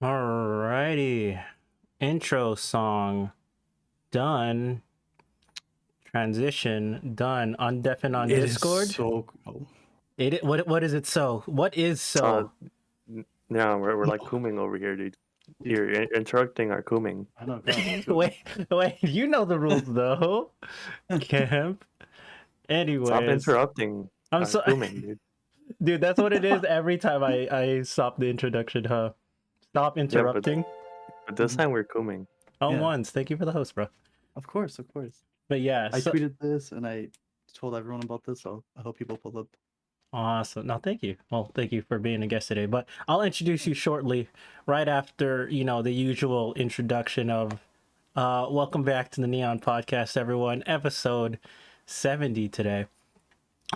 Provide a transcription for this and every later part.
Alrighty. Intro song done. Transition done. Undeafened on It is Discord. so cool. What is it so? What is so? Yeah, we're like cooming over here, dude. You're interrupting our cooming. I know. God, wait, you know the rules though. Kemp. Stop Anyways. interrupting I'm our so cooming, dude. dude, that's what it is every time I stop the introduction, huh? Stop interrupting. But this time we're cooming. Oh, Yeah. Wunzs, thank you for the host, bro. Of course. But yeah, I tweeted this and I told everyone about this, so I hope people pull up. awesome. No, thank you. Well, thank you for being a guest today. But I'll introduce you shortly, right after, the usual introduction of welcome back to the Neon Podcast, everyone. Episode 70 today.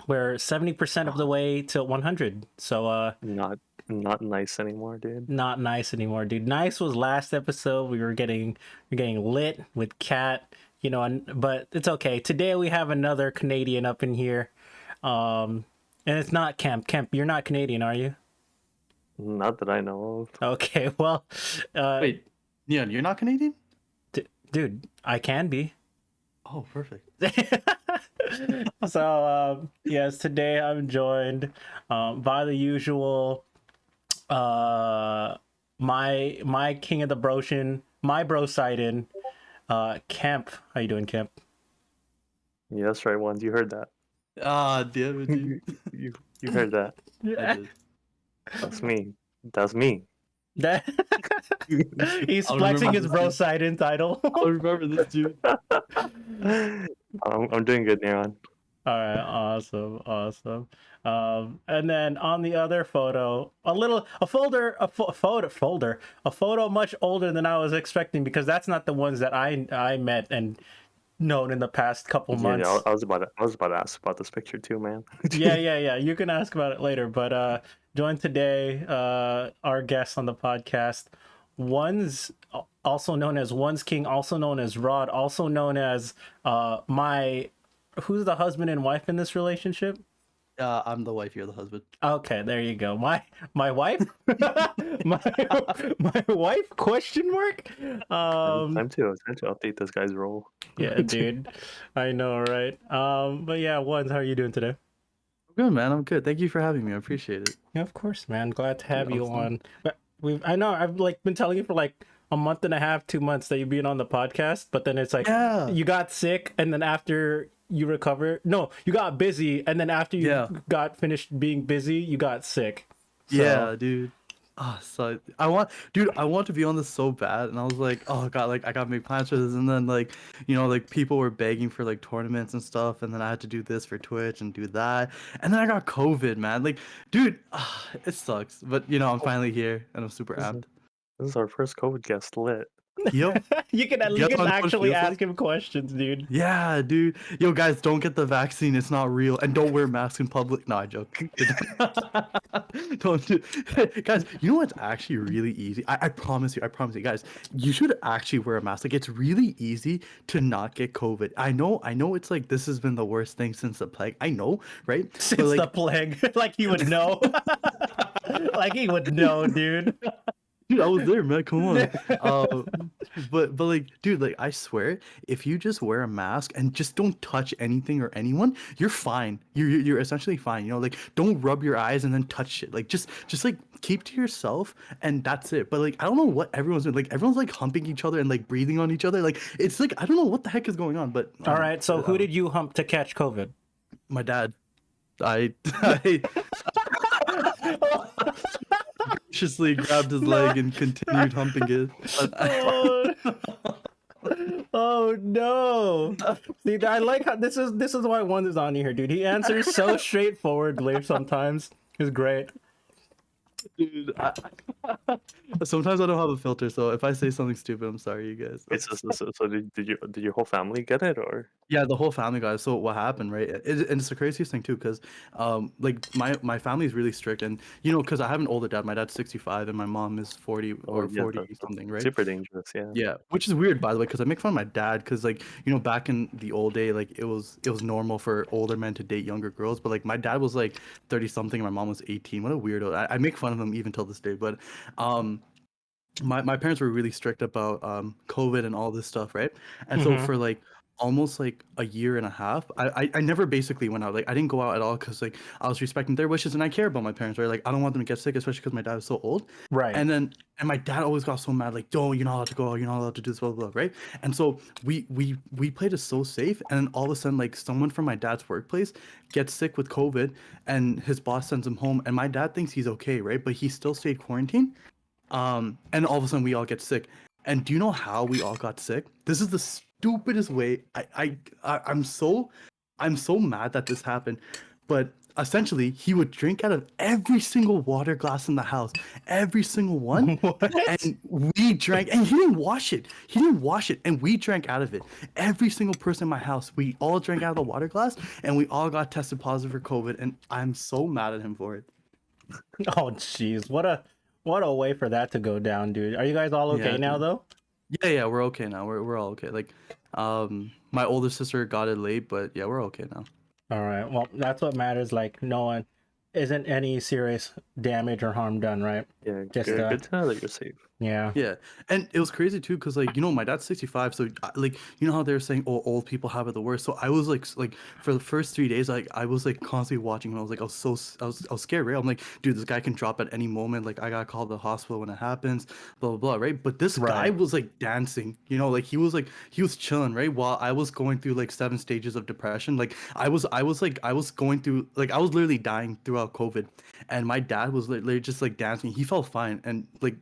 We're 70% of the way to 100. So Not nice anymore, dude. not nice anymore, dude. Nice was last episode. We were getting lit with Cat, but it's okay. Today we have another Canadian up in here. And it's not Kemp. Kemp, you're not Canadian, are you? Not that I know of. Okay, well, Wait, Neon, you're not Canadian? dude, I can be. Oh, perfect. So, yes, today I'm joined by the usual my king of the broshin, my bro Sidon, Kemp. How you doing, Kemp? Yes, right ones. You heard that. Ah, damn it, dude. You heard that. I did. That's me. That's me. That he's I'll flexing remember his this, bro dude. Sidon title. I'll remember this, dude. I'm doing good, Neon. All right, awesome. And then on the other photo, a photo much older than I was expecting, because that's not the ones that I met and known in the past couple months. Yeah, I was about to ask about this picture too, man. Yeah. You can ask about it later. But joined today, our guest on the podcast, Wunzs, also known as Wunzking, also known as Rod, also known as who's the husband and wife in this relationship? I'm the wife, you're the husband. Okay, there you go. My wife? my wife? Question mark? Time to update this guy's role. Yeah, dude. I know, right? But yeah, Wunzs, how are you doing today? I'm good, man. I'm good. Thank you for having me. I appreciate it. Yeah, of course, man. Glad to have you Awesome. on. But I know I've been telling you for like a month and a half, 2 months that you've been on the podcast, but then it's like you got sick, and then after you recover, no, you got busy, and then after you got finished being busy, you got sick. So, yeah, dude. So I want to be on this so bad, and I was like, oh god, like I gotta make plans for this, and then like people were begging for like tournaments and stuff, and then I had to do this for Twitch and do that, and then I got COVID, man. Like, dude, it sucks, but I'm finally here, and I'm super amped. This is our first COVID guest, lit. Yep. you can actually ask him questions, dude. Yeah, dude. Yo, guys, don't get the vaccine. It's not real, and don't wear masks in public. No, I joke. Don't do. Guys, you know what's actually really easy? I promise you, guys. You should actually wear a mask. Like, it's really easy to not get COVID. I know. It's like this has been the worst thing since the plague. I know, right? Since the plague, like he would know. Like he would know, dude. Dude, I was there, man. Come on. But like, dude, like I swear, if you just wear a mask and just don't touch anything or anyone, you're fine. You're essentially fine. Like don't rub your eyes and then touch shit. Like just like keep to yourself and that's it. But like I don't know what everyone's doing. Like everyone's like humping each other and like breathing on each other. Like it's like I don't know what the heck is going on. But all right, so who did you hump to catch COVID? My dad. I graciously grabbed his leg and continued humping it. Oh no! See, I like how this is why Wunzs is on here, dude. He answers so straightforwardly. Sometimes it's great. Dude, sometimes I don't have a filter, so if I say something stupid, I'm sorry, you guys. So did your whole family get it, or? Yeah, the whole family got it. So what happened, right? And it's the craziest thing too, because like my family is really strict, and because I have an older dad. My dad's 65, and my mom is 40 or 40 something, right? Super dangerous, yeah. Yeah, which is weird, by the way, because I make fun of my dad, because like back in the old day, like it was normal for older men to date younger girls, but like my dad was like 30 something, and my mom was 18. What a weirdo! I make fun of him even till this day, but my parents were really strict about COVID and all this stuff, right? And so Mm-hmm. for like almost like a year and a half, I never basically went out. Like I didn't go out at all because like I was respecting their wishes and I care about my parents, right? Like I don't want them to get sick, especially because my dad is so old. Right. And my dad always got so mad, like, "Yo, you're not allowed to go out. You're not allowed to do this, blah blah blah," right? And so we played it so safe, and then all of a sudden, like someone from my dad's workplace gets sick with COVID, and his boss sends him home, and my dad thinks he's okay, right? But he still stayed quarantined. And all of a sudden we all get sick. And do you know how we all got sick? This is the stupidest way. I'm so mad that this happened. But essentially, he would drink out of every single water glass in the house, every single one. What? And we drank, and he didn't wash it. He didn't wash it, and we drank out of it. Every single person in my house, we all drank out of the water glass, and we all got tested positive for COVID. And I'm so mad at him for it. Oh, jeez. What a way for that to go down, dude. Are you guys all okay Yeah, now, dude. though? Yeah, we're okay now. We're all okay. Like, my older sister got it late, but yeah, we're okay now. All right. Well, that's what matters. Like, no one isn't any serious damage or harm done, right? Yeah, Just good to know that you're safe. yeah. Yeah, and it was crazy too, cause like my dad's 65, so like how they're saying, oh, old people have it the worst. So I was like for the first 3 days, like I was like constantly watching him. I was like, I was scared, right? I'm like, dude, this guy can drop at any moment. Like I gotta call the hospital when it happens, blah blah blah, right? But this guy Right. was like dancing, like he was chilling, right? While I was going through like 7 stages of depression. Like I was going through like I was literally dying throughout COVID, and my dad was literally just like dancing. He felt fine, and like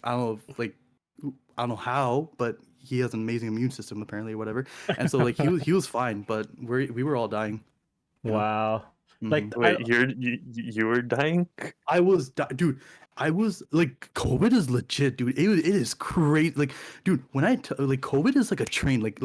I don't know, like I don't know how, but he has an amazing immune system apparently, or whatever. And so like he was fine, but we were all dying, you know. Wow. hmm Like I Wait, you were dying? Dude. I was like, COVID is legit, dude. It is crazy. Like, dude, when like COVID is like a train, like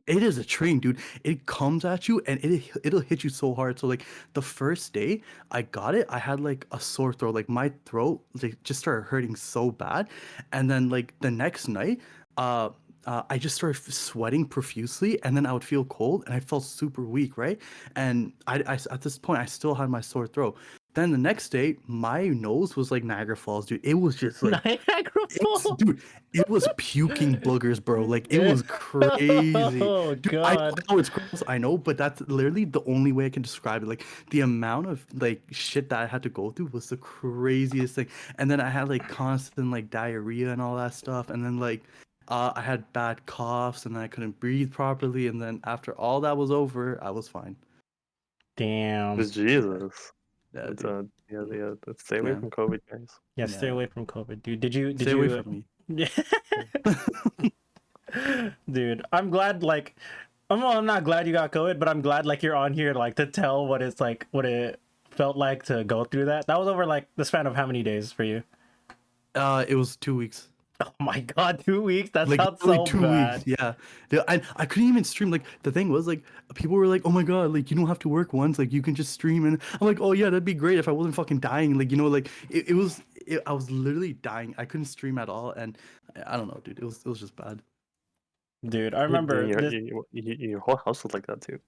it is a train, dude. It comes at you and it'll hit you so hard. So like the first day I got it, I had like a sore throat. Like my throat like just started hurting so bad. And then like the next night, I just started sweating profusely, and then I would feel cold, and I felt super weak, right? And I at this point I still had my sore throat. Then the next day, my nose was like Niagara Falls, dude. It was just like Niagara Falls. dude, it was puking boogers, bro. Like it was crazy. Oh Dude, I God. know it's gross, I know, but that's literally the only way I can describe it. Like the amount of like shit that I had to go through was the craziest thing. And then I had like constant like diarrhea and all that stuff. And then like I had bad coughs and I couldn't breathe properly. And then after all that was over, I was fine. Damn. Jesus. Yeah, It's dude. yeah. Let's stay away Yeah. from COVID, guys. Yeah, stay Yeah. away from COVID, dude. Did Stay away you from me. Yeah. Dude, I'm glad like I'm not glad you got COVID, but I'm glad like you're on here like to tell what it's like what it felt like to go through that. That was over like the span of how many days for you? It was 2 weeks. Oh my God, 2 weeks? That Like sounds only so 2 weeks. bad. Yeah. I couldn't even stream. Like the thing was like people were like, "Oh my God, like you don't have to work once. Like you can just stream." And I'm like, "Oh yeah, that'd be great if I wasn't fucking dying." Like like I was literally dying. I couldn't stream at all, and I don't know, dude. It was just bad. Dude, I Yeah, remember this. your whole house was like that too.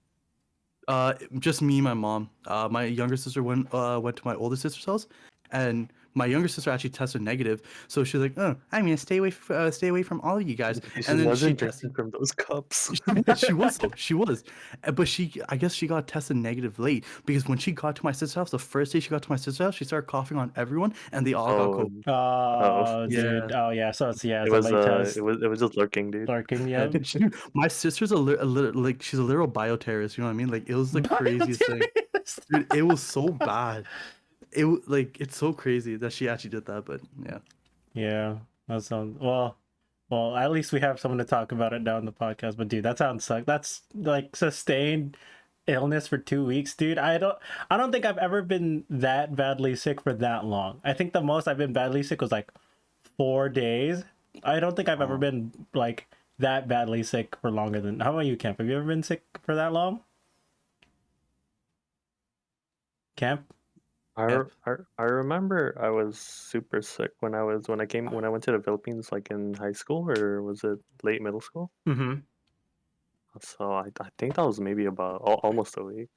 Just me and my mom. My younger sister went to my older sister's house, and my younger sister actually tested negative. So she was like, "Oh, I'm gonna stay away from all of you guys." She And then she wasn't tested. drinking from those cups. She was though. She was. But I guess she got tested negative late because when she got to my sister's house, the first day she got to my sister's house, she started coughing on everyone, and they all got Oh, COVID. oh, Oh, Yeah. dude. Oh yeah. So it's it it's a was late test. it was just lurking, dude. Lurking, Yeah, yeah. my sister's a little like she's a literal bioterrorist. You know what I mean? Like it was the craziest thing, Bioterrorist. dude. It was so bad. Like it's so crazy that she actually did that. But yeah, Yeah, that sounds well, at least we have someone to talk about it now in the podcast. But dude, that sounds suck. That's like sustained illness for 2 weeks, dude. I don't think I've ever been that badly sick for that long. I think the most I've been badly sick was like 4 days. I don't think I've ever oh, been like that badly sick for longer than. How about you, Kemp? Have you ever been sick for that long? Kemp? yeah. I remember I was super sick when I went to the Philippines like in high school, or was it late middle school? Mm-hmm. So I think that was maybe about almost a week.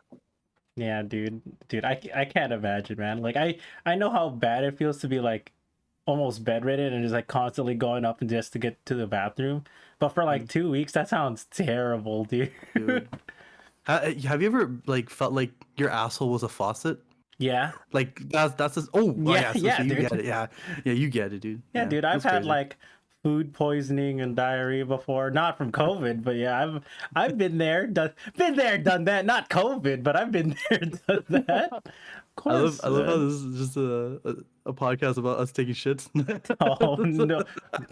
Yeah, dude, I can't imagine, man. Like I know how bad it feels to be like almost bedridden and just like constantly going up and just to get to the bathroom. But for like 2 weeks, that sounds terrible, dude. Dude. Have you ever like felt like your asshole was a faucet? Yeah. Like that's just, oh Yeah, so, yeah, so you dude. get it. Yeah, you get it, dude. Yeah, dude, I've that's had crazy. like food poisoning and diarrhea before, not from COVID, but yeah, I've been there, done that. Not COVID, but I've been there, done that. Of course. I love how this is just a podcast about us taking shits. Oh no,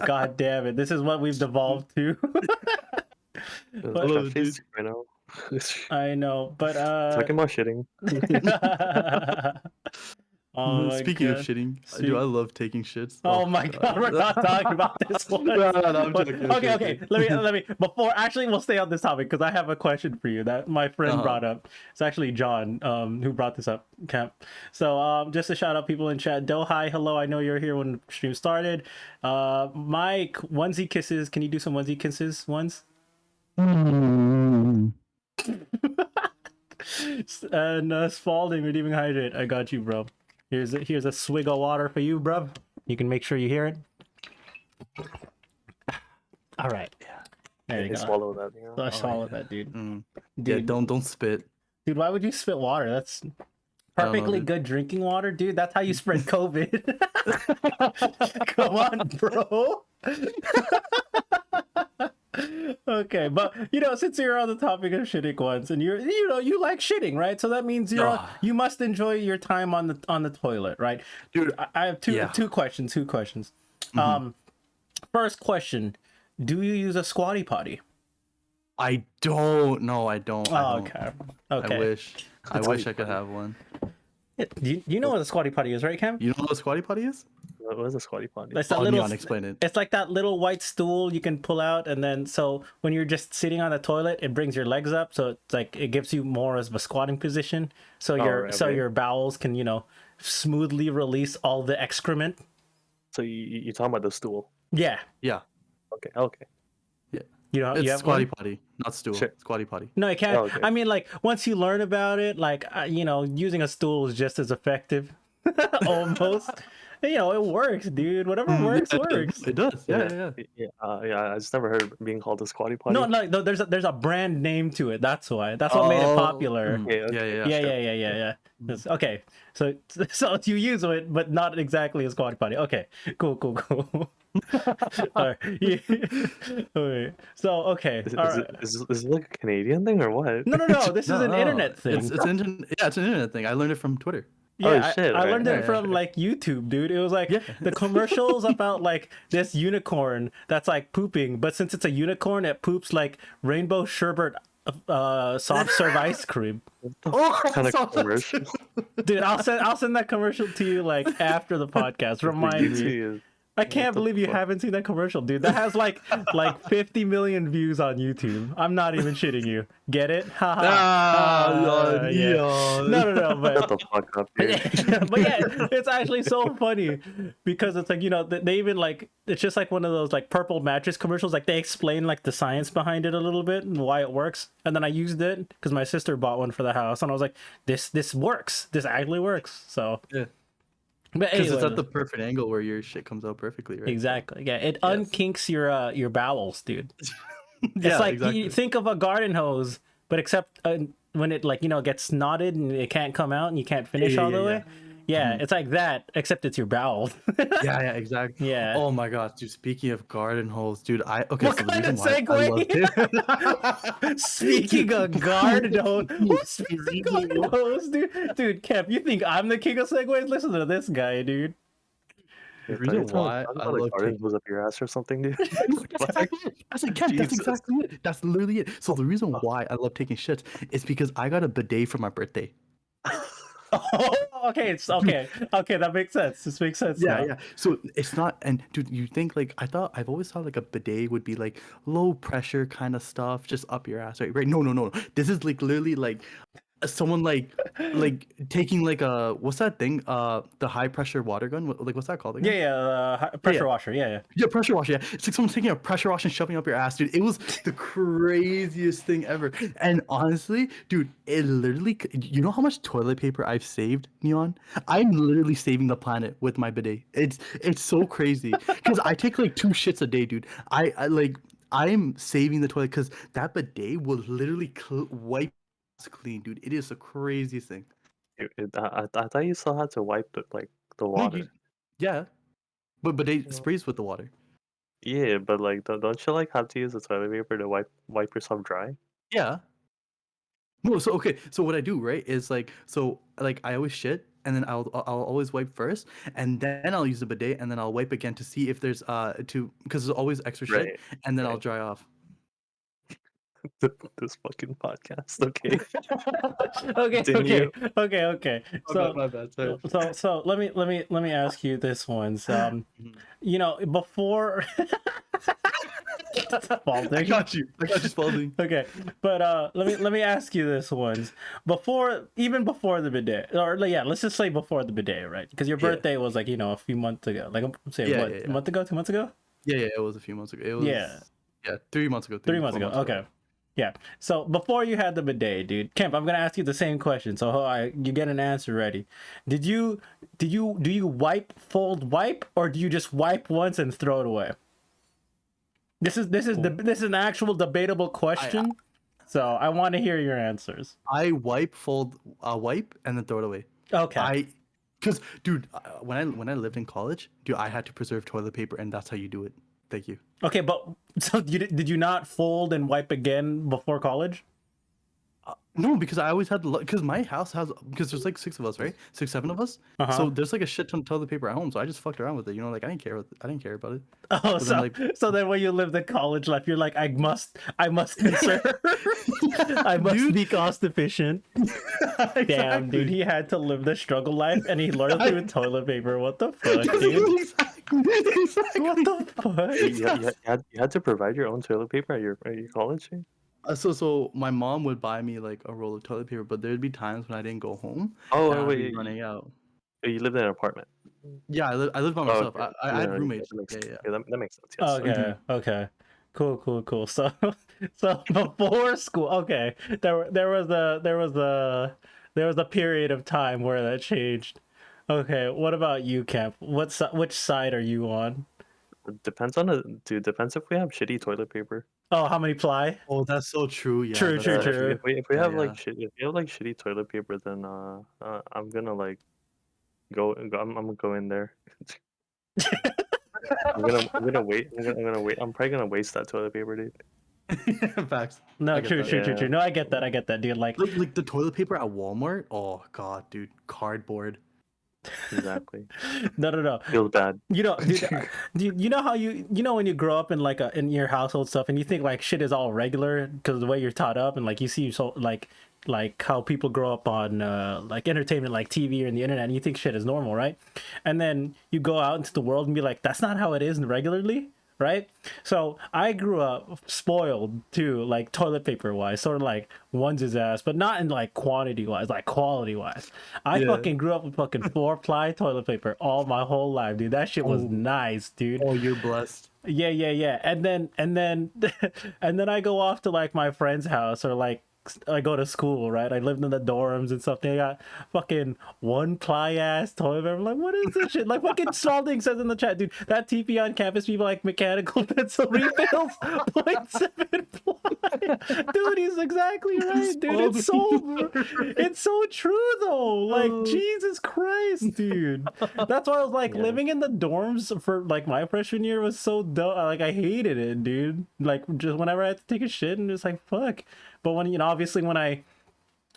God damn it! This is what we've devolved to. It's But- like Hello, a face dude. right now. I know, but Talking about shitting. Oh my Speaking of God. shitting, Speak- dude, I love taking shits. Oh my God, we're not talking about this one. No, I'm But- joking, I'm okay, joking. let me before actually we'll stay on this topic because I have a question for you that my friend Uh-huh. brought up. It's actually John who brought this up, Kemp. So just to shout out people in chat. Do hi, hello. I know you're here when the stream started. Mike, onesie kisses. Can you do some onesie kisses once? And Spalding, redeeming hydrate. I got you, bro. Here's a swig of water for you, bro. You can make sure you hear it. All right. There you They go. swallow that. You know? I swallowed that, dude. Yeah, Dude, don't spit. dude, why would you spit water? That's don't know, perfectly dude. good drinking water, dude. That's how you spread COVID. Come on, bro. Okay, but since you're on the topic of shitting once, and you like shitting, right? So that means Ah. you must enjoy your time on the toilet, right? Dude, I have two yeah. two questions. First question: do you use a squatty potty? I don't. No, I don't. I Oh, don't. okay. I Okay. wish. I wish I could have one. You know what a squatty potty is, right, Cam? You know what a squatty potty is? What was a squatty potty? That's that Oh, little. Neon, explain it. It's like that little white stool you can pull out, and then so when you're just sitting on the toilet, it brings your legs up, so it's like it gives you more of a squatting position, so right, okay. your bowels can smoothly release all the excrement. So you're talking about the stool? Yeah, Yeah. Okay. you know It's you have squatty one? potty, not stool. Sure. Squatty potty. No, it can't. Oh, okay. I mean, like once you learn about it, like using a stool is just as effective, almost. It works, dude. Whatever works, Yeah, works. It does. Yeah. Yeah. I just never heard it being called a squatty potty. No, there's a brand name to it. That's why. That's what made it popular. Yeah, Yeah. Okay, so you use it, but not exactly a squatty potty. Okay, cool. All right. Yeah. Okay. So okay. All right. Is this like a Canadian thing or what? No. This is an internet thing. It's an internet thing. I learned it from Twitter. Yeah, shit, I right, learned it yeah, from like YouTube, dude. It was like the commercials about like this unicorn that's like pooping, but since it's a unicorn, it poops like rainbow sherbet soft serve ice cream. Oh, Kind I saw of that commercial. Dude, I'll send that commercial to you like after the podcast. Remind me. I can't believe you haven't seen that commercial, dude. That has like 50 million views on YouTube. I'm not even shitting you. Get it? Ha ha. Yeah. No, but Shut the fuck up, dude. but yeah, it's actually so funny because it's like they even like it's just like one of those like purple mattress commercials. Like they explain like the science behind it a little bit and why it works. And then I used it because my sister bought one for the house, and I was like, this works. This actually works. So Yeah. but Because it's anyway, at the perfect angle where your shit comes out perfectly, right? exactly. Yeah, it unkinks your bowels, dude. It's Yeah, like exactly. you think of a garden hose, but except when it like gets knotted and it can't come out and you can't finish all the way. Yeah, it's like that, except it's your bowel. Yeah, exactly. Yeah. Oh my god, dude. Speaking of garden holes, dude, What so the kind of reason why I love it- Speaking of garden hose, who speaks of garden hose, dude? Dude, Kemp, you think I'm the king of segues? Listen to this guy, dude. The reason why I love garden taking goes up your ass or something, dude. That's exactly it. That's like Ken, that's Jesus. exactly it. That's literally it. So the reason why I love taking shits is because I got a bidet for my birthday. Oh, okay, it's okay. Okay, that makes sense. This makes sense. now. Yeah. So it's not, and dude, you think like I've always thought like a bidet would be like low pressure kind of stuff, just up your ass, right? No. This is like literally like someone like taking like a what's that thing? The high pressure water gun. Like what's that called again? Pressure yeah. washer. Yeah. Yeah, pressure wash. Yeah, it's like someone taking a pressure wash and shoving up your ass, dude. It was the craziest thing ever. And honestly, dude, it literally. You know how much toilet paper I've saved, Neon? I'm literally saving the planet with my bidet. It's so crazy because I take like 2 shits a day, dude. I like I'm saving the toilet because that bidet will literally wipe us clean, dude. It is the craziest thing. I thought you still had to wipe the No, you, water. yeah, but bidet Well, sprays with the water. yeah, but like don't you like have to use the toilet paper to wipe yourself dry? Yeah. No, so okay, so what I do, right, is like so like I always shit and then I'll always wipe first and then I'll use the bidet and then I'll wipe again to see if there's to because there's always extra shit Right, and then I'll right. dry off. This fucking podcast, okay? Okay, Continue. okay. So, My bad, sorry. let me ask you this one. Mhm. Before I Spalding. got you. I got you, Spalding. Okay, but let me ask you this once. Even before the bidet, or yeah, let's just say before the bidet, right? Because your Yeah. birthday was like a few months ago. Like say Yeah, what, yeah, a yeah. month ago, 2 months ago? Yeah, it was a few months ago. It was Yeah, 3 months ago, 3 months 4 ago. months Okay. Yeah. So before you had the bidet, dude, Kemp, I'm gonna ask you the same question. So you get an answer ready. Do you wipe, or do you just wipe once and throw it away? This is an actual debatable question. So I want to hear your answers. I wipe and then throw it away. Okay. Because dude, when I lived in college, dude, I had to preserve toilet paper, and that's how you do it. Thank you. Okay, but so did you not fold and wipe again before college? No, because I always had to because my house has because there's like 6 of us, right? 6, 7 of us. Uh-huh. So there's like a shit ton of toilet paper at home. So I just fucked around with it. You know, like I didn't care about it. Oh, But then so like so then when you live the college life, you're like, I must conserve. I must Dude. be cost efficient. Damn, dude, he had to live the struggle life and he learned through toilet paper. What the fuck, dude? Exactly. What the fuck? You had to provide your own toilet paper at your college? Eh? So my mom would buy me like a roll of toilet paper, but there'd be times when I didn't go home Oh, and I'd be wait, running out. you lived in an apartment. Yeah, I live by Oh, myself. okay. I had Yeah, roommates. that makes Yeah, yeah. yeah, that makes sense. Yes. Okay. Okay, okay. Cool. So before school, okay, there was a period of time where that changed. Okay, what about you, Kemp? Which side are you on? Depends if we have shitty toilet paper. Oh, how many ply? Oh, that's so true. Yeah, True, that's true, so If we true. true. if we if we Yeah, have yeah. if we have like shitty toilet paper, then I'm gonna like go I'm gonna go in there. I'm gonna wait. I'm gonna wait. I'm probably gonna waste that toilet paper, dude. Facts. No, I get true, that. true, true, Yeah, true. No, I get that. I get that, dude. Like, Like the toilet paper at Walmart. Oh god, dude, cardboard. exactly. no. Feels bad. Dude, you know how when you grow up in like in your household stuff and you think like shit is all regular because the way you're taught up and like you see so like how people grow up on like entertainment like TV or in the internet and you think shit is normal, right? And then you go out into the world and be like, that's not how it is regularly, right? So I grew up spoiled too, like toilet paper wise, sort of like Wunz's ass, but not in like quantity wise, like quality wise. I Yeah. fucking grew up with fucking 4-ply toilet paper all my whole life, dude. That shit was Oh. nice, dude. Oh, you're blessed. Yeah. And then I go off to like my friend's house or like I go to school, right? I lived in the dorms and stuff. They got fucking 1-ply ass toilet paper. I'm like, what is this shit? Like fucking Spalding says in the chat, dude. That TP on campus people like mechanical pencil refills, 0.7 ply. Dude, he's exactly right, dude. It's so true though. Like Jesus Christ, dude. That's why I was like Yeah. living in the dorms for like my freshman year was so dumb. Like I hated it, dude. Like just whenever I had to take a shit and just like fuck. But when obviously when I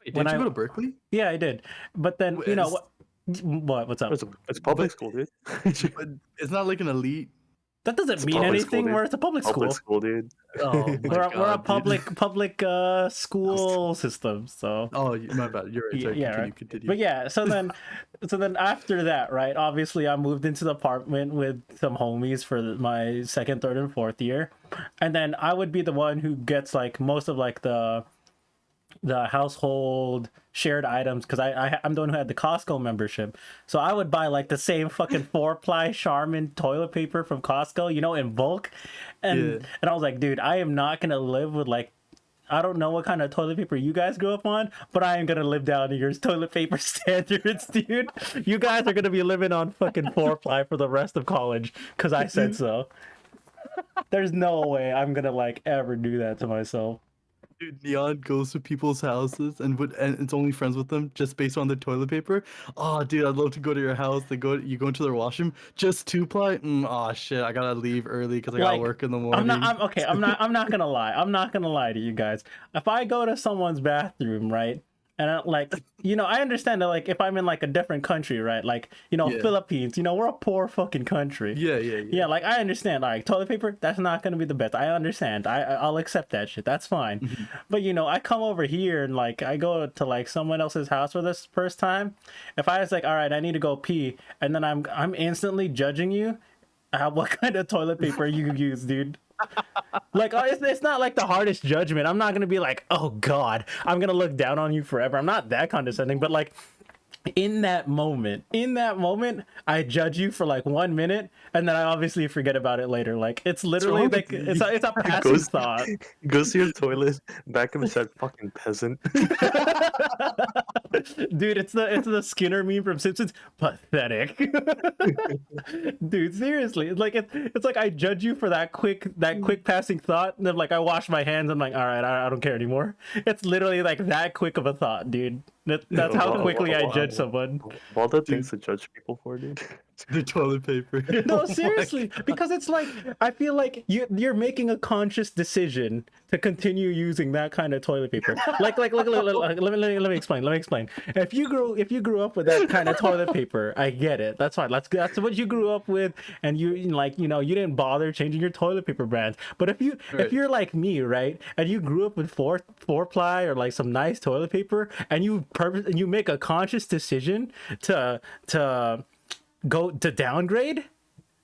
Wait, when did you I go to Berkeley? yeah I did. But then Wait, what's up? It's public But- school, dude. But it's not like an elite. That doesn't It's a mean public school, anything. dude. We're at a public Public school. school, dude. Oh my We're a god, dude. public school system. So Oh, my bad. You're right. Sorry, yeah, continue, right. continue. But yeah, so then after that, right? Obviously, I moved into the apartment with some homies for my second, third, and fourth year, and then I would be the one who gets like most of like the household shared items, because I'm the one who had the Costco membership, so I would buy like the same fucking 4-ply Charmin toilet paper from Costco, you know, in bulk, Yeah. and I was like, dude, I am not gonna live with like, I don't know what kind of toilet paper you guys grew up on, but I am gonna live down to your toilet paper standards, dude. You guys are gonna be living on fucking 4-ply for the rest of college because I said so. There's no way I'm gonna like ever do that to myself. Dude, Neon goes to people's houses and it's only friends with them just based on their toilet paper. Oh, dude, I'd love to go to your house. You go into their washroom, just 2-ply. Oh shit, I gotta leave early because I gotta Like, work in the morning. I'm not gonna lie. I'm not gonna lie to you guys. If I go to someone's bathroom, right, and like, you know, I understand that, like, if I'm in like a different country, right, like, you know, Yeah. Philippines, you know, we're a poor fucking country. Yeah. Like, I understand, like, toilet paper, that's not gonna be the best. I understand. I'll accept that shit. That's fine. Mm-hmm. But you know, I come over here and like I go to like someone else's house for this first time. If I was like, all right, I need to go pee, and then I'm instantly judging you, what kind of toilet paper you use, dude. Like, it's not like the hardest judgment. I'm not gonna be like, oh god, I'm gonna look down on you forever. I'm not that condescending, but like, in that moment, I judge you for like 1 minute, and then I obviously forget about it later. Like, it's literally wrong like with it's a passing Goes- thought. Goes to your toilet, back of his head, fucking peasant. Dude, it's the Skinner meme from Simpsons. Pathetic. Dude, seriously, it's like I judge you for that quick passing thought, and then like I wash my hands. I'm like, all right, I don't care anymore. It's literally like that quick of a thought, dude. That's how quickly I judge someone. Of all the things to judge people for, dude. The toilet paper. No, Oh my seriously, because it's like I feel like you're making a conscious decision to continue using that kind of toilet paper. Like let me explain. If you grew up with that kind of toilet paper, I get it. That's fine. That's what you grew up with, and you like, you know, you didn't bother changing your toilet paper brands. But if you're like me, right, and you grew up with 4-ply or like some nice toilet paper, and you make a conscious decision to go to downgrade,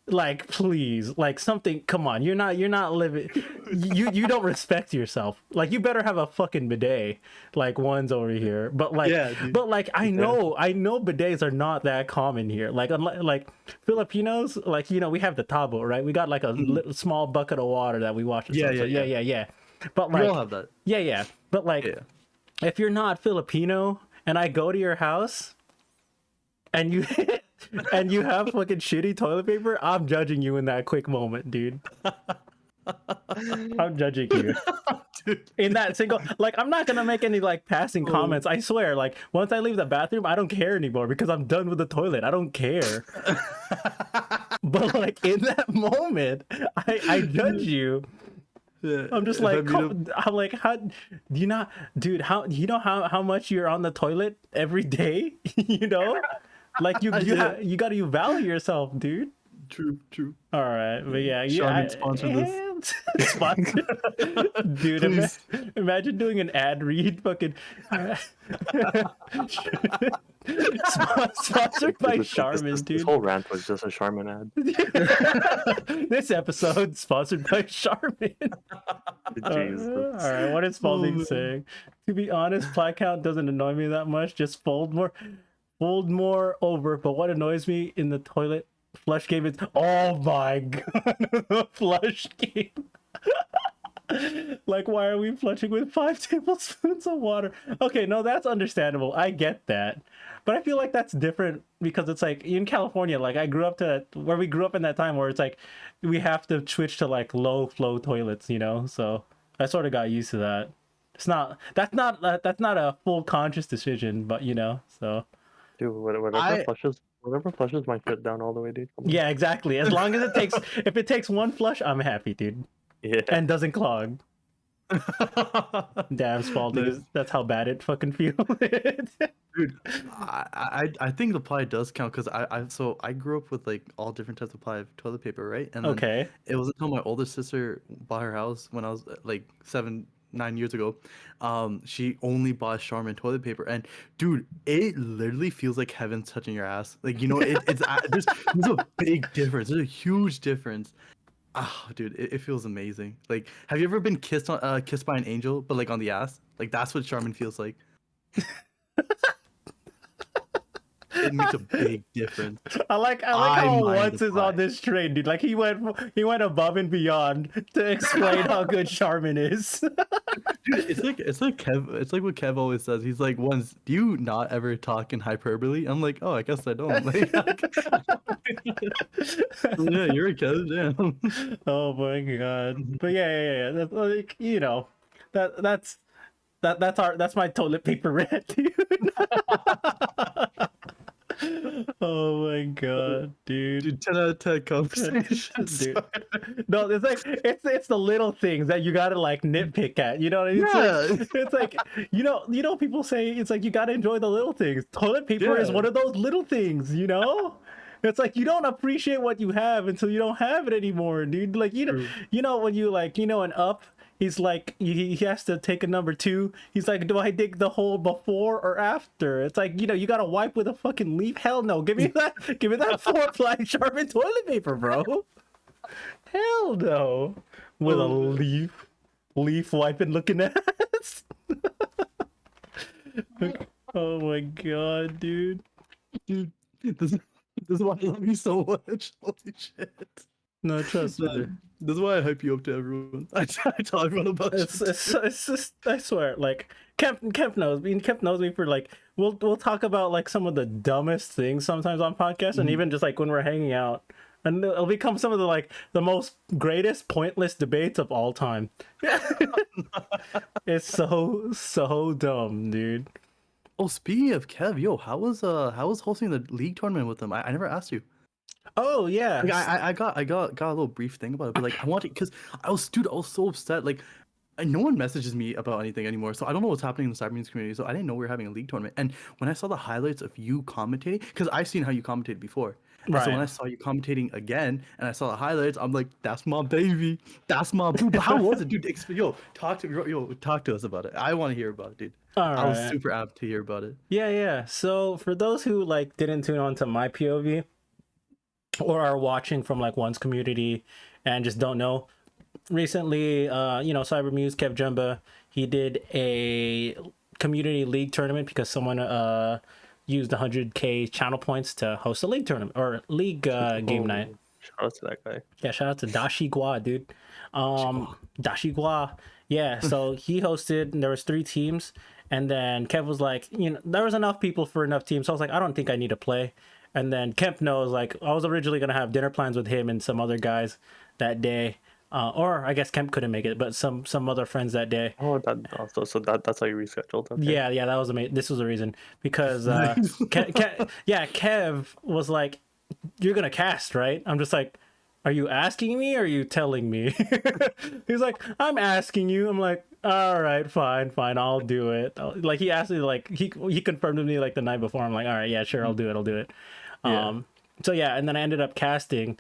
like, please, like, something, come on, you're not living, you don't respect yourself. Like, you better have a fucking bidet like Wunzs over here. But like, Yeah, dude. but like, I know bidets are not that common here. Like, like Filipinos, like, you know, we have the tabo, right? We got like a little small bucket of water that we wash. Yeah. Yeah. But We like, all have that. yeah. But like, Yeah. if you're not Filipino and I go to your house and you and you have fucking shitty toilet paper, I'm judging you in that quick moment, dude. I'm judging you. Dude. In that single, like, I'm not gonna make any like passing comments. I swear, like, once I leave the bathroom, I don't care anymore because I'm done with the toilet. I don't care. But like, in that moment, I judge you. Yeah. I'm just If I like, meet him- I'm like, how do you not, dude? How you know how much you're on the toilet every day? You know, like you Yeah. you got to value yourself, dude. True. All right, but yeah, Charmin sponsor this. Sponsor. Dude, Please. imagine doing an ad read, fucking. Sponsored by Charmin, This dude. whole rant was just a Charmin ad. This episode sponsored by Charmin. Jesus. All right, what is Spalding man. saying? To be honest, ply count doesn't annoy me that much. Just fold more over. But what annoys me in the toilet flush game is, oh my god, the flush game. Like, why are we flushing with 5 tablespoons of water? Okay, no, that's understandable. I get that. But I feel like that's different because it's like in California, like we grew up in that time where it's like we have to switch to like low flow toilets, you know? So I sort of got used to that. That's not a full conscious decision, but you know, so Dude, whatever flushes my foot down all the way, dude. Come on. yeah, exactly. As long as if it takes one flush, I'm happy, dude. Yeah. And doesn't clog. Damn, Spalding, Nice. that's how bad it fucking feels. Dude, I think the ply does count because I grew up with like all different types of ply of toilet paper, right? And then Okay. it wasn't until my older sister bought her house when I was like 7-9 years ago. She only bought Charmin toilet paper, and dude, it literally feels like heaven's touching your ass. Like, you know, there's a big difference. There's a huge difference. Oh, dude, it feels amazing. Like, have you ever been kissed by an angel, but like on the ass? Like that's what Charmin feels like. It makes a big difference. I like I how mind the Wunz is on pie. this train, dude. Like he went above and beyond to explain how good Charmin is. Dude, it's like Kev. It's like what Kev always says. He's like, "Once, do you not ever talk in hyperbole?" I'm like, "Oh, I guess I don't." Like, yeah, you're a Kev. Damn. Oh my god. But yeah. That's like, that's that's my toilet paper rant, dude. Oh my god, dude. Dude, 10 out of 10 conversation. Dude. No, it's the little things that you gotta like nitpick at. You know what I mean? Yeah. It's like people say it's like you gotta enjoy the little things. Toilet paper is Yeah. one of those little things, you know? It's like you don't appreciate what you have until you don't have it anymore, dude. Like True. when you like an up, he's like he has to take a number two. He's like, do I dig the hole before or after? It's like you gotta wipe with a fucking leaf. Hell no, give me that 4-ply Charmin toilet paper, bro. Hell no, with a Oh, leaf wiping looking ass. Oh my god, dude. dude, this is why I love you so much. Holy shit. No, trust me. This is why I hype you up to everyone. I tell everyone about It's, you. it's just I swear, like Kemp knows me. Kemp knows me for like we'll talk about like some of the dumbest things sometimes on podcasts, and even just like when we're hanging out, and it'll become some of the most greatest pointless debates of all time. It's so dumb, dude. Oh, speaking of Kev, yo, how was hosting the league tournament with them? I never asked you. Oh yeah, Like I got a little brief thing about it, but like I wanted because I was so upset. Like no one messages me about anything anymore, so I don't know what's happening in the Cyber News community. So I didn't know we were having a league tournament. And when I saw the highlights of you commentating, because I've seen how you commentated before, and so when I right. saw you commentating again and I saw the highlights, I'm like, that's my baby, that's my boo. But how was it, dude? Talk to us about it. I want to hear about it, dude. All I was right. super apt to hear about it. Yeah. So for those who like didn't tune on to my POV or are watching from like one's community and just don't know, recently, Cyber Muse Kev Jumba, he did a community league tournament because someone used 100k channel points to host a league tournament or league game night. Oh, shout out to that guy. Yeah, shout out to Dashi Gua, dude. Dashi Gua. Yeah, so he hosted, and there was 3 teams, and then Kev was like, there was enough people for enough teams, so I was like, I don't think I need to play. And then Kemp knows, like, I was originally gonna have dinner plans with him and some other guys that day, or I guess Kemp couldn't make it, but some other friends that day. Oh, that also, so that's how you rescheduled. Okay. Yeah, that was amazing. This was the reason because Nice. Kev was like, "You're gonna cast, right?" I'm just like, "Are you asking me or are you telling me?" He's like, "I'm asking you." I'm like, "All right, fine, I'll do it." Like he asked me, like he confirmed with me like the night before. I'm like, "All right, yeah, sure, I'll do it." Yeah. So yeah, and then I ended up casting.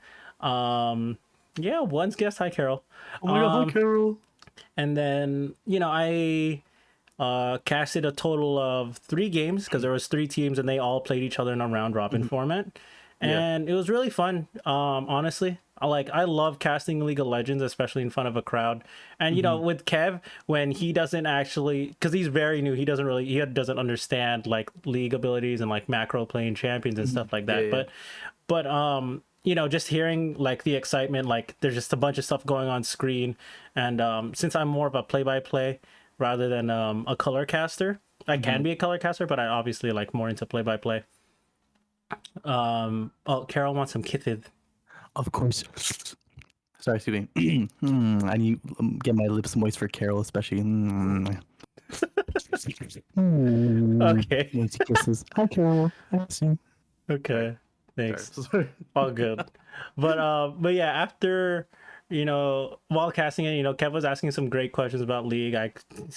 Yeah, Wunz's guest. Hi, Carol. Oh my god, hi, Carol. And then I casted a total of 3 games because there was 3 teams and they all played each other in a round robin format, and it was really fun. Honestly, I love casting League of Legends, especially in front of a crowd. And with Kev, when he doesn't actually, because he's very new, he doesn't understand like league abilities and like macro playing champions and stuff like that. Yeah. But just hearing like the excitement, like there's just a bunch of stuff going on screen, and since I'm more of a play-by-play rather than a color caster, I can be a color caster, but I obviously like more into play-by-play. Oh, Carol wants some kithid. Of course. Sorry, excuse me. I need to get my lips moist for Carol, especially. Okay. Moist kisses. Hi, Carol. I see you. Okay, thanks. Sorry. All good. But yeah, after while casting it, Kev was asking some great questions about League.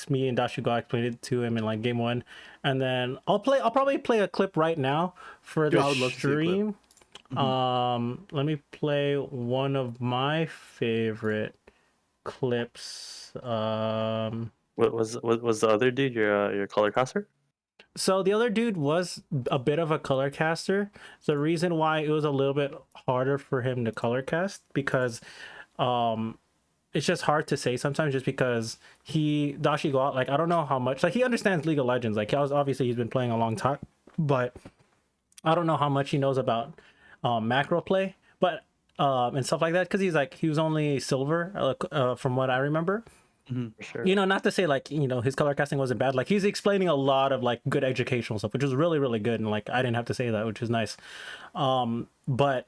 Me and Dashigo explained it to him in like game 1, and then I'll probably play a clip right now for Dude, the I would love to see a clip. stream. Let me play one of my favorite clips. What was the other dude? Your color caster? So the other dude was a bit of a color caster. The reason why it was a little bit harder for him to color cast because it's just hard to say sometimes, just because Dashi go out, like, I don't know how much, like, he understands League of Legends, like, obviously he's been playing a long time, but I don't know how much he knows about macro play, but and stuff like that, because he was only silver, from what I remember. For sure. Not to say, like, his color casting wasn't bad, like, he's explaining a lot of, like, good educational stuff, which was really, really good, and, like, I didn't have to say that, which is nice. But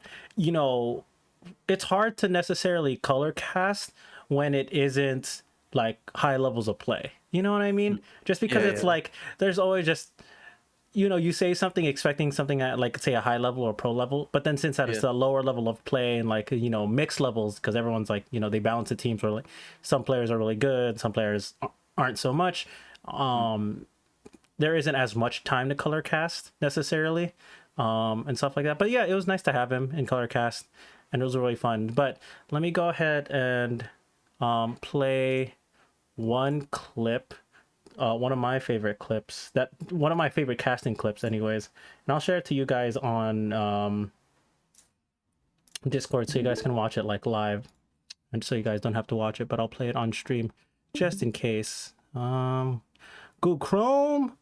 it's hard to necessarily color cast when it isn't, like, high levels of play, you know what I mean? Just because it's like, there's always just, you say something expecting something at, like, say, a high level or pro level, but then since that it's a lower level of play, and, like, mixed levels, because everyone's like, they balance the teams where, like, some players are really good, some players aren't so much. There isn't as much time to color cast necessarily, and stuff like that. But yeah, it was nice to have him in color cast, and it was really fun. But let me go ahead and play one clip, one of my favorite clips, one of my favorite casting clips anyways, and I'll share it to you guys on Discord, so you guys can watch it, like, live, and so you guys don't have to watch it, but I'll play it on stream just in case. Google Chrome,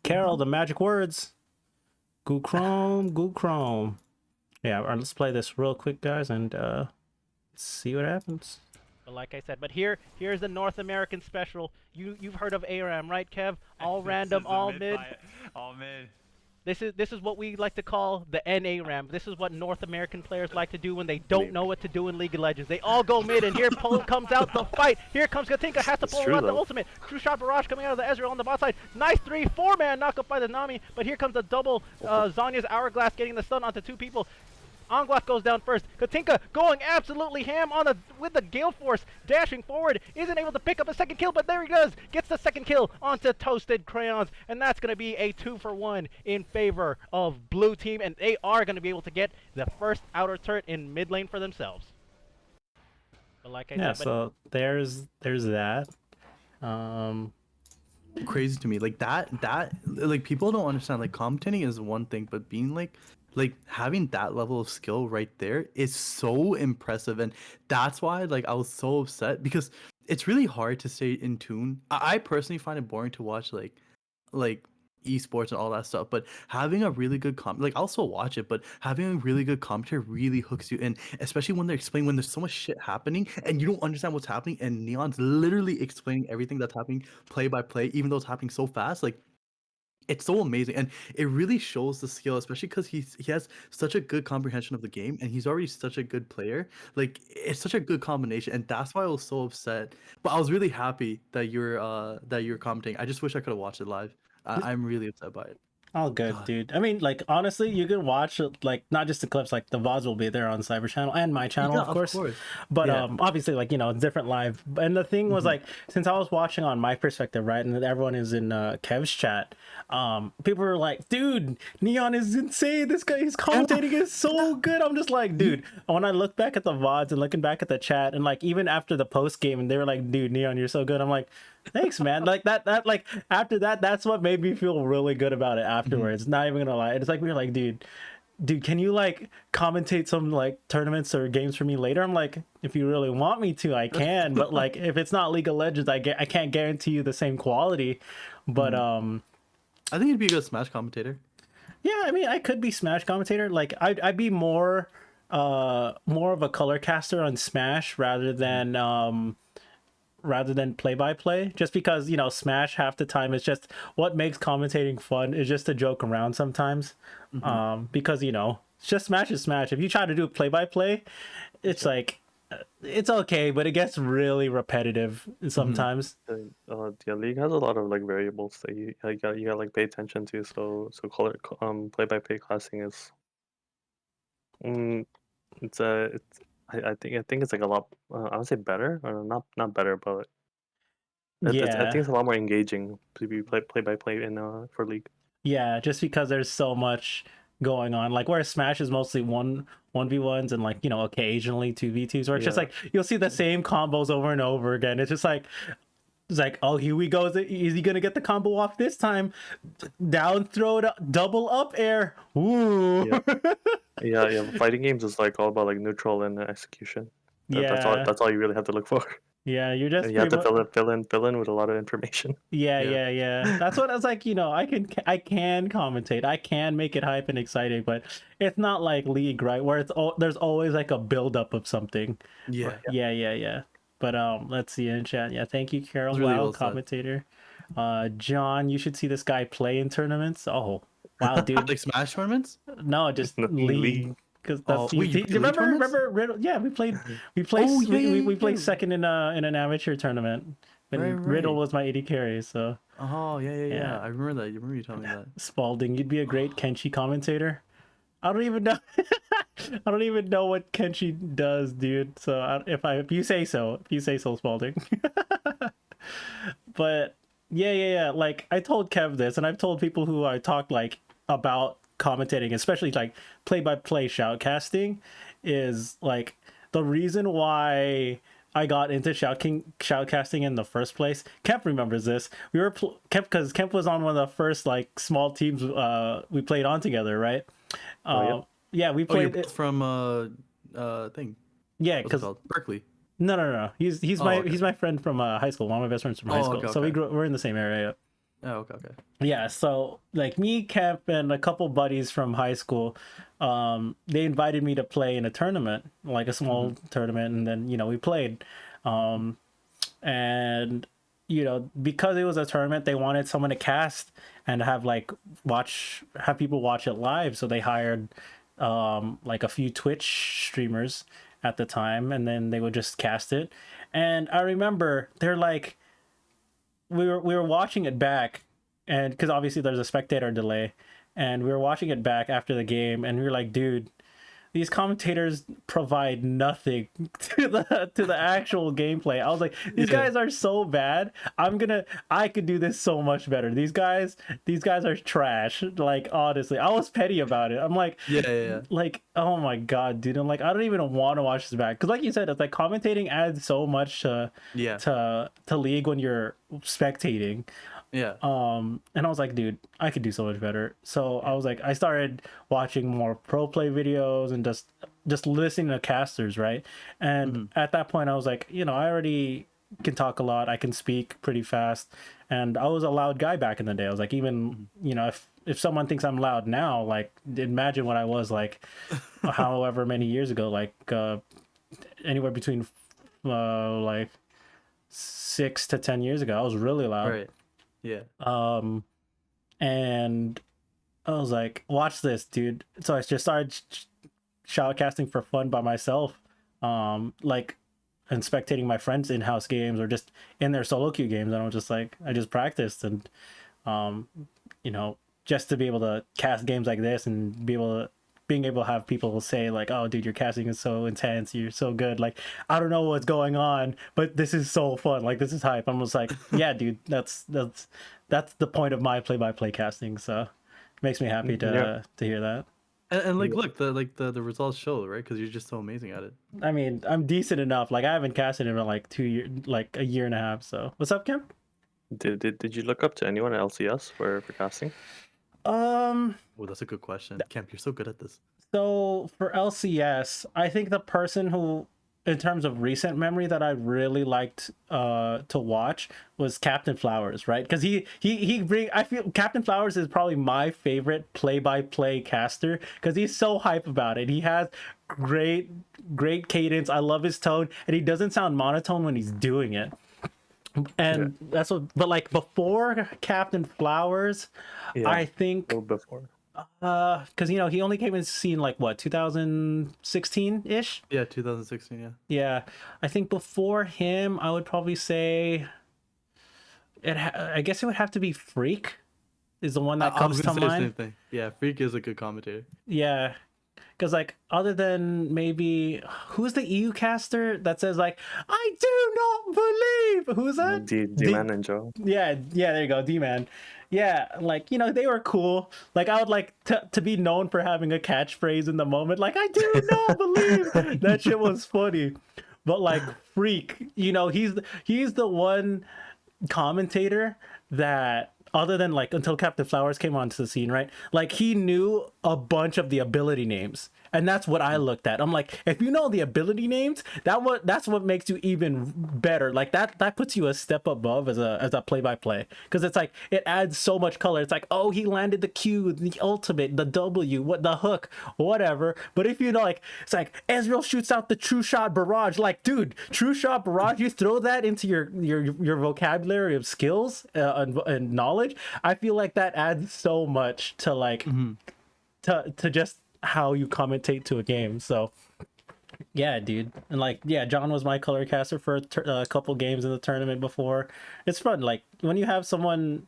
Carol, the magic words. Google Chrome. Yeah, let's play this real quick, guys, and see what happens. But like I said, here's the North American special. You've heard of ARAM, right, Kev? All random, all mid. All mid. This is what we like to call the NARAM. This is what North American players like to do when they don't know what to do in League of Legends. They all go mid, and here comes out the fight. Here comes Katinka, has to pull out the ultimate. True shot barrage coming out of the Ezreal on the bot side. Nice 3-4-man knockup by the Nami, but here comes the double Zhonya's Hourglass getting the stun onto two people. Anguak goes down first. Katinka going absolutely ham with the Gale Force, dashing forward, isn't able to pick up a second kill, but there he goes, gets the second kill onto Toasted Crayons, and that's going to be a 2-for-1 in favor of blue team, and they are going to be able to get the first outer turret in mid lane for themselves. But like I said, so there's that. Crazy to me, like that like, people don't understand, like, commentating is one thing, but being like having that level of skill right there is so impressive, and that's why, like, I was so upset, because it's really hard to stay in tune. I personally find it boring to watch, like esports and all that stuff, but having a really good like, I'll still watch it, but having a really good commentary really hooks you in, especially when they're explaining, when there's so much shit happening and you don't understand what's happening, and Neon's literally explaining everything that's happening play by play, even though it's happening so fast. Like, it's so amazing, and it really shows the skill, especially because he has such a good comprehension of the game, and he's already such a good player. Like, it's such a good combination, and that's why I was so upset. But I was really happy that you're commenting. I just wish I could have watched it live. I'm really upset by it. all good, dude. I mean, like, honestly, you can watch, like, not just the clips, like, the VODs will be there on Cyber Channel and my channel, of course. But obviously, like, it's different live. And the thing was, like, since I was watching on my perspective, right, and everyone is in Kev's chat, people were like, dude, Neon is insane. This guy, his commentating is so good. I'm just like, dude, when I look back at the VODs and looking back at the chat, and, like, even after the post game, and they were like, dude, Neon, you're so good. I'm like, thanks, man. Like, that like, after that, that's what made me feel really good about it afterwards. Not even gonna lie. It's like, we were like, dude, can you, like, commentate some, like, tournaments or games for me later? I'm like, if you really want me to, I can, but, like, if it's not League of Legends, I can't guarantee you the same quality. But I think you'd be a good Smash commentator. Yeah, I mean, I could be Smash commentator. Like, I'd be more of a color caster on Smash rather than play-by-play, just because, Smash half the time is just what makes commentating fun is just to joke around sometimes. Because, it's just Smash is Smash. If you try to do play-by-play, it's like, it's okay, but it gets really repetitive sometimes. League has a lot of, like, variables that you gotta like, pay attention to. So color play-by-play classing is I think it's, like, a lot, I would say better, or not better, but I think it's a lot more engaging to be play-by-play in for League. Yeah, just because there's so much going on. Like, where Smash is mostly 1v1s and, like, occasionally 2v2s, where it's just like you'll see the same combos over and over again. It's just like, It's like, oh, here we go. Is he gonna get the combo off this time? Down throw it up, double up air. Ooh. Yeah. Fighting games is like all about like neutral and execution. That's all you really have to look for. Yeah, you're just And you have to pretty fill in with a lot of information. Yeah. That's what I was like. I can commentate. I can make it hype and exciting, but it's not like League, right? Where there's always like a build up of something. Yeah. Yeah. But let's see in chat. Yeah, thank you, Carol. Really Wow, well said. commentator. John, you should see this guy play in tournaments. Oh, wow, dude. Like Smash tournaments? No, just League. Because that's wait, you do you play tournaments? remember Riddle? Yeah, we played Oh, yeah, we played yeah. second in an amateur tournament when Right. Riddle was my AD carry. So Oh, yeah. Yeah. I remember that. You remember you telling me that. Spalding, you'd be a great Kenshi commentator. I don't even know. I don't even know what Kenshi does, dude. So if you say so, Spalding. But yeah. Like I told Kev this, and I've told people who I talk like about commentating, especially like play-by-play shoutcasting, is like the reason why I got into shoutcasting in the first place. Kemp remembers this. We were Kemp because Kemp was on one of the first like small teams we played on together, right? Yeah, we played you're from thing. Yeah, What's it because called? Berkeley. no. He's my friend from high school. One of my best friends from high school. Okay, So okay. we're in the same area. Oh, okay. Yeah, so like me, Kemp, and a couple buddies from high school, they invited me to play in a tournament, like a small tournament, and then we played, and because it was a tournament, they wanted someone to cast and have people watch it live, so they hired like a few Twitch streamers at the time, and then they would just cast it. And I remember they're like, we were watching it back, and because obviously there's a spectator delay, and we were watching it back after the game, and we were like, dude, these commentators provide nothing to the actual gameplay. I was like, these guys are so bad. I could do this so much better. These guys are trash. Like, honestly, I was petty about it. I'm like, Yeah. like, oh my god, dude. I'm like, I don't even want to watch this back, because like you said, it's like commentating adds so much to League when you're spectating. Yeah. And I was like, dude, I could do so much better. So I was like, I started watching more pro play videos and just listening to casters, right? And at that point, I was like, I already can talk a lot. I can speak pretty fast, and I was a loud guy back in the day. I was like, even if someone thinks I'm loud now, like imagine what I was like, however many years ago, like anywhere between like 6 to 10 years ago. I was really loud. Right. Yeah. And I was like, watch this, dude. So I just started shoutcasting for fun by myself, like, and spectating my friends' in-house games or just in their solo queue games. And I was just like, I just practiced, and just to be able to cast games like this and being able to have people say like, oh dude, your casting is so intense, you're so good, like I don't know what's going on, but this is so fun, like this is hype. I'm just like, yeah dude, that's the point of my play-by-play casting. So it makes me happy to hear that. And like, look, the results show, right? Because you're just so amazing at it. I mean, I'm decent enough. Like I haven't casted in like 2 years, like a year and a half. So what's up, Kemp? Did you look up to anyone at LCS for casting? Oh, that's a good question. Kemp, you're so good at this. So for LCS, I think the person who, in terms of recent memory, that I really liked to watch was Captain Flowers, right? Because I feel Captain Flowers is probably my favorite play-by-play caster, because he's so hype about it. He has great cadence. I love his tone, and he doesn't sound monotone when he's doing it. And that's what, but like before Captain Flowers, I think before, because he only came in the scene like what, 2016-ish. Yeah, 2016. Yeah, I think before him I would probably say I guess it would have to be Freak, is the one that comes to mind. Same thing. Yeah, Freak is a good commentator. Yeah, because like other than maybe, who's the EU caster that says like, I do not believe, who's that? D-Man and Joe. Yeah, there you go, D-Man. Yeah, like they were cool. Like I would like to be known for having a catchphrase in the moment, like I do not believe. That shit was funny. But like Freak, he's the one commentator that, other than like until Captain Flowers came onto the scene, right? Like he knew a bunch of the ability names. And that's what I looked at. I'm like, if you know the ability names, that's what makes you even better. Like that puts you a step above as a play-by-play. Because it's like it adds so much color. It's like, oh, he landed the Q, the ultimate, the W, what the hook, whatever. But if you know, like, it's like Ezreal shoots out the true shot barrage. Like, dude, true shot barrage, you throw that into your vocabulary of skills and knowledge. I feel like that adds so much to like to just how you commentate to a game. So yeah, dude. And like, yeah, John was my color caster for a couple games in the tournament before. It's fun, like when you have someone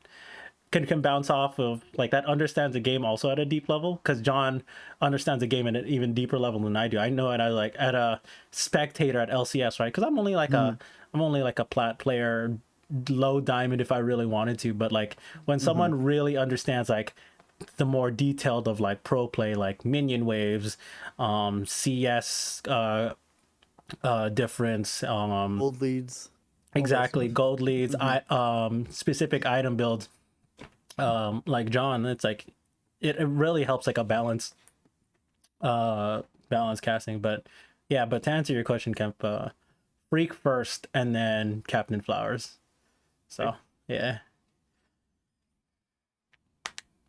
can bounce off of like that, understands the game also at a deep level, because John understands the game at an even deeper level than I do. I know it at a spectator at LCS, right? Because I'm only like a plat player, low diamond if I really wanted to. But like when someone really understands like the more detailed of like pro play, like minion waves, CS difference, Gold leads. exactly, gold leads, specific item builds, like John, it's like it really helps like a balance casting. But yeah, but to answer your question, Kemp, Freak first and then Captain Flowers. So yeah.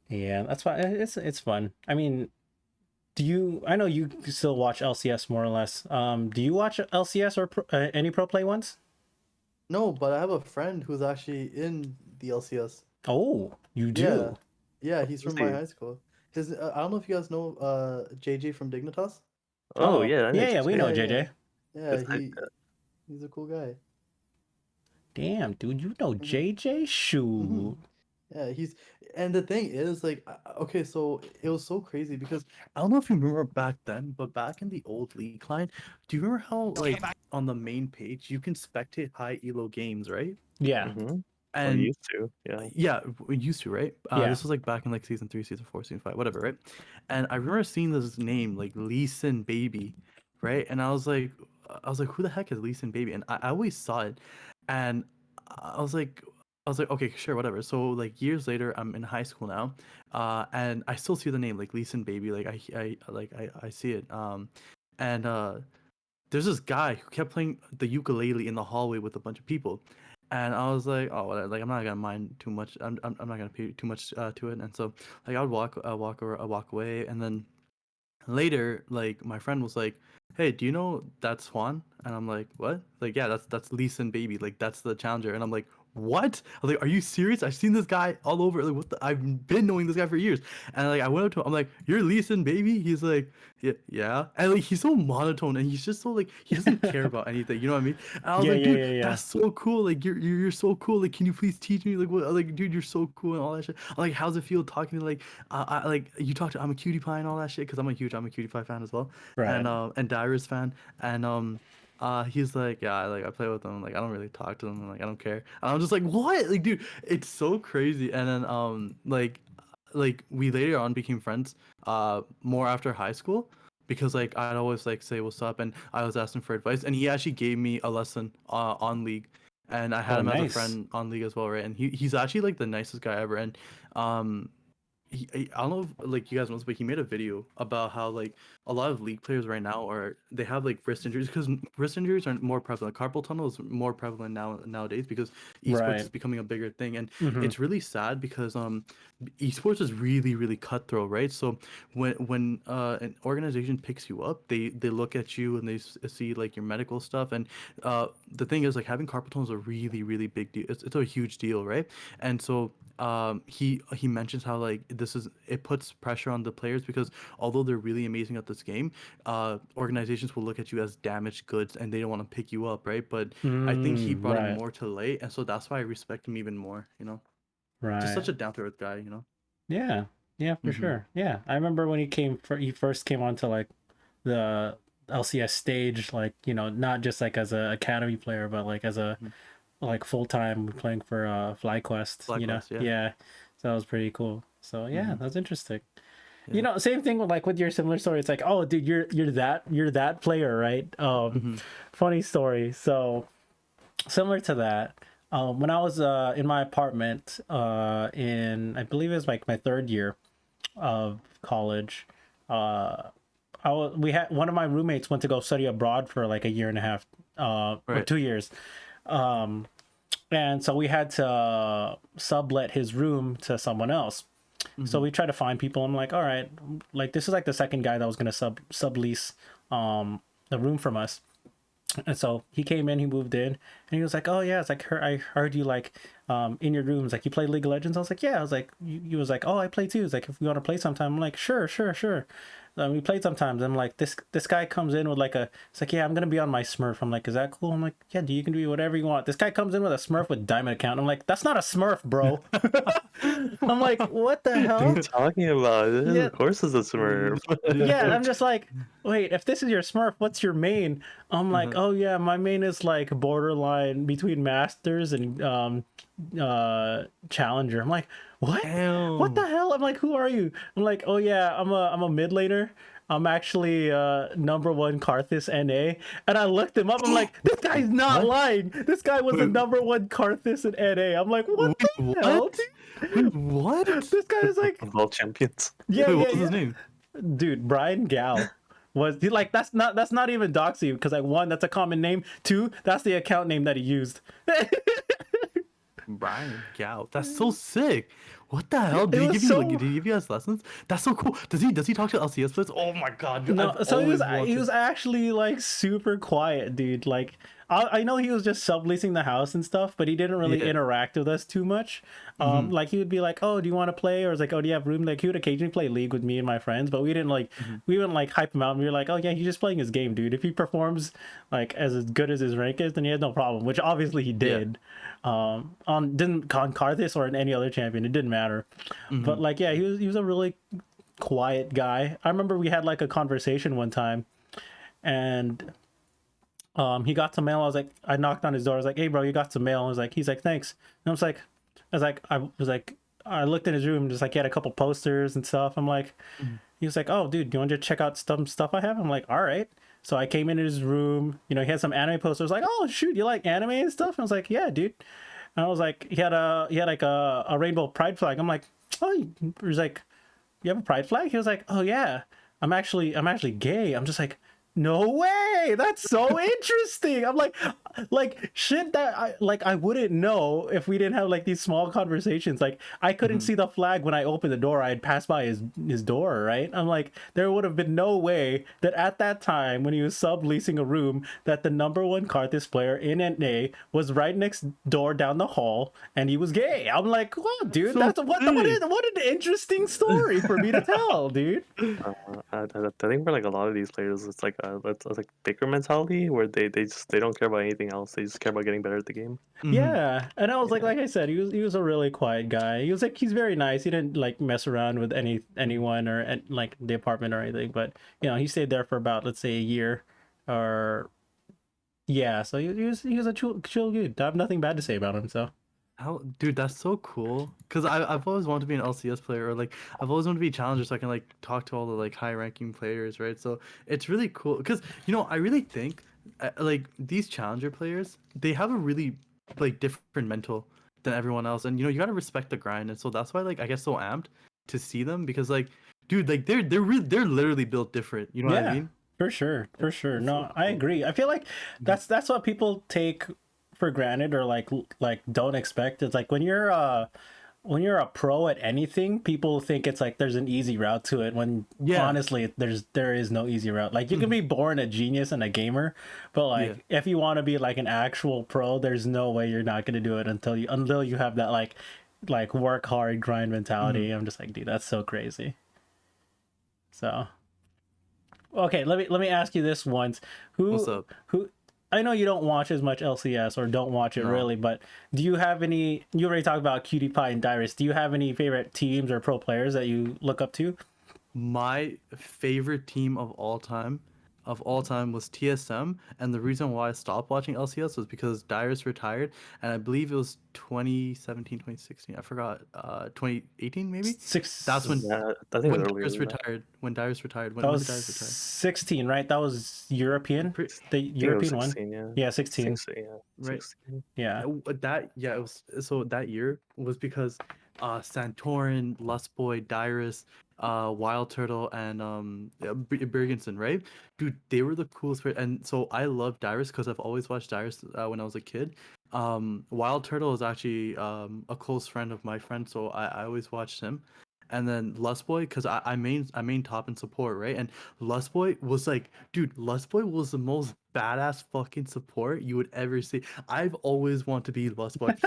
Yeah, that's why it's fun. I mean, I know you still watch LCS more or less. Do you watch LCS or any pro play ones? No, but I have a friend who's actually in the LCS. Oh, you do? Yeah, he's from my high school. His I don't know if you guys know JJ from Dignitas. Oh yeah, yeah, we know JJ. Yeah, he's a cool guy. Damn, dude, you know JJ? Shoot. Yeah, and the thing is, like, okay, so it was so crazy because I don't know if you remember back then, but back in the old League line, do you remember how, like, on the main page you can spectate high elo games, right? Yeah. And used to, yeah. Yeah, we used to, right? Yeah. This was like back in like season 3, season 4, season 5, whatever, right? And I remember seeing this name like Lee Sin Baby, right? And I was like, who the heck is Lee Sin Baby? And I always saw it, and I was like, okay, sure, whatever. So like years later, I'm in high school now, and I still see the name like Lee Sin Baby, like I see it, and there's this guy who kept playing the ukulele in the hallway with a bunch of people. And I was like, oh, whatever. Like, I'm not gonna mind too much. I'm not gonna pay too much to it. And so, like, I would walk away. And then later, like, my friend was like, hey, do you know that Swan? And I'm like, what? Like, yeah, that's Lee Sin Baby. Like, that's the challenger. And I'm like, what? I'm like, are you serious? I've seen this guy all over. Like, what the? I've been knowing this guy for years. And like, I went up to him. I'm like, you're Lee Sin Baby? He's like, yeah. And like, he's so monotone, and he's just so like, he doesn't care about anything. You know what I mean? And I was like, dude, that's so cool. Like, you're so cool. Like, can you please teach me? Like, what? Like, dude, you're so cool and all that shit. I'm like, how's it feel talking to like, like you talk to I'm a cutie pie and all that shit, because I'm a cutie pie fan as well. Right. And Dyrus fan. And he's like, yeah, like I play with them, like I don't really talk to them, like I don't care. And I'm just like, what? Like, dude, it's so crazy. And then like we later on became friends more after high school, because like I'd always like say what's up, and I was asking for advice, and he actually gave me a lesson on League, and I had him as a friend on League as well, right? And he's actually like the nicest guy ever. And I don't know if, like, you guys know this, but he made a video about how like a lot of League players right now they have like wrist injuries, because wrist injuries are more prevalent. Carpal tunnel is more prevalent nowadays because esports is becoming a bigger thing, and it's really sad because esports is really, really cutthroat, right? So when an organization picks you up, they look at you and they see like your medical stuff, and the thing is, like, having carpal tunnel is a really, really big deal. It's a huge deal, right? And so he mentions how like it puts pressure on the players, because although they're really amazing at this game, organizations will look at you as damaged goods and they don't want to pick you up, right? But I think he brought it more to light, and so that's why I respect him even more, you know? Right. Just such a down to earth guy, you know? Yeah, for sure. Yeah, I remember when he first came onto like the LCS stage, like, you know, not just like as a academy player, but like as a like full-time playing for FlyQuest, you know. Yeah, so that was pretty cool. So yeah, that's interesting. You know, same thing with like with your similar story. It's like, oh dude, you're that player, right? Funny story. So similar to that, When I was in my apartment in, I believe it was like my third year of college, we had one of my roommates went to go study abroad for like a year and a half, or Right. 2 years. Um, and so we had to sublet his room to someone else. So we tried to find people. I'm like, all right, like this is like the second guy that was gonna sublease the room from us. And so he came in, he moved in, and he was like, "Oh yeah, it's like I heard you like in your rooms, like you play League of Legends." I was like, "Yeah." I was like, "He was like, oh, I play too." It's like, "If we want to play sometime," I'm like, "Sure, sure, sure." We played sometimes. I'm like, this guy comes in with like it's like, "Yeah, I'm gonna be on my Smurf." I'm like, "Is that cool?" I'm like, "Yeah, dude, you can do whatever you want." This guy comes in with a Smurf with diamond account. I'm like, "That's not a Smurf, bro." I'm like, "What the What are you hell?" talking about? This Yeah, of course is a Smurf. yeah, I'm just like, wait, if this is your Smurf, what's your main? I'm like, oh yeah, my main is like borderline between Masters and Challenger. I'm like, what? What the Damn. hell? I'm like, who are you? I'm like, oh yeah, I'm a mid laner. I'm actually number one Karthus NA. And I looked him up. I'm like, this guy's not What? lying. This guy was the Wait, number one Karthus in NA. I'm like, what wait, the hell, what? Wait, what? this guy is like, Of all champions. yeah, Wait, yeah, what was his yeah. name? Dude, Brian Gal was he like that's not even doxy because like one, that's a common name. Two, that's the account name that he used. Brian Gow. That's so sick. What the hell? Did he was give you like? so Did he give you guys lessons? That's so cool. Does he talk to LCS players? Oh my god, dude, no. I've So always he wanted. was actually like super quiet, dude. Like I know he was just subleasing the house and stuff, but he didn't really Yeah. interact with us too much. Like he would be like, "Oh, do you want to play?" Or it's like, "Oh, do you have room?" Like he would occasionally play League with me and my friends, but we wouldn't like hype him out. And we were like, "Oh yeah, he's just playing his game, dude. If he performs like as good as his rank is, then he has no problem." Which obviously he Yeah. did. On didn't on Karthus or in any other champion, it didn't matter. But like, yeah, he was a really quiet guy. I remember we had like a conversation one time, and he got some mail. I knocked on his door. I was like, "Hey, bro, you got some mail?" He's like, "Thanks." And I looked in his room, just like he had a couple posters and stuff. I'm like, he was like, "Oh, dude, you want to check out some stuff I have?" I'm like, "All right." So I came into his room. He had some anime posters. Like, "Oh, shoot, you like anime and stuff?" And I was like, "Yeah, dude." And I was like, he had like a rainbow pride flag. I'm like, "Oh," he was like, "You have a pride flag?" He was like, "Oh yeah, I'm actually gay." I'm just like, no way, that's so interesting. I'm like shit that I wouldn't know if we didn't have like these small conversations. Like I couldn't see the flag when I opened the door. I had passed by his door, right? I'm like, there would have been no way that at that time when he was subleasing a room that the number one Karthus player in NA was right next door down the hall and he was gay. I'm like, whoa, dude, So that's what sick. what an interesting story for me to tell, dude. I think for like a lot of these players, it's like it's like Baker mentality where they don't care about anything else. They just care about getting better at the game. Yeah, and I was Yeah. like I said, he was a really quiet guy. He was like he's very nice. He didn't like mess around with anyone or like the apartment or anything. But he stayed there for about, let's say, a year, or yeah. So he was a chill dude. I have nothing bad to say about him. So How, dude, that's so cool. Cause I've always wanted to be an LCS player, or like I've always wanted to be a challenger, so I can like talk to all the like high ranking players, right? So it's really cool. Cause I really think like these challenger players, they have a really like different mental than everyone else, and you gotta respect the grind, and so that's why like I get so amped to see them because like, dude, like they're literally built different. You know what I yeah, mean? for sure, for sure. It's so No, I cool. agree. I feel like that's what people take for granted or like don't expect. It's like when you're a pro at anything, people think it's like there's an easy route to it when Yeah. honestly there is no easy route. Like you can be born a genius and a gamer, but Yeah. like if you want to be like an actual pro, there's no way you're not going to do it until you have that like work hard grind mentality. I'm just like, dude, that's so crazy. So okay, let me ask you this once. What's Who up? who I know you don't watch as much LCS or don't watch it No. really, but do you have any, you already talked about Cutie Pie and Dyrus. Do you have any favorite teams or pro players that you look up to? My favorite team of all time, of all time was TSM, and the reason why I stopped watching LCS was because Dyrus retired, and I believe it was 2017, 2016. I forgot. 2018 maybe. That's Six. Yeah, I think it when was earlier Dyrus than that. retired. When Dyrus retired. That When was did Dyrus retire? 16, right? That was European. Pretty, The I think it was European one. 16. Yeah, Yeah, 16. yeah, right. 16. Yeah. It was so that year was because Santorin, Lustboy, Dyrus, Wild Turtle, and Bergensen, right? Dude, they were the coolest and so I love Dyrus because I've always watched Dyrus when I was a kid. Wild Turtle is actually a close friend of my friend, so I always watched him. And then Lustboy, because I main top and support, right? And Lustboy was like, dude, Lustboy was the most badass fucking support you would ever see. I've always wanted to be Lustboy.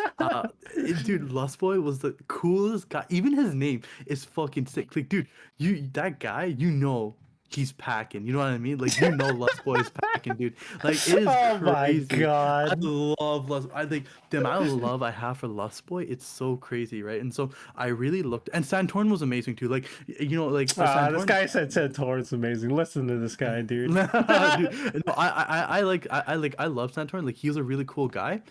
Dude, Lustboy was the coolest guy. Even his name is fucking sick. Like, dude, that guy, he's packing. You know what I mean? Like, Lustboy is packing, dude. Like, it is Oh my crazy. I god. love Lust. I think the amount of love I have for Lustboy, it's so crazy, right? And so I really looked, and Santorn was amazing too. Like, like for This Santorn, guy said Torrent's amazing. Listen to this guy, dude. dude, no, I love Santorin. Like, he was a really cool guy.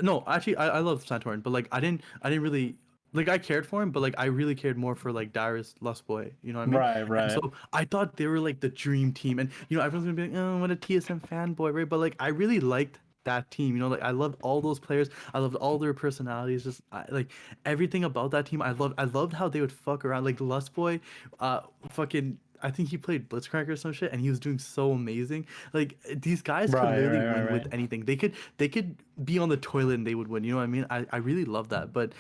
No, actually, I love Santorin, but like I didn't really like, I cared for him, but like I really cared more for like Dyrus Lustboy. You know what I mean? Right, And right. so I thought they were like the dream team, and everyone's gonna be like, oh, what a TSM fanboy, right? But like I really liked that team. Like, I loved all those players. I loved all their personalities. Just like everything about that team. I loved how they would fuck around. Like Lustboy, fucking. I think he played Blitzcrank or some shit, and he was doing so amazing. Like, these guys could Right, literally right, right, win with right. anything. They could be on the toilet and they would win. You know what I mean? I really love that. But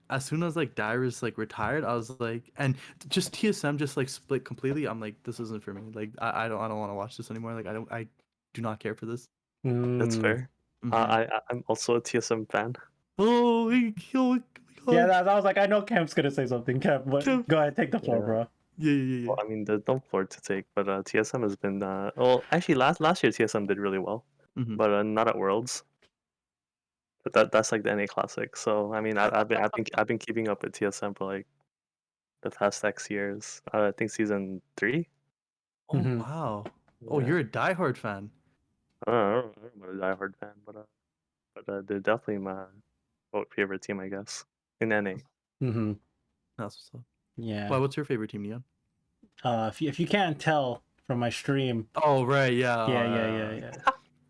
as soon as like Dyrus like retired, I was like, and just TSM just like split completely. I'm like, this isn't for me. Like, I don't want to watch this anymore. Like, I do not care for this. That's Mm. fair. Hmm. I'm also a TSM fan. Oh, he killed. Yeah, I was like, I know Kemp's gonna say something. Kemp, but Kemp. go ahead, take the floor, Yeah. bro. Yeah. Well, I mean, there's no floor to take, but TSM has been well, actually last year TSM did really well, Hmm. but not at Worlds. But that's like the NA Classic. So I mean, I've been keeping up with TSM for like the past X years. I think season 3. Oh Hmm. wow. Oh, Yeah. you're a diehard fan. I don't know about a diehard fan, but they're definitely my favorite team, I guess, in NA. Hmm. That's what's up. Why? Yeah. What's your favorite team, Neon? If you can't tell from my stream, Oh right, yeah.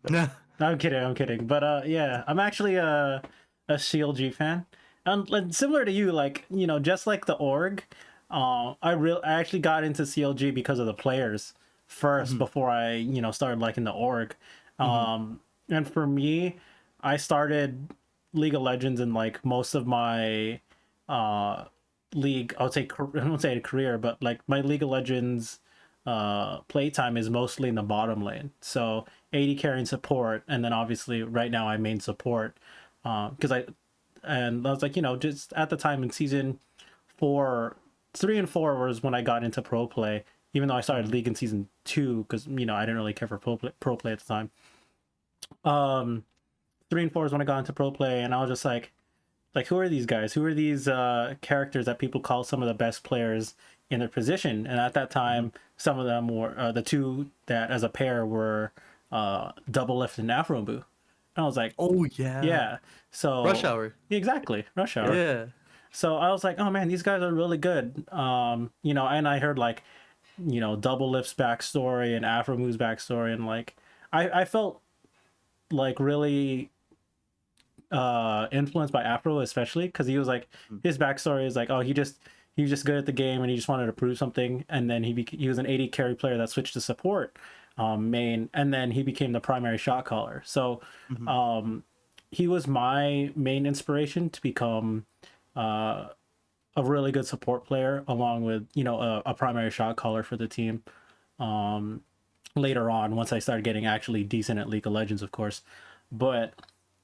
Nah. No, I'm kidding. But yeah, I'm actually a CLG fan, and similar to you, like just like the org, I actually got into CLG because of the players first Mhm, before I started liking the org. mhm, And for me, I started League of Legends in like most of my uh league. I would say I don't say a career, but like my League of Legends playtime is mostly in the bottom lane. So AD carrying support, and then obviously right now I main support because I was like just at the time in season 4, 3 and 4 was when I got into pro play. Even though I started mhm, league in season 2 because I didn't really care for pro play at the time. Um, 3 and 4 is when I got into pro play, and I was just like who are these guys? Who are these characters that people call some of the best players in their position? And at that mhm. time, some of them were the two that as a pair were Double Lift and Afro Boo. And I was like, Oh yeah. yeah. Rush So Hour. exactly, Rush Hour. Yeah. So I was like, oh man, these guys are really good. And I heard like, Double Lift's backstory and Afro Boo's backstory, and like I felt like really influenced by Afro, especially because he was like Mm, his backstory is like, oh, he was just good at the game and he just wanted to prove something, and then he was an AD carry player that switched to support main, and then he became the primary shot caller. So mhm, he was my main inspiration to become uh, a really good support player, along with a primary shot caller for the team. Um, Later on, once I started getting actually decent at League of Legends, of course, but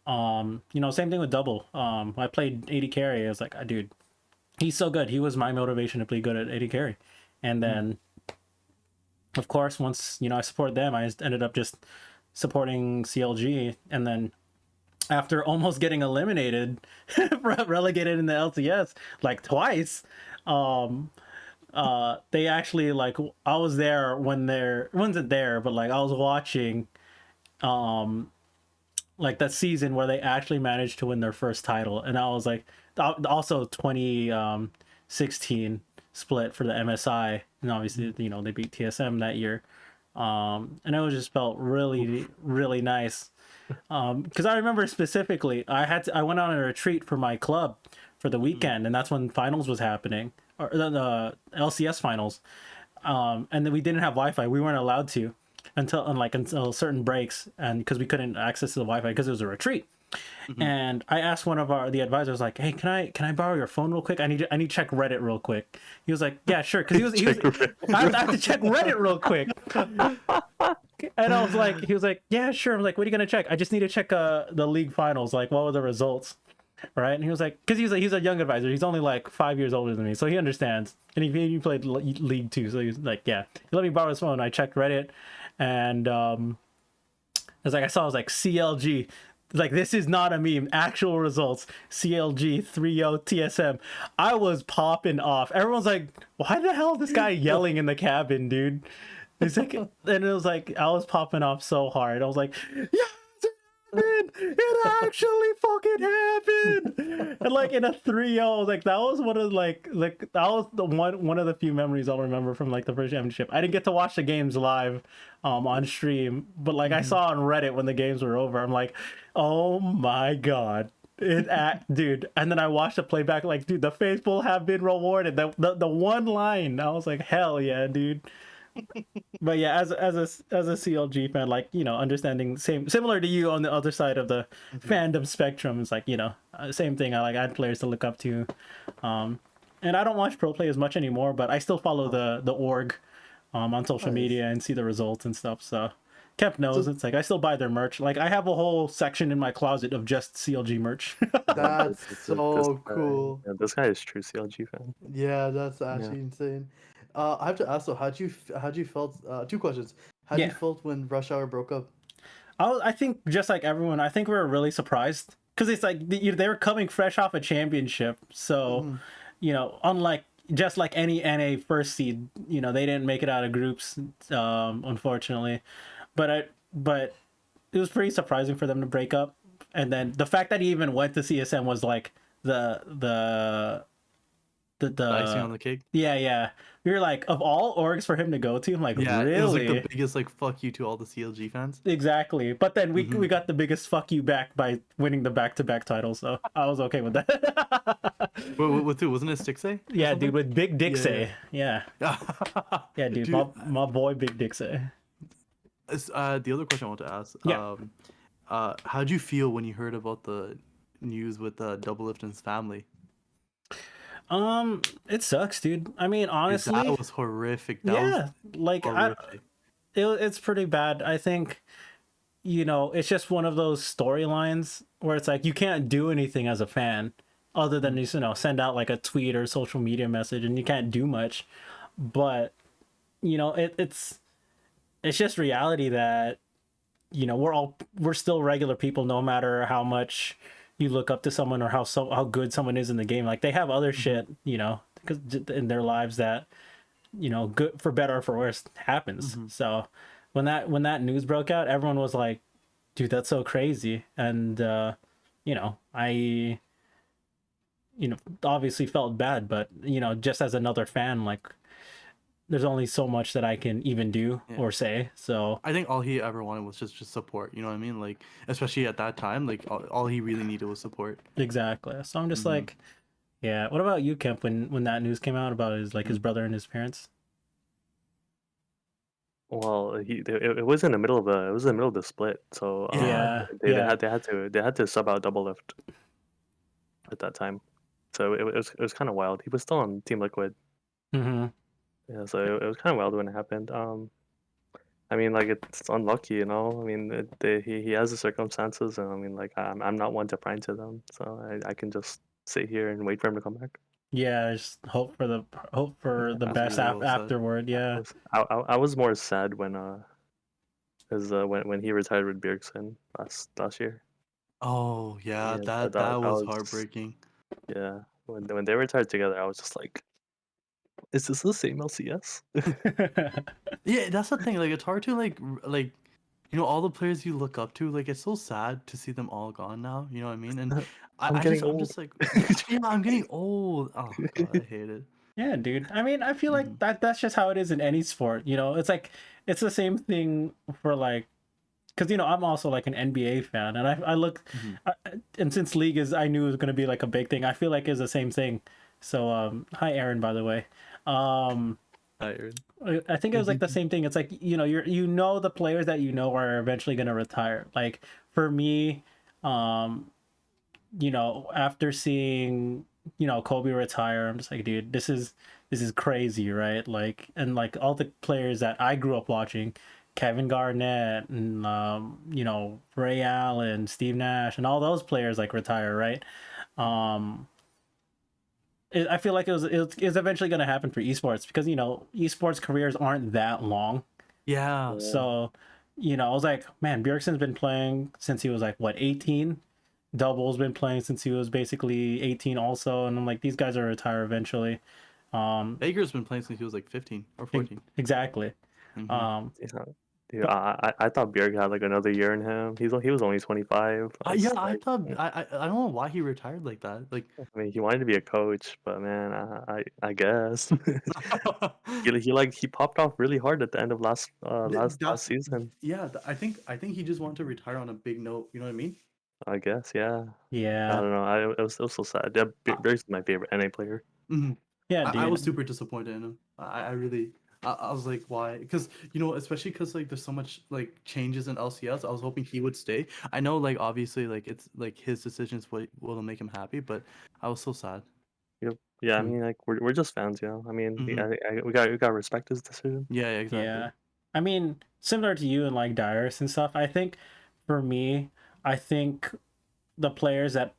same thing with Double. I played AD carry. I was like, dude, he's so good. He was my motivation to play good at AD carry. And mhm. then, of course, once I support them, I just ended up just supporting CLG. And then after almost getting eliminated, relegated in the LTS like twice, um, they actually like I was there when they're wasn't there, but like I was watching um like that season where they actually managed to win their first title, and I was like, also 2016 split for the MSI, and obviously they beat TSM that year, and it was just felt really Oof. really nice, because I remember specifically I went on a retreat for my club for the weekend, and that's when finals was happening, or the LCS finals, and then we didn't have Wi-Fi. We weren't allowed to until certain breaks, and because we couldn't access the Wi-Fi because it was a retreat. Mhm. And I asked one of the advisors, like, "Hey, can I borrow your phone real quick? I need to check Reddit real quick." He was like, "Yeah, sure," because he was Check it. I have to check Reddit real quick. And I was like, he was like, "Yeah, sure." I'm like, "What are you gonna check?" "I just need to check the league finals. Like, what were the results?" Right? And he was like, because he's a young advisor. He's only like 5 years older than me, so he understands. And he played League too, so he's like, yeah. He let me borrow his phone. I checked Reddit, and I saw, I was like, CLG. Like, this is not a meme. Actual results. CLG 3-0 TSM. I was popping off. Everyone's like, why the hell is this guy yelling in the cabin, dude? It's like, and it was like, I was popping off so hard. I was like, yeah, it actually fucking happened. And like in a 3-0, like that was one of like that was the one of the few memories I'll remember from like the first championship. I didn't get to watch the games live on stream, but like I saw on Reddit when the games were over. I'm like, oh my god. Dude, and then I watched the playback, like, dude, the faithful have been rewarded. The one line, I was like, hell yeah, dude. But yeah, as a CLG fan, like, understanding similar to you on the other side of the Mhm. fandom spectrum, is like, same thing. I had players to look up to, um, and I don't watch pro play as much anymore, but I still follow Oh, the org, on social nice. media and see the results and stuff. So Kemp knows. So It's like I still buy their merch. Like I have a whole section in my closet of just CLG merch. Yeah, that's this so guy, cool. yeah, this guy is true CLG fan. Yeah, that's Yeah. actually insane. I have to ask though, how'd you felt? Two questions. How'd you Yeah, felt when Rush Hour broke up? I think just like everyone, I think we were really surprised because it's like they were coming fresh off a championship, so Hmm. unlike just like any NA first seed, they didn't make it out of groups, unfortunately. But it was pretty surprising for them to break up, and then the fact that he even went to CSM was like the the The icing the on the cake. yeah, yeah. We were like, of all orgs for him to go to, I'm like, Yeah, it was like the really? biggest like fuck you to all the CLG fans. Exactly. But then we Hmm. we got the biggest fuck you back by winning the back-to-back title, so I was okay with that. With who? Wasn't it 6A or Yeah, dude, something? with Big Dick Yeah, say. Yeah. yeah. Yeah, dude, Dude, my boy Big Dick say. the other question I want to ask, Yeah. how'd you feel when you heard about the news with Double Lifton's family? It sucks, dude. I mean, Dude, that honestly, was horrific. That was yeah, like horrific. it's pretty bad. I think, it's just one of those storylines where it's like you can't do anything as a fan other than Mhm. just, send out like a tweet or social media message, and you can't do much. But, it's just reality that, we're still regular people, no matter how much you look up to someone or how good someone is in the game. Like they have other Mhm. shit, because in their lives that, good for better or for worse happens. Mhm. So when that news broke out, everyone was like, dude, that's so crazy. And I obviously felt bad, but just as another fan, like there's only so much that I can even do Yeah. or say. So I think all he ever wanted was just support. You know what I mean? Like, especially at that time, like all he really needed was support. exactly. So I'm just Hmm. like, yeah. What about you, Kemp? When that news came out about his brother and his parents? Well, it was in the middle of the split, so Yeah. Yeah, they yeah. had to sub out Double Lift at that time. So it was kind of wild. He was still on Team Liquid. Mm-hmm. Yeah, so it was kind of wild when it happened. I mean, like it's unlucky, you know. I mean, he has the circumstances, and I mean, like I'm not one to pry into them, so I can just sit here and wait for him to come back. Yeah, just hope for the Yeah, That's best really well said. afterward. Yeah, I was more sad when when he retired with Bjergsen last year. Oh yeah, Yeah, that that was was heartbreaking. yeah. When they retired together, I was just like, Is this the same LCS? Yeah, that's the thing. Like, it's hard to like, all the players you look up to. Like, it's so sad to see them all gone now. You know what I mean? And I'm getting I'm old. just like, yeah, I'm getting old. Oh God, I hate it. Yeah, dude. I mean, I feel Hmm. like that's just how it is in any sport, you know? It's like it's the same thing for like because I'm also like an NBA fan, and I look, Hmm. and since league is I knew it was gonna be like a big thing. I feel like it's the same thing. So hi Aaron, by the way. Um, Tired. I think it was like the same thing. It's like the players that are eventually gonna retire. Like for me, um, after seeing Kobe retire, I'm just like, dude, this is crazy, right? Like, and like all the players that I grew up watching, Kevin Garnett and Ray Allen, Steve Nash, and all those players like retire, right? Um, I feel like it's eventually going to happen for esports because esports careers aren't that long. Yeah. Yeah. So, I was like, man, Bjergsen's been playing since he was like what 18. Double's been playing since he was basically 18 also, and I'm like, these guys are retire eventually. Baker's been playing since he was like 15 or 14. Exactly. Hmm. Um, Yeah. Dude, but I thought Bjerg had like another year in him. He was only 25. I Yeah, was I like, thought I don't know why he retired like that. Like, I mean, he wanted to be a coach, but man, I guess he popped off really hard at the end of last that's season. yeah. I think he just wanted to retire on a big note. You know what I mean? I guess, yeah. I yeah, don't know. It was so sad. Yeah, Bjerg's my favorite NA player. Mhm. yeah, I was dude. super disappointed in him. I really, I was like, why? Because especially because like there's so much like changes in LCS. I was hoping he would stay. I know, like obviously, like it's like his decisions will make him happy, but I was so sad. Yep. Yeah, I Hmm. mean, like we're just fans, you know. I mean, Hmm. we got to respect his decision. Yeah, yeah, exactly. Yeah. I mean, similar to you and like Dyrus and stuff, I think for me, I think the players that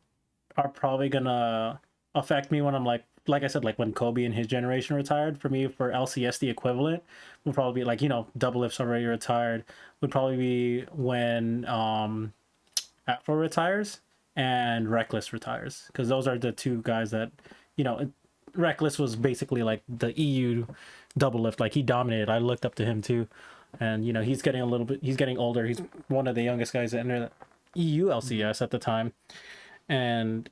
are probably gonna affect me when I'm like I said, like when Kobe and his generation retired, for me for LCS the equivalent would probably be like, Double If's already retired, would probably be when Afro retires and Reckless retires. Because those are the two guys that, you know, Reckless was basically like the EU Double Lift. Like he dominated. I looked up to him too. And he's getting he's getting older. He's one of the youngest guys that entered the EU Hmm. LCS at the time. And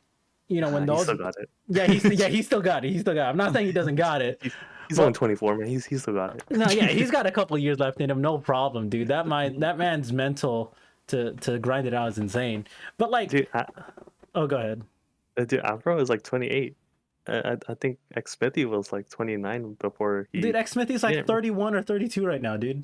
when He those still got it. he still got it. He still got it. I'm not saying he doesn't got it. He's only But 24, man. He still got it. no, yeah, he's got a couple years left in him, no problem, dude. That man's mental to grind it out is insane. But like, Dude, oh, go ahead. dude, Afro is like 28. I think Xmithy was like 29 before Dude, X Smithy's he like didn't. 31 or 32 right now, dude.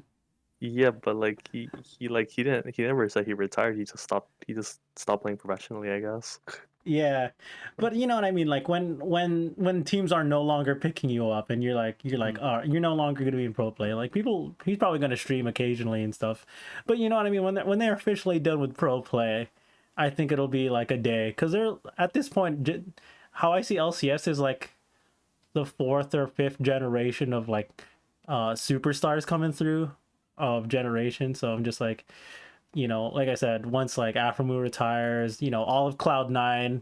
Yeah, but like he never said he retired. He just stopped playing professionally, I guess. Yeah, but you know what I mean. Like when teams are no longer picking you up, and you're like, Hmm. oh, you're no longer gonna be in pro play. Like people, he's probably gonna stream occasionally and stuff. But you know what I mean. When they're officially done with pro play, I think it'll be like a day because they're at this point. How I see LCS is like the fourth or fifth generation of like superstars coming through of generation. So I'm just like, like I said, once like Afromu retires, all of Cloud9,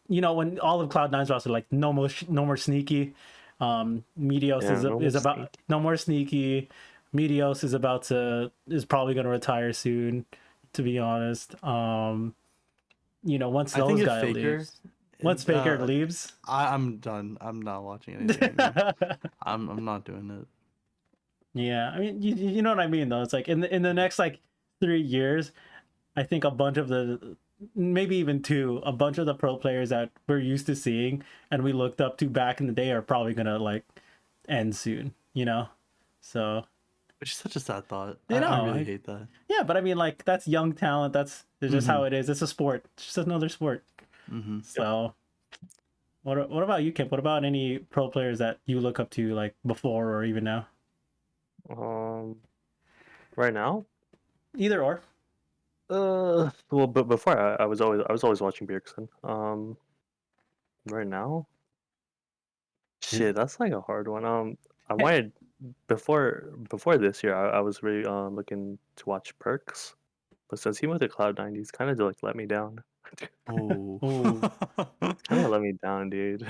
when all of Cloud9's roster, like no more sneaky. Meteos Yeah, no is about mistake. no more sneaky. Meteos is probably gonna retire soon, to be honest. Once I think those if guy Faker, leaves, once Faker leaves, I'm done. I'm not watching anything anymore. I'm not doing it. yeah, I mean, you know what I mean though. It's like in the next like 3 years, I think a bunch of the maybe even two, a bunch of the pro players that we're used to seeing and we looked up to back in the day are probably gonna like end soon, So Which is such a sad thought. you I know, really like, hate that. yeah, but I mean like that's young talent. That's just Hmm. how it is. It's a sport. It's just another sport. Hmm. Yep. So what about you, Kemp? What about any pro players that you look up to like before or even now? Um, right now, Either or. well, but before I was always watching Bjergsen. Right now, shit, that's like a hard one. I wanted before this year, I was really looking to watch Perks, but since he went to Cloud9, he's kind of like let me down. Oh. Oh, Kind of let me down, dude.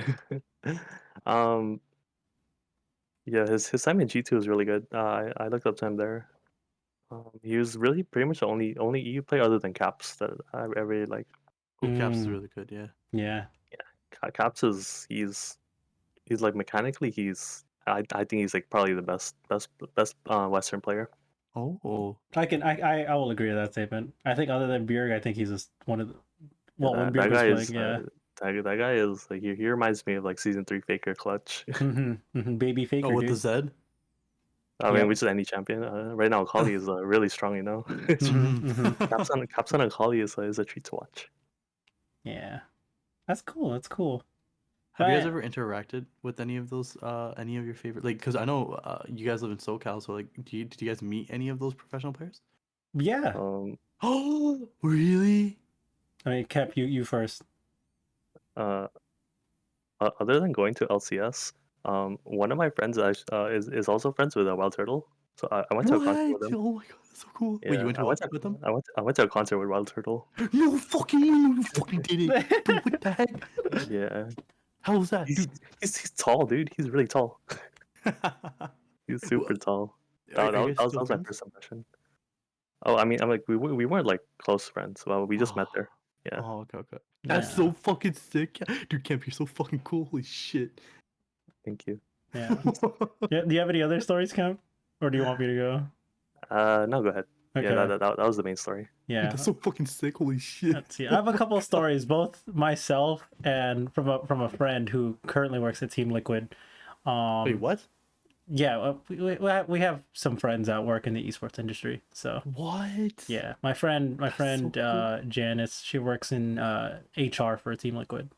Um, Yeah, his time in G2 is really good. I looked up to him there. He was really pretty much the only EU player other than Caps that I really like. Oh, Caps is Mm, really good. Yeah. yeah. Caps is he's like mechanically I think he's like probably the best Western player. Oh. I will agree with that statement. I think other than Bjerg, I think he's just one of the Yeah, well when that Bjerg was guy playing, is yeah. that guy is like he reminds me of like season 3 Faker Clutch. Baby Oh, Faker, with the dude. Z. I mean, Yep. which is any champion. Right now, Akali is really strong. Caps on Akali is a treat to watch. Yeah. That's cool. That's cool. Have you guys But ever interacted with any of those, any of your favorite, like, because I know you guys live in SoCal, so like, did you guys meet any of those professional players? yeah. Um, Oh, really? I mean, Kep, you first. uh, Other than going to LCS, one of my friends is also friends with a Wild Turtle. So I went to a concert with What? him. Oh my god, that's so cool. Wait, you Yeah, went to what with them? I went to a concert with Wild Turtle. No fucking way, you fucking did it, bro. What the heck? Yeah, How was that, he's dude? he's tall, dude. He's really tall. He's Well, super tall. are you guys That still was my friends? first impression. Oh, I mean, I'm like we weren't like close friends. Well, we just met there. Yeah, Oh, okay, okay. That's Yeah. so fucking sick. Dude, Kemp, you're so fucking cool. Holy shit. thank you. Yeah. Yeah. Do you have any other stories, Kep? Or do you want me to go? No, go ahead. Yeah, Okay. that was the main story. Yeah. That's so fucking sick. Holy shit. Let's see. I have a couple of stories, both myself and from a friend who currently works at Team Liquid. Wait, what? Yeah, we have some friends that work in the esports industry. So What? yeah, my friend so cool. Janice, she works in HR for Team Liquid.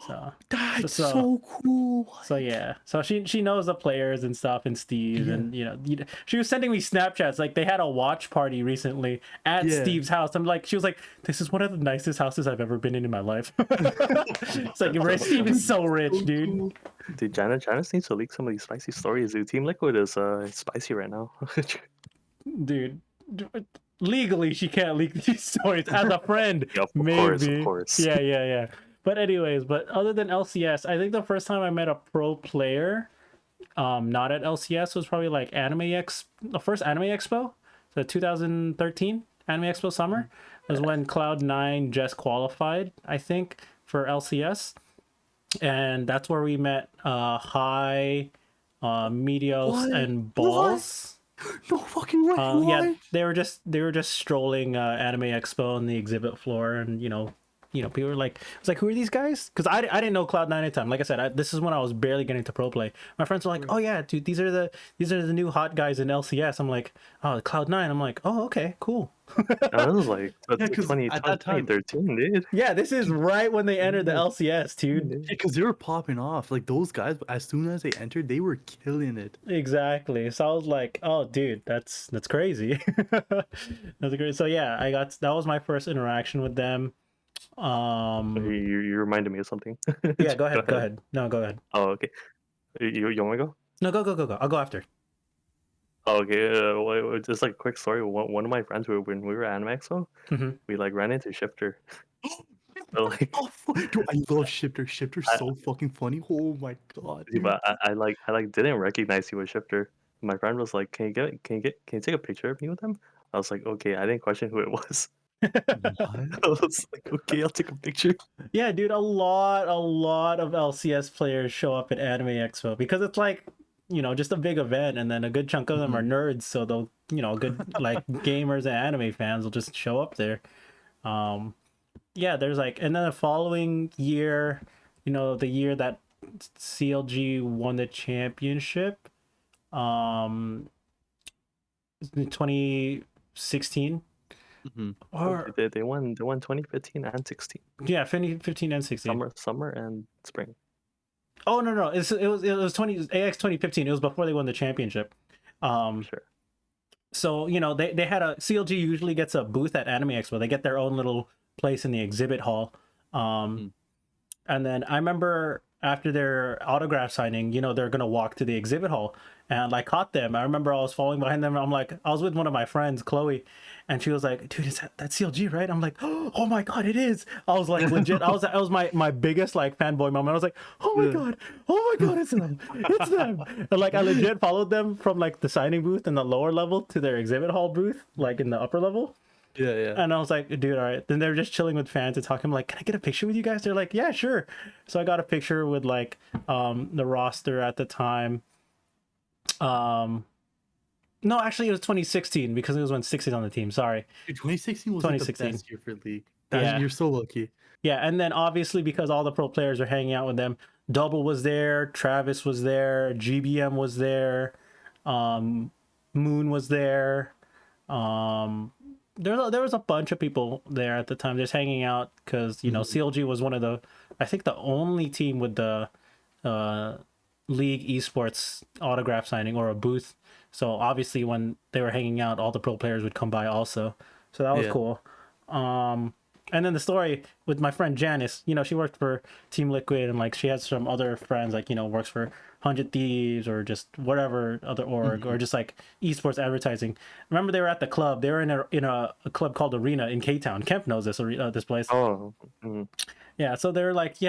So That's so so cool. so yeah, so she knows the players and stuff and Steve Yeah. and she was sending me Snapchats like they had a watch party recently at Yeah. Steve's house. I'm like, she was like, this is one of the nicest houses I've ever been in my life. It's like Steve is so rich, dude. Cool. Dude, Janice needs to leak some of these spicy stories. Dude, Team Liquid is spicy right now. Dude, legally she can't leak these stories as a friend. Yeah, of Maybe. course. Yeah. But anyways, but other than LCS, I think the first time I met a pro player, not at LCS, was probably like the first Anime Expo, the 2013 Anime Expo summer, was when Cloud9 just qualified, I think, for LCS, and that's where we met High, Meteos, What? and Balls. No fucking way. What? Yeah, they were just strolling Anime Expo on the exhibit floor, and people were like, it's like, who are these guys? Because I didn't know Cloud9 at the time. Like I said, this is when I was barely getting to pro play. My friends were like, oh yeah, dude, these are the new hot guys in LCS. I'm like, oh, Cloud9. I'm like, oh, okay, cool. That was like Yeah, 'cause at that time- 2013, dude. Yeah, this is right when they entered the Yeah. LCS, dude. Dude. Because they were popping off. Like those guys, as soon as they entered, they were killing it. Exactly. So I was like, oh, dude, that's crazy. That's great. So yeah, that was my first interaction with them. You reminded me of something. Yeah, go ahead. No, go ahead. Oh, okay. You want to go? No, go. I'll go after. Oh, okay. Well, just like a quick story. One of my friends, when we were at Anime Expo, Mhm. we like ran into Shifter. So, like, Oh, dude, I love Shifter. Shifter's I- so fucking funny. Oh my god, see, dude. but I like didn't recognize he was Shifter. My friend was like, "Can you take a picture of me with him?" I was like, "Okay." I didn't question who it was. What? I was like, "Okay, I'll take a picture." Yeah, dude, a lot of LCS players show up at Anime Expo because it's like, just a big event, and then a good chunk of them are nerds, so they'll, good like gamers and anime fans will just show up there. Yeah, there's like, and then the following year, the year that CLG won the championship, 2016. Or They won 2015 and 16. yeah, 15 and 16. Summer and spring. Oh no, it was 20 AX 2015. It was before they won the championship. Sure. So they had a CLG usually gets a booth at Anime Expo. They get their own little place in the exhibit hall. And then I remember after their autograph signing, they're gonna walk to the exhibit hall, and I caught them. I remember I was following behind them. I'm like, I was with one of my friends, Chloe, and she was like, "Dude, is that's CLG, right?" I'm like, "Oh my god, it is!" I was like, legit. I was my biggest like fanboy moment. I was like, Yeah. oh my god, it's them!" And like I legit followed them from like the signing booth in the lower level to their exhibit hall booth, like in the upper level. Yeah, yeah. And I was like, dude, all right. Then they're just chilling with fans and talking. I'm like, can I get a picture with you guys? They're like, yeah, sure. So I got a picture with like the roster at the time. No, actually it was 2016 because it was when 16 on the team. Sorry. Dude, 2016 was like the 2016. best year for League. Yeah. You're so lucky. Yeah, and then obviously because all the pro players are hanging out with them, Double was there, Travis was there, GBM was there, Moon was there. There was a bunch of people there at the time just hanging out because CLG was one of the, I think, the only team with the league esports autograph signing or a booth. So obviously when they were hanging out, all the pro players would come by also. So that was cool. And then the story with my friend Janice, she worked for Team Liquid, and like she has some other friends, like works for 100 Thieves or just whatever other org, or just like esports advertising. Remember they were at the club. They were in a club called Arena in K-Town. Kemp knows this place. Oh, mhm. Yeah, so they're like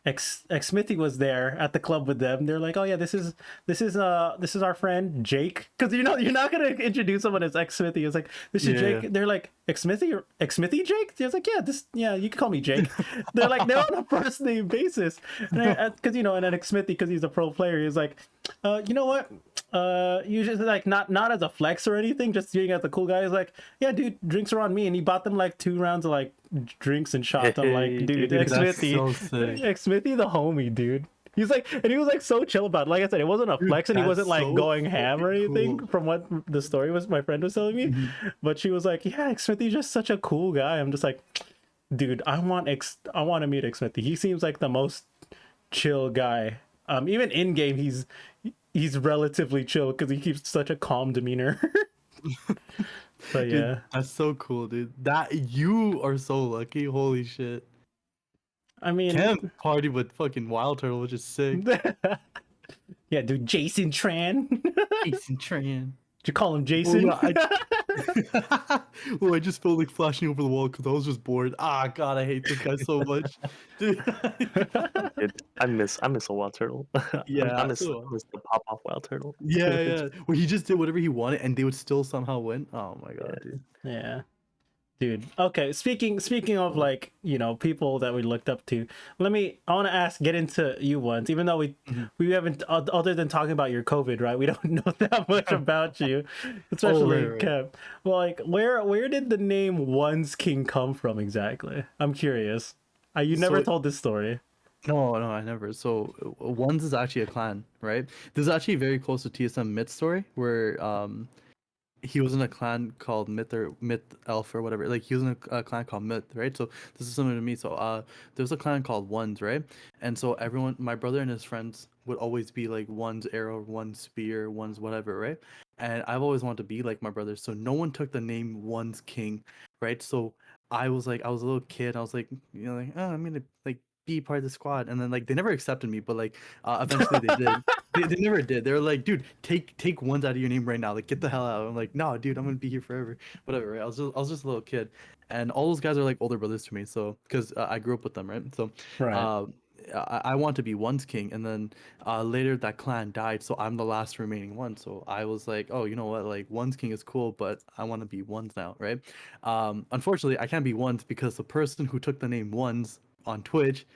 ex Smithy was there at the club with them. They're like, oh yeah, this is our friend Jake, because you're not gonna introduce someone as ex Smithy. It's like, this is Jake. Yeah. They're like, ex Smithy or ex Smithy Jake. It's like, yeah, you can call me Jake. They're like, they're on a first name basis, because and then ex Smithy, because he's a pro player, he's like, you know what? Usually like not as a flex or anything, just being as a cool guy. He's like, yeah, dude, drinks are on me, and he bought them like 2 rounds of like drinks and shots. I'm like, Hey, dude, dude, ex that's Smithy, so sick. ex Smithy, the homie, dude. He's like, and he was like so chill about it. Like I said, it wasn't a flex, and he that's wasn't like so going ham or fucking anything cool. from what the story was. My friend was telling me, but she was like, yeah, ex Smithy's just such a cool guy. I'm just like, dude, I want to meet ex Smithy. He seems like the most chill guy. Even in game, he's relatively chill because he keeps such a calm demeanor. But Dude, yeah, that's so cool, dude. That you are so lucky. Holy shit. I mean, Kemp party with fucking Wild Turtle, which is sick. yeah, dude, Jason Tran. Did Jason Tran. you call him Jason? Well, I just felt like flashing over the wall because I was just bored. Ah, God, I hate this guy so much, dude. Dude, I miss a wild turtle. Yeah, I miss so- the pop off wild turtle. yeah. Where he just did whatever he wanted and they would still somehow win. Oh my God, dude. Yeah. Dude. Okay, speaking of like, people that we looked up to, I want to get into you once, even though we haven't, other than talking about your COVID, right? We don't know that much about you, especially right. Kemp. Well, like where did the name Wunzking come from exactly? I'm curious. You never So- told this story. No, I never. So Wunz is actually a clan, right? This is actually very close to TSM Myth story, where he was in a clan called Myth Elf or whatever. Like he was in a clan called Myth, right? So this is similar to me. So there's a clan called Wunz, right? And so everyone, my brother and his friends would always be like Wunz arrow, Wunz spear, Wunz whatever, right? And I've always wanted to be like my brother. So no one took the name Wunzking, right? So I was a little kid. I was like, like, oh, I'm gonna like be part of the squad, and then like they never accepted me, but like eventually they did. They never did. They were like, dude, take Wunz out of your name right now. Like, get the hell out. I'm like, no, dude, I'm gonna be here forever. Whatever. Right? I was just a little kid, and all those guys are like older brothers to me. So because I grew up with them, right? So Right. I want to be Wunzking, and then later that clan died, so I'm the last remaining one. So I was like, oh, you know what? Like Wunzking is cool, but I want to be Wunz now, right? Unfortunately, I can't be Wunz because the person who took the name Wunz on Twitch,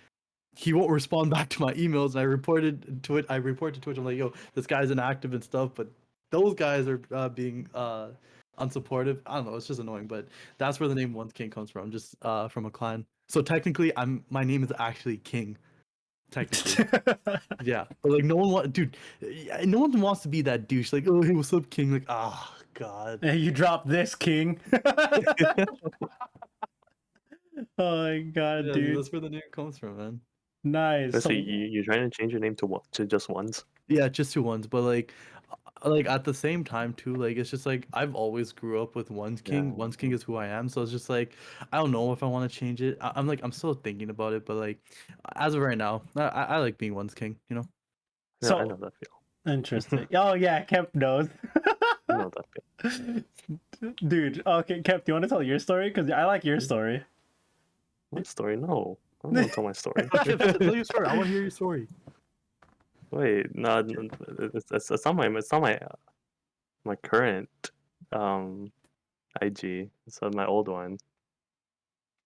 he won't respond back to my emails. And I reported to it. I report to Twitch. I'm like, yo, this guy's inactive and stuff. But those guys are being unsupportive. I don't know. It's just annoying. But that's where the name Wunzking comes from. Just from a clan. So technically, my name is actually King. Technically, yeah. But like, no one no one wants to be that douche. Like, oh, hey, what's up, King? Like, ah, God. Hey, you dropped this, King. Oh my God, Yeah, dude. that's where the name comes from, man. Nice. So you're trying to change your name to what? To just Wunz? Yeah, just 2 Wunz, but like like at the same time too, like it's just like I've always grew up with Wunzking. Yeah. Wunzking is who I am, so it's just like I don't know if I want to change it. I'm like I'm still thinking about it, but like as of right now, I like being Wunzking. You know. Yeah, I So know that feel. interesting. Oh yeah, Kemp knows. I know that feel. Dude, okay, Kemp, do you want to tell your story? Because I like your story. My story? No. I don't want to tell my story. Tell your story. I want to hear your story. Wait, no, it's not my current um IG. It's on my old one.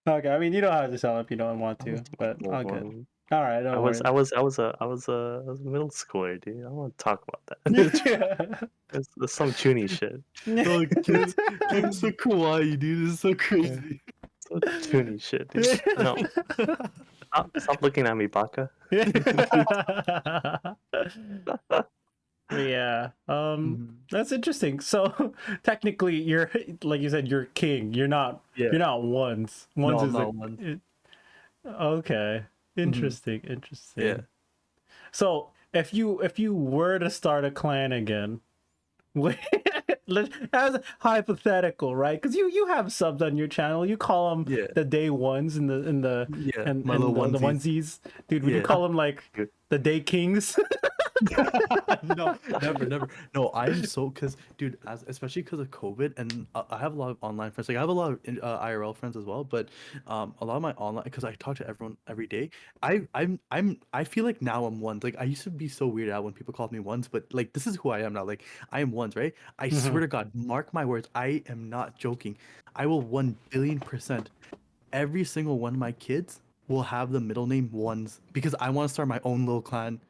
Okay, I mean you don't have to tell if you don't want That was to, my but old all good. one. All right, I don't was worry. I was I was a I was a I was a middle schooler, dude. I don't want to talk about that. There's some chuny shit. Oh, Kemp's so kawaii, dude. This is so crazy. So chuny shit, dude. No, stop looking at me, Baka. Yeah. Mhm. That's interesting. So technically you're like you said, you're king. You're not Yeah. Wunz. No, Wunz I'm is not one. okay. Interesting, interesting. Yeah. So if you were to start a clan again, as hypothetical, right? Because you have subs on your channel. You call them Yeah. the day ones and Yeah. My little the onesies. onesies, dude. Would you Yeah. call them like Dude. the day kings? No, never. No, I'm so because, dude, especially because of COVID, and I have a lot of online friends. Like I have a lot of IRL friends as well, but a lot of my online because I talk to everyone every day. I feel like now I'm one. Like I used to be so weirded out when people called me ones, but like this is who I am now. Like I am ones, right? I swear to God, mark my words, I am not joking. I will 1 billion% every single one of my kids will have the middle name Ones because I want to start my own little clan.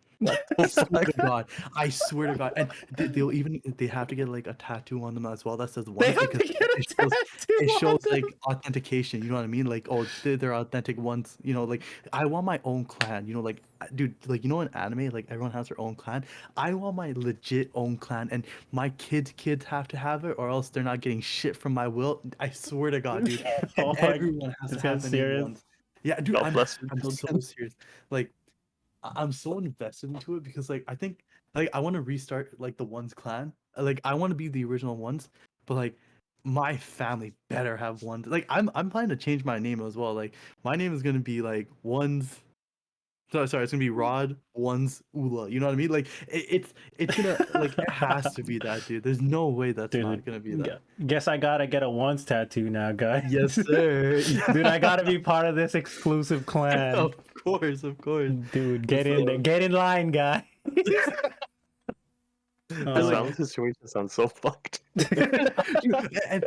I swear to God. I swear to God. And they'll even they have to get like a tattoo on them as well that says They ones have because to get a it shows tattoo it on shows them. like authentication. You know what I mean? Like, oh, they're authentic ones. You know, like I want my own clan. You know, like dude, like you know in anime, like everyone has their own clan. I want my legit own clan, and my kids have to have it, or else they're not getting shit from my will. I swear to God, dude. Oh my, Everyone has this to have guy's the name serious. ones. Yeah, dude, God bless your I'm so children. serious. Like I'm so invested into it because like I think like I want to restart like the ones clan. Like I want to be the original ones, but like my family better have ones. Like I'm planning to change my name as well. Like my name is gonna be like ones. Sorry, it's gonna be Rod Ones Ula. You know what I mean? Like it's gonna like it has to be that, dude. There's no way that's Dude, not gonna be that. guess I gotta get a once tattoo now, guys. Yes, sir. Dude, I gotta be part of this exclusive clan. Of course, of course. Dude, So, get in line, guy. This Oh. family situation sounds so fucked. and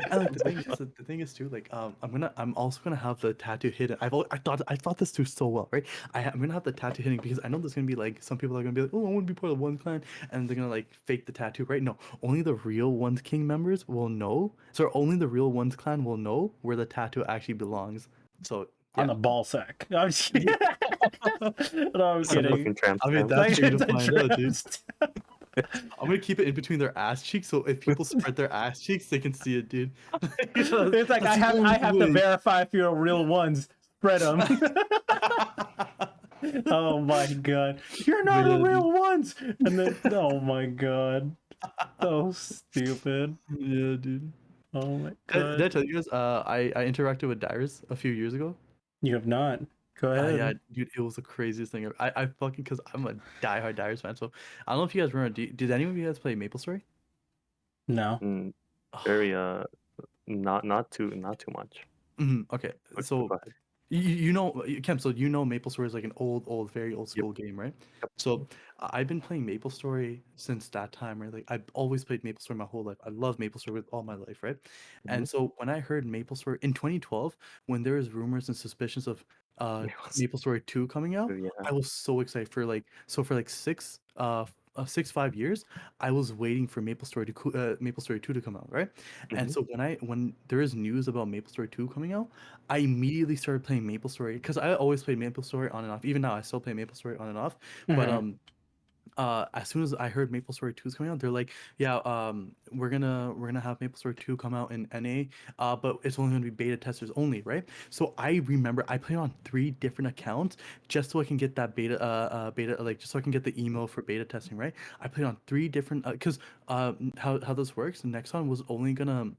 like the thing is too like I'm also gonna have the tattoo hidden. I thought this through so well, right? I'm gonna have the tattoo hidden because I know there's gonna be like some people are gonna be like, oh, I want to be part of one clan, and they're gonna like fake the tattoo, right? No, only the real Ones King members will know. So only the real Ones clan will know where the tattoo actually belongs. So On yeah, the ball sack. I'm just kidding. No, I'm Some kidding. fucking tramp I mean stamp. that's for you to the find out, dude. trust. I'm gonna keep it in between their ass cheeks, so if people spread their ass cheeks, they can see it, dude. It's like That's the I only have to way. verify if you're a real ones. Spread them. Oh my god, you're not a Yeah, real ones. And then oh my god, so stupid. Yeah, dude. Oh my Did I god, tell you guys? I interacted with Dyrus a few years ago. you have not. Go ahead. Yeah, dude, it was the craziest thing ever. I fucking because I'm a diehard Dyrus fan. So I don't know if you guys remember. Did any of you guys play Maple Story? No. Mm, very not too much. Okay, But so go ahead. you know, Kemp, so you know Maple Story is like an very old Yep. school game, right? Yep. So I've been playing Maple Story since that time, right? Like I've always played Maple Story my whole life. I love Maple Story with all my life, right? And so when I heard Maple Story in 2012, when there was rumors and suspicions of Maple Story 2 coming out, Yeah. I was so excited for like for like 5 years, I was waiting for Maple Story 2 to come out, right? And so when there is news about Maple Story 2 coming out, I immediately started playing Maple Story because I always played Maple Story on and off. Even now, I still play Maple Story on and off. But Mhm. as soon as I heard Maple Story 2 is coming out, they're like, yeah, we're gonna have Maple Story 2 come out in NA, but it's only gonna be beta testers only, right? So I remember I played on 3 different accounts just so I can get that beta, like just so I can get the email for beta testing, right? I played on 3 different because how this works, Nexon was only gonna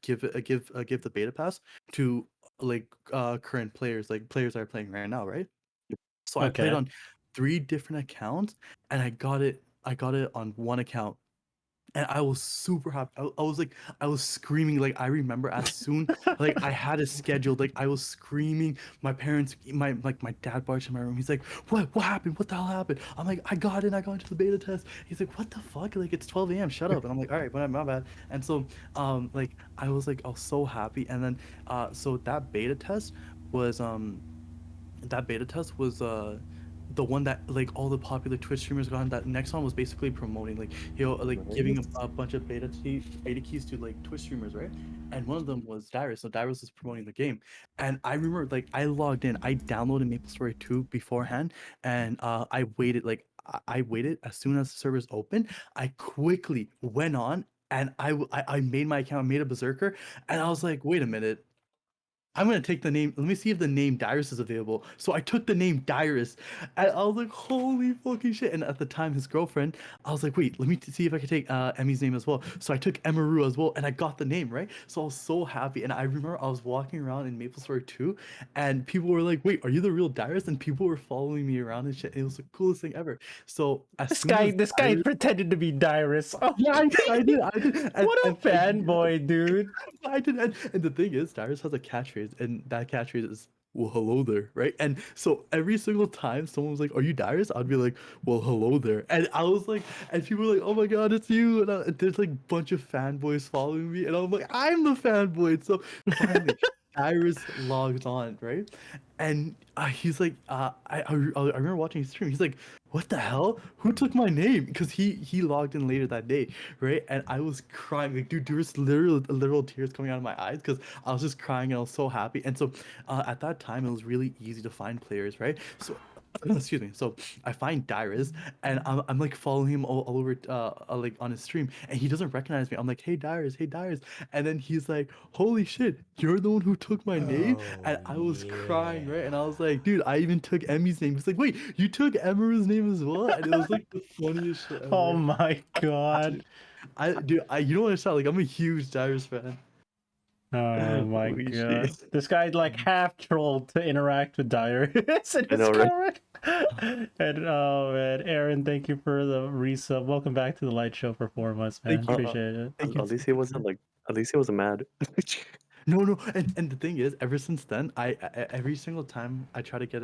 give the beta pass to like current players, like players that are playing right now, right? So I played Okay. on 3 different accounts, and I got it on one account, and I was super happy. I was like, I was screaming. Like I remember as soon like I had it scheduled, like I was screaming. My parents, my dad barged in my room. He's like, what happened? What the hell happened? I'm like, I got in. I got into the beta test. He's like, what the fuck? Like it's 12 a.m. Shut up. And I'm like, all right, my bad. And so like I was so happy. And then so that beta test was the one that like all the popular Twitch streamers got on, that Nexon was basically promoting, like like giving Nice. a bunch of beta keys to like Twitch streamers, right? And one of them was Dyrus. So Dyrus was promoting the game, and I remember like I logged in, I downloaded MapleStory 2 beforehand, and I waited I waited as soon as the servers opened. I quickly went on and I made my account, made a berserker, and I was like, wait a minute, I'm gonna take the name. Let me see if the name Dyrus is available. So I took the name Dyrus, and I was like, "Holy fucking shit!" And at the time, his girlfriend, I was like, "Wait, let me see if I can take Emmy's name as well." So I took Emaru as well, and I got the name right. So I was so happy. And I remember I was walking around in MapleStory 2, and people were like, "Wait, are you the real Dyrus?" And people were following me around and shit. And it was the coolest thing ever. So as soon as This guy Dyrus, pretended to be Dyrus. Oh, yeah, I did, what a fanboy, dude. I did, and the thing is, Darius has a catchphrase, and that catchphrase is "Well, hello there," right? And so every single time someone was like, "Are you Darius?" I'd be like, "Well, hello there," and I was like, and people were like, "Oh my god, it's you!" And there's like a bunch of fanboys following me, and I'm like, "I'm the fanboy." So finally, Darius logged on, right? And he's like, I remember watching his stream. He's like, "What the hell? Who took my name?" Because he logged in later that day, right? And I was crying, like, dude, there was literal tears coming out of my eyes because I was just crying and I was so happy. And so at that time, it was really easy to find players, right? So excuse me. So I find Dyrus, and I'm like following him all over like on his stream, and he doesn't recognize me. I'm like, hey Dyrus, and then he's like, holy shit, you're the one who took my name. And I was crying, right? And I was like, dude, I even took Emmy's name. He's like, wait, you took Emaru's name as well? And it was like the funniest shit Oh ever. my god. You know what I said? Like, I'm a huge Dyrus fan. Oh my Holy god. shit. This guy like half trolled to interact with Dyrus in I his know, right? comment. And oh man, Aaron, thank you for the resub. Welcome back to the light show for 4 months, man. Thank you. Appreciate it. Thank you. At least he wasn't like. At least he wasn't mad. No, and the thing is, ever since then, every single time I try to get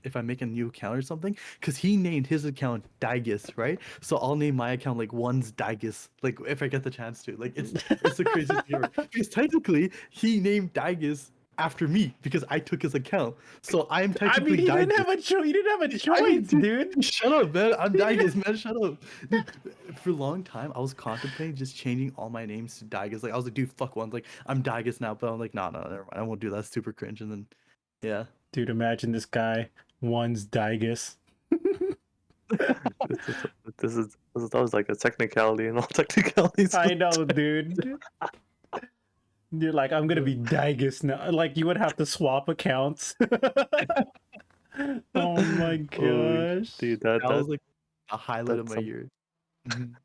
if I make a new account or something, because he named his account Digis, right? So I'll name my account like Wunzs Digis, like if I get the chance to. Like it's the craziest thing ever. Because technically, he named Digis after me because I took his account. So I'm I mean, technically Digis. he didn't have a I mean, choice, dude. shut up, man. I'm Digis, man. Shut up. Dude, for a long time, I was contemplating just changing all my names to Digis. Like, I was like, dude, fuck one. Like, I'm Digis now, but I'm like, no, never mind. I won't do that. It's super cringe. And then, yeah. Dude, imagine this guy, Wunzs Digus. This is always like a technicality, and all technicalities. I know, dude. You're like, I'm gonna be Digus now. Like, you would have to swap accounts. Oh my Oh, gosh. dude, That was that like a highlight of that's my year. Mhm.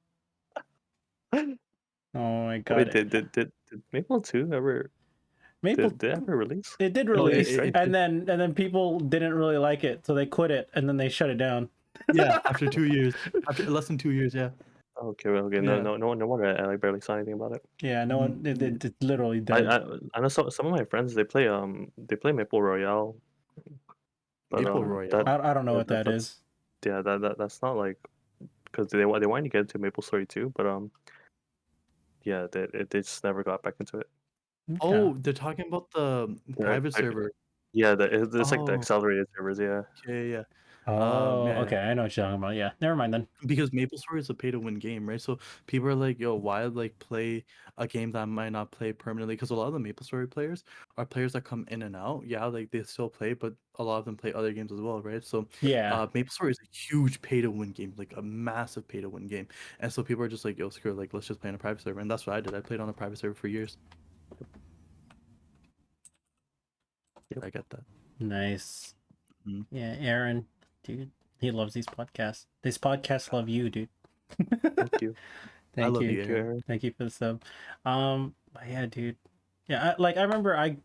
Oh my Wait, god. did Maple 2 ever Maple, did it ever release? it did No, release, it and did. then people didn't really like it, so they quit it, and then they shut it down. Yeah, after 2 years. After less than 2 years, yeah. Okay, okay. Yeah. No wonder I like barely saw anything about it. Yeah, no one, it literally I dead. I know some of my friends they play Maple Royale, but Maple that Royale. I don't know yeah, what that that's is. yeah that's not like because they wanted to get into Maple Story too, but yeah they just never got back into it. Okay. Oh, they're talking about the Yeah, private server. yeah, it's like the Oh, accelerated servers. Yeah, yeah. Oh, Yeah, yeah. okay. I know what you're talking about. Yeah. Never mind then. Because MapleStory is a pay to win game, right? So people are like, "Yo, why like play a game that I might not play permanently?" Because a lot of the MapleStory players are players that come in and out. Yeah, like they still play, but a lot of them play other games as well, right? So, Yeah. MapleStory is a huge pay to win game, like a massive pay to win game. And so people are just like, "Yo, screw it, like let's just play on a private server." And that's what I did. I played on a private server for years. Yep. I get that. Nice. Mhm. Yeah, Aaron, dude, he loves these podcasts. These podcasts love you, dude. Thank you. I Thank love you. you, Thank you, Aaron. Aaron. Thank you for the sub. But yeah, dude. Yeah, I remember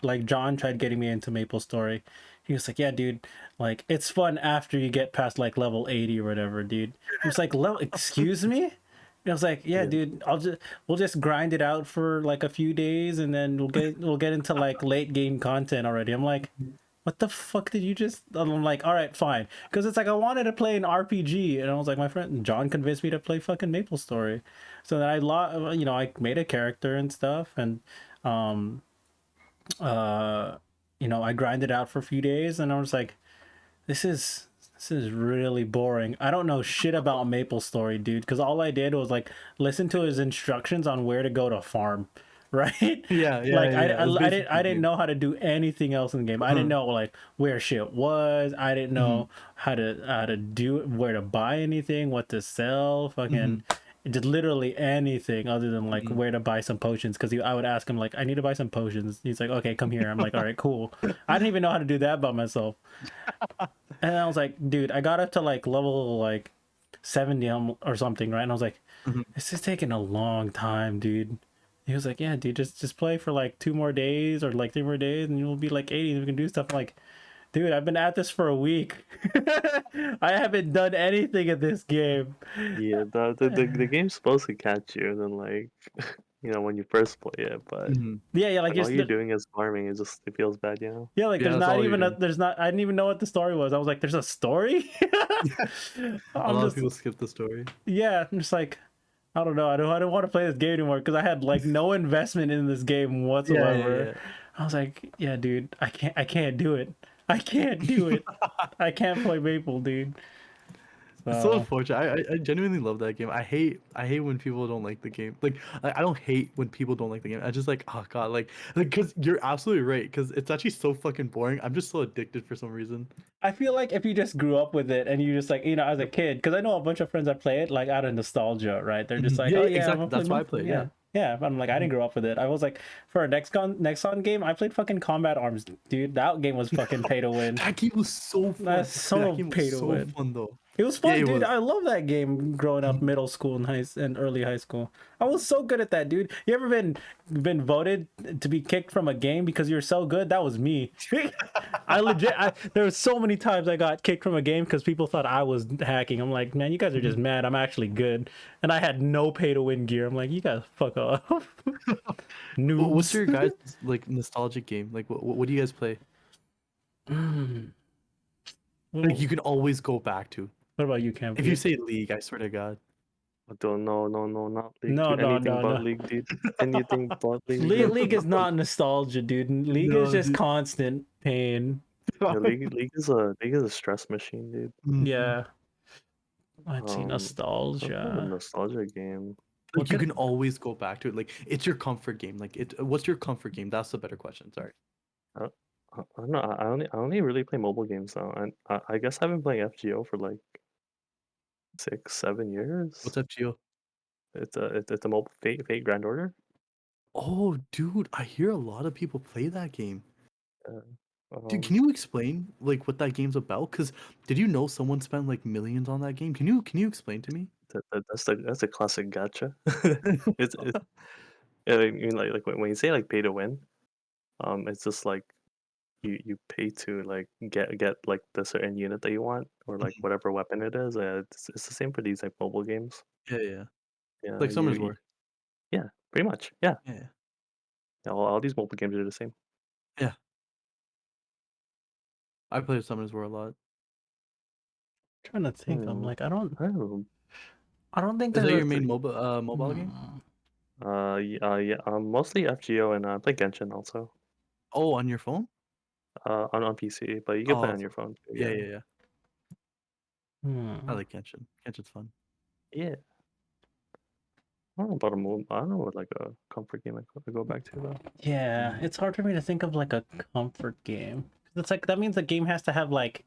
like John tried getting me into Maple Story. He was like, "Yeah, dude, like it's fun after you get past like level 80 or whatever, dude." I was like, "Level, excuse me?" And I was like, "Yeah, Yeah. dude, we'll just grind it out for like a few days and then we'll get into like late game content already." I'm like, what the fuck did you just? I'm like, all right, fine, because it's like I wanted to play an RPG, and I was like, my friend John convinced me to play fucking Maple Story, so then I made a character and stuff, and um, uh, I grinded out for a few days, and I was like, this is really boring. I don't know shit about Maple Story, dude, because all I did was like listen to his instructions on where to go to farm, right? Yeah, yeah, Like yeah. It's I basically didn't game. know how to do anything else in the game. I didn't know like where shit was. I didn't Mhm, know how to do where to buy anything, what to sell, fucking mhm, just literally anything other than like mhm. where to buy some potions. Because I would ask him like, I need to buy some potions. He's like, okay, come here. I'm like, all right, cool. I didn't even know how to do that by myself. And I was like, dude, I got up to like level like 70 or something, right? And I was like, Mhm. this is taking a long time, dude. He was like, yeah, dude, just play for like 2 more days or like 3 more days and you'll be like 80 and we can do stuff. I'm like, dude, I've been at this for a week. I haven't done anything in this game. Yeah, the game's supposed to catch you, and then like, when you first play it, but Mhm. Yeah, like like all just you're doing is farming. It feels bad, you know. yeah, like Yeah, there's that's not all you're even doing. there's not I didn't even know what the story was. I was like, there's a story? A I'm lot of just people skip the story. Yeah, I'm just like, I don't know. I don't want to play this game anymore because I had like no investment in this game Yeah, yeah, whatsoever. yeah. I was like, yeah, dude, I can't do it. I can't do it. I can't play Maple, dude. It's so So unfortunate. I genuinely love that game. I hate when people don't like the game. Like I don't hate when people don't like the game. I just like, oh god, like because you're absolutely right. Because it's actually so fucking boring. I'm just so addicted for some reason. I feel like if you just grew up with it and you just like, as a Yep. kid, because I know a bunch of friends that play it like out of nostalgia, right? They're just Mhm. like, Yeah, oh yeah, yeah, I'm exactly. gonna play That's why I Maple, play. yeah. Yeah. Yeah, but I'm like, I didn't Mhm. grow up with it. I was like, for a Nexon game, I played fucking Combat Arms, dude. That game was fucking pay to win. That game was so That's fun. That so game was pay to so win. fun though. It was Yeah, fun, it dude. was. I love that game growing up, Mhm. middle school and early high school. I was so good at that, dude. You ever been voted to be kicked from a game because you're so good? That was me. There was so many times I got kicked from a game because people thought I was hacking. I'm like, man, you guys are just Mhm. mad. I'm actually good, and I had no pay to win gear. I'm like, you guys fuck off, What's noobs. your guys like nostalgic game? Like what do you guys play? Mm. Like What you can always go back to. about you, Kemp? If you say League, I swear to God. I don't know, no, no, not League, No, dude. no, Anything no, but no. League, dude. Anything but League, League, dude. League is not nostalgia, dude. League is No, just dude. constant pain. Yeah, League is a stress machine, dude. Mhm. Yeah, let's see, Something of a nostalgia. nostalgia game. What Like you could can always go back to it. Like it's your comfort game. Like what's your comfort game? That's the better question. Sorry. I, I don't know. I only really play mobile games now, and I guess I've been playing FGO for like 6, 7 years. What's FGO? It's a mobile Fate Grand Order. Oh, dude, I hear a lot of people play that game. Uh, Dude, um, can you explain like what that game's about? Cause did you know someone spent like millions on that game? Can you explain to me? that's a classic gotcha. It's I mean like when you say like pay to win, it's just like you pay to like get like the certain unit that you want or like Mhm. whatever weapon it is. It's the same for these like mobile games. Yeah, yeah. Yeah, Like Summer's War. yeah, pretty much. Yeah, Yeah, yeah. yeah, all these mobile games are the same. Yeah. I played Summoners War a lot. trying to think? I'm Hmm. like, I don't, I don't know. I don't think Is there's that a. your main mobile game? Hmm. Yeah, mostly FGO and I play Genshin also. Oh, on your phone? On PC, but you can play Oh, on your phone too. yeah, Yeah. yeah, yeah. I Hmm. like Genshin. Genshin's fun. Yeah. I don't know about a move. I don't know what like a comfort game I go back to though. Yeah, it's hard for me to think of like a comfort game. It's like that means the game has to have like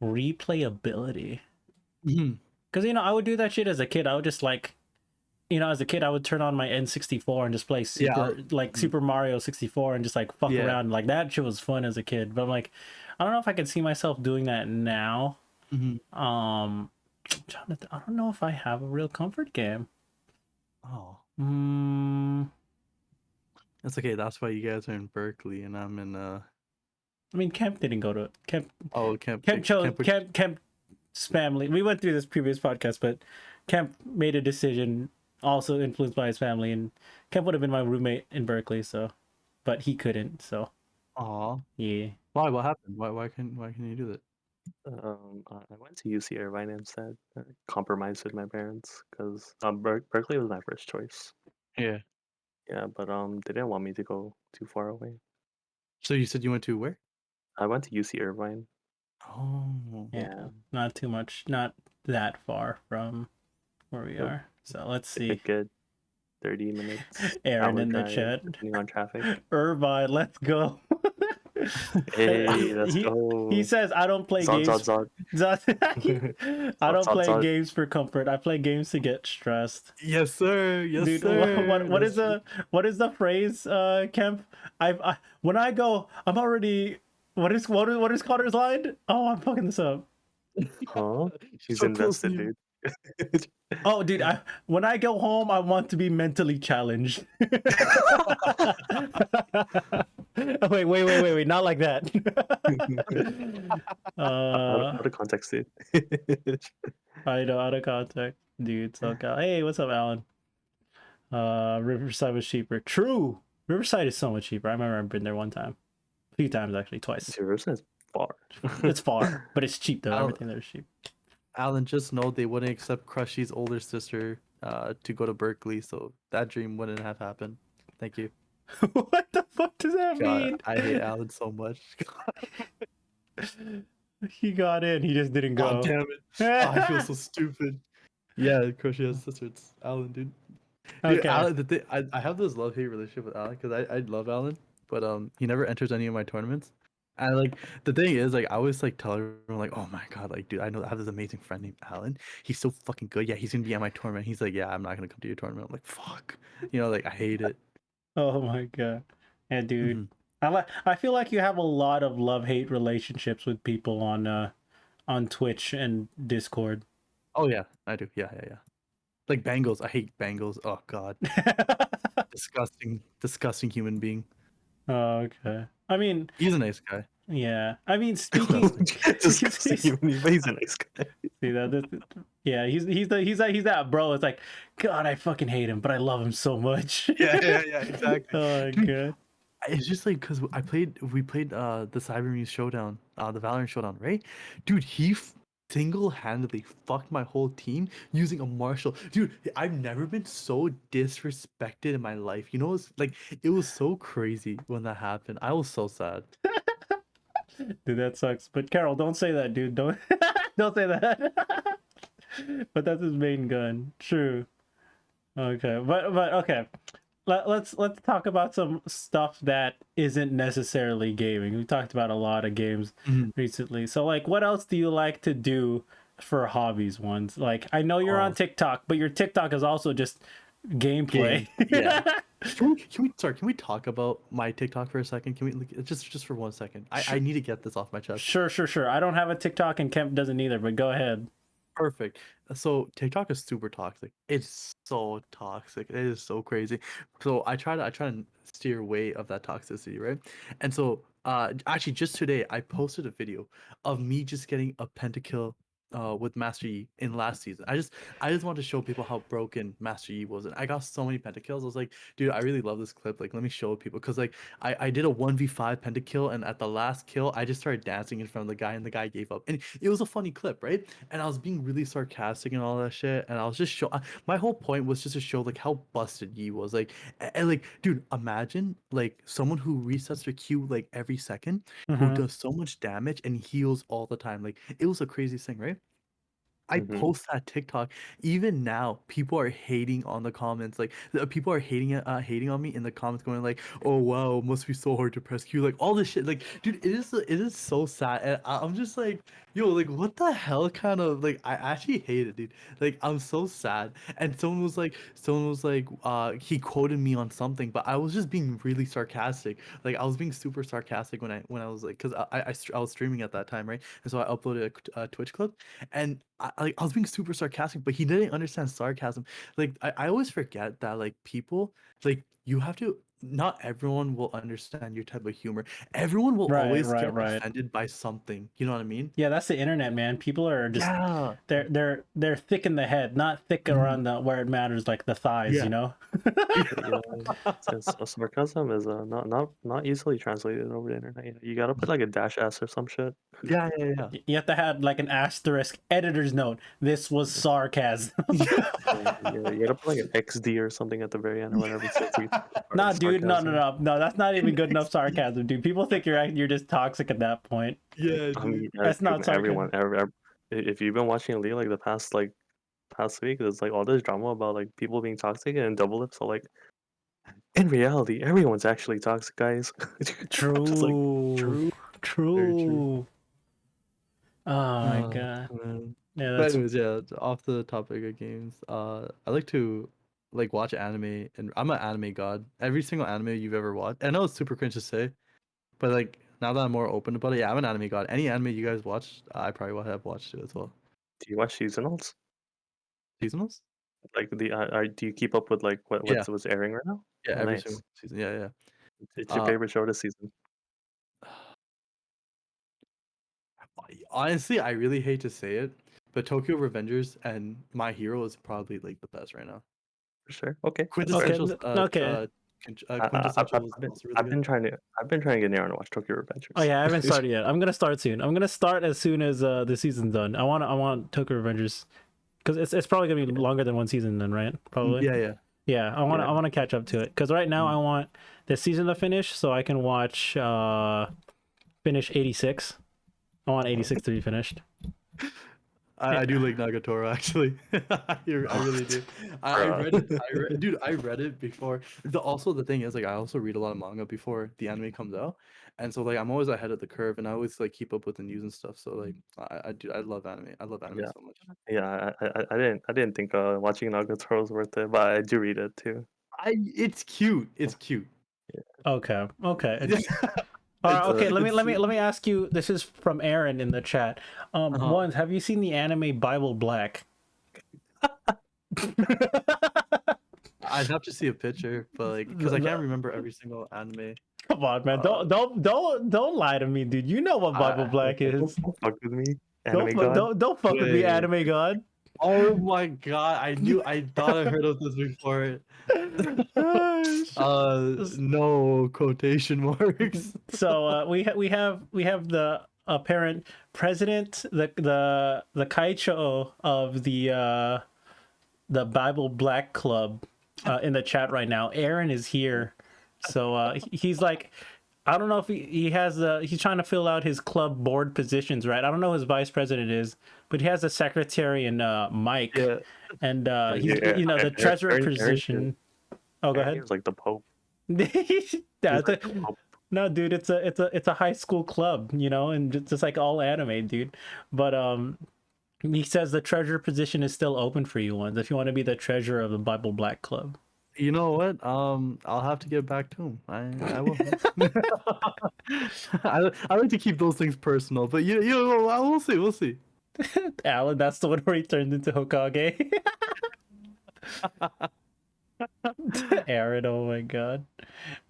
replayability. Mhm. Because I would do that shit as a kid. I would just like, as a kid, I would turn on my N64 and just play Yeah. Super Mario 64 and just like fuck Yeah. around. Like that shit was fun as a kid. But I'm like, I don't know if I can see myself doing that now. Mhm. I don't know if I have a real comfort game. Oh, Mm, that's okay. That's why you guys are in Berkeley and I'm in I mean, Kemp didn't go to Kemp. oh Kemp. Kemp chose Which Kemp's family. We went through this previous podcast, but Kemp made a decision also influenced by his family, and Kemp would have been my roommate in Berkeley, so, but he couldn't, so aw. yeah. Why? What happened? Why can you do that? I went to UC Irvine instead. Compromised with my parents because Berkeley was my first choice. Yeah. Yeah, but they didn't want me to go too far away. So you said you went to where? I went to UC Irvine. Oh. Yeah, Yeah, not too much, not that far from where we yep. are. So let's Like a see. good 30 minutes, Aaron hour in the drive, chat. depending on traffic. Irvine, let's go. Hey, let's he go. says I don't play Zod, games. zod, I zod. don't Zod, play zod. games for comfort. I play games to get stressed. Yes, sir. Yes, Dude, sir. what That's true. what is the phrase, Kemp? When I go, I'm already. What is Connor's line? Oh, I'm fucking this up. Huh? She's So close to invested, you. dude. Oh, dude, when I go home, I want to be mentally challenged. Oh, wait, not like that. Out of context, dude. I know, out of context, dude. So, hey, what's up, Alan? Riverside was cheaper. True. Riverside is so much cheaper. I remember I've been there one time, a few times actually, twice. Riverside's far. It's far, but it's cheap though. Al- Everything there is cheap. Alan, just know they wouldn't accept Crushy's older sister to go to Berkeley, so that dream wouldn't have happened. Thank you. What the fuck does that God, mean? I hate Alan so much. He got in, he just didn't Oh, go. damn it. Oh, I feel so stupid. Yeah, Crushy has a sister. It's Alan, dude. Dude, Okay. Alan, I have this love-hate relationship with Alan because I love Alan, but he never enters any of my tournaments. And like the thing is, like I always like tell everyone like, oh my god, like dude, I have this amazing friend named Alan. He's so fucking good. Yeah, he's gonna be at my tournament. He's like, yeah, I'm not gonna come to your tournament. I'm like, fuck. Like I hate it. Oh my god. Yeah, dude. Mhm. I feel like you have a lot of love-hate relationships with people on Twitch and Discord. Oh yeah, I do. Yeah. Like Bangles. I hate Bangles. Oh god. Disgusting human being. Oh, okay. I mean, He's a nice guy. yeah. I mean, speaking. Disgusting human, but he's a nice guy. See that? Yeah, he's that bro. It's like, God, I fucking hate him, but I love him so much. Yeah, exactly. Oh my Dude, god. it's just like because we played the Cyber Showdown, the Valorant Showdown, right? Dude, he single-handedly fucked my whole team using a Marshall. Dude, I've never been so disrespected in my life. It was so crazy when that happened. I was so sad. Dude, that sucks. But Carol, don't say that, dude. Don't don't say that. But that's his main gun. True. Okay, but okay. Let's talk about some stuff that isn't necessarily gaming. We talked about a lot of games Mhm. recently. So like, what else do you like to do for hobbies? Ones like I know you're on Oh. TikTok, but your TikTok is also just gameplay. Yeah. Can we talk about my TikTok for a second? Can we just for 1 second? I need to get this off my chest. Sure. I don't have a TikTok and Kemp doesn't either, but go ahead. Perfect. So TikTok is super toxic. It's so toxic. It is so crazy. So I try to steer away of that toxicity, right? And so actually just today I posted a video of me just getting a pentakill with Master Yi in last season. I just want to show people how broken Master Yi was. And I got so many pentakills. I was like, dude, I really love this clip. Like let me show people. Cause like I did a 1v5 pentakill and at the last kill I just started dancing in front of the guy and the guy gave up. And it was a funny clip, right? And I was being really sarcastic and all that shit. And I was just my whole point was just to show like how busted Yi was. Like and like, dude, imagine like someone who resets their Q like every second, who Mhm. does so much damage and heals all the time. Like it was a crazy thing, right? I Mm-hmm. post that TikTok. Even now, people are hating on the comments. Like people are hating on me in the comments, going like, "Oh wow, it must be so hard to press Q." Like all this shit. Like, dude, it is so sad. And I'm just like, yo, like what the hell kind of like I actually hate it, dude. Like I'm so sad. And someone was like, he quoted me on something, but I was just being really sarcastic. Like I was being super sarcastic when I was like, cause I was streaming at that time, right? And so I uploaded a Twitch clip, and I was being super sarcastic, but he didn't understand sarcasm. Like I always forget that like people like you have to. Not everyone will understand your type of humor. Everyone will Right, always right, get right. offended by something. You know what I mean? Yeah, that's the internet, man. People are just Yeah. they're thick in the head, not thick Mhm. around the where it matters, like the thighs, you Yeah. know? Yeah, sarcasm is not easily translated over the internet. You gotta put like a dash s or some shit. Yeah, yeah, yeah. You have to have like an asterisk editor's note. This was sarcasm. Yeah. Yeah, you gotta put like an XD or something at the very end or whatever it says part Nah, of dude, no, no, sarcasm. no, no. That's not even good enough sarcasm, dude. People think you're just toxic at that point. Yeah, I dude. mean, That's not everyone, sarcasm. if you've been watching League like the past week, there's like all this drama about like people being toxic and double lips. So like in reality, everyone's actually toxic, guys. Just like True, True. Very true. true. Oh my Oh god. man. Yeah, But that's anyways, yeah, off the topic of games, I like to like watch anime, and I'm an anime god. Every single anime you've ever watched. I know it's super cringe to say, but like now that I'm more open about it, yeah, I'm an anime god. Any anime you guys watch, I probably would have watched it as well. do you watch seasonals? Seasonals? Like do you keep up with like Yeah, what's airing right now? yeah, Oh, every nice. single season. Yeah, yeah. It's your Uh, favorite show this season? Honestly, I really hate to say it, but Tokyo Revengers and My Hero is probably like the best right now. For sure. Okay, that's fair. okay. Quintessential, Okay. Quintessential is also really I've good. been trying to get Nero to watch Tokyo Oh Revengers. yeah, I haven't started yet. I'm gonna start soon. I'm gonna start as soon as the season's done. I want Tokyo Revengers because it's probably gonna be longer than one season then, right? Probably. Yeah, yeah. Yeah, I want Yeah. I want to catch up to it because right now Mm. I want the season to finish so I can watch finish 86. I want 86 to be finished. I do like Nagatoro actually. I really do. I Bruh. read it. Dude, I read it before. Also the thing is like I also read a lot of manga before the anime comes out, and so like I'm always ahead of the curve, and I always like keep up with the news and stuff. So like I do I love anime. I love anime Yeah. so much. Yeah, I didn't think watching Nagatoro was worth it, but I do read it too. It's cute. It's cute. Okay, okay. It's All right, it's okay. Let me it's let me let me ask you. This is from Aaron in the chat. uh One, have you seen the anime Bible Black? I'd have to see a picture, but like because I can't remember every single anime. Come on, man. Uh, Don't lie to me, dude. You know what Bible I, Black is. Don't fuck with me, anime god. Don't fuck with me, wait. anime god. Oh my god! I thought I heard of this before. Oh, shit. No quotation marks. So we have the apparent president, the kaicho of the Bible Black Club in the chat right now. Aaron is here, so he's like, I don't know if he has he's trying to fill out his club board positions, right? I don't know who his vice president is, but he has a secretary and Mike, Yeah. and he's Yeah, you know the treasurer Aaron- position. Oh, go ahead. He's like the Pope. Yeah, He's like the it's Pope. no, dude, it's a high school club, you know, and just like all anime, dude. But he says the treasurer position is still open for you ones if you want to be the treasurer of the Bible Black Club. You know what? I'll have to get back to him. I will. I like to keep those things personal, but you know, we'll see. We'll see. Alan, that's the one where he turned into Hokage. Aaron, oh my god.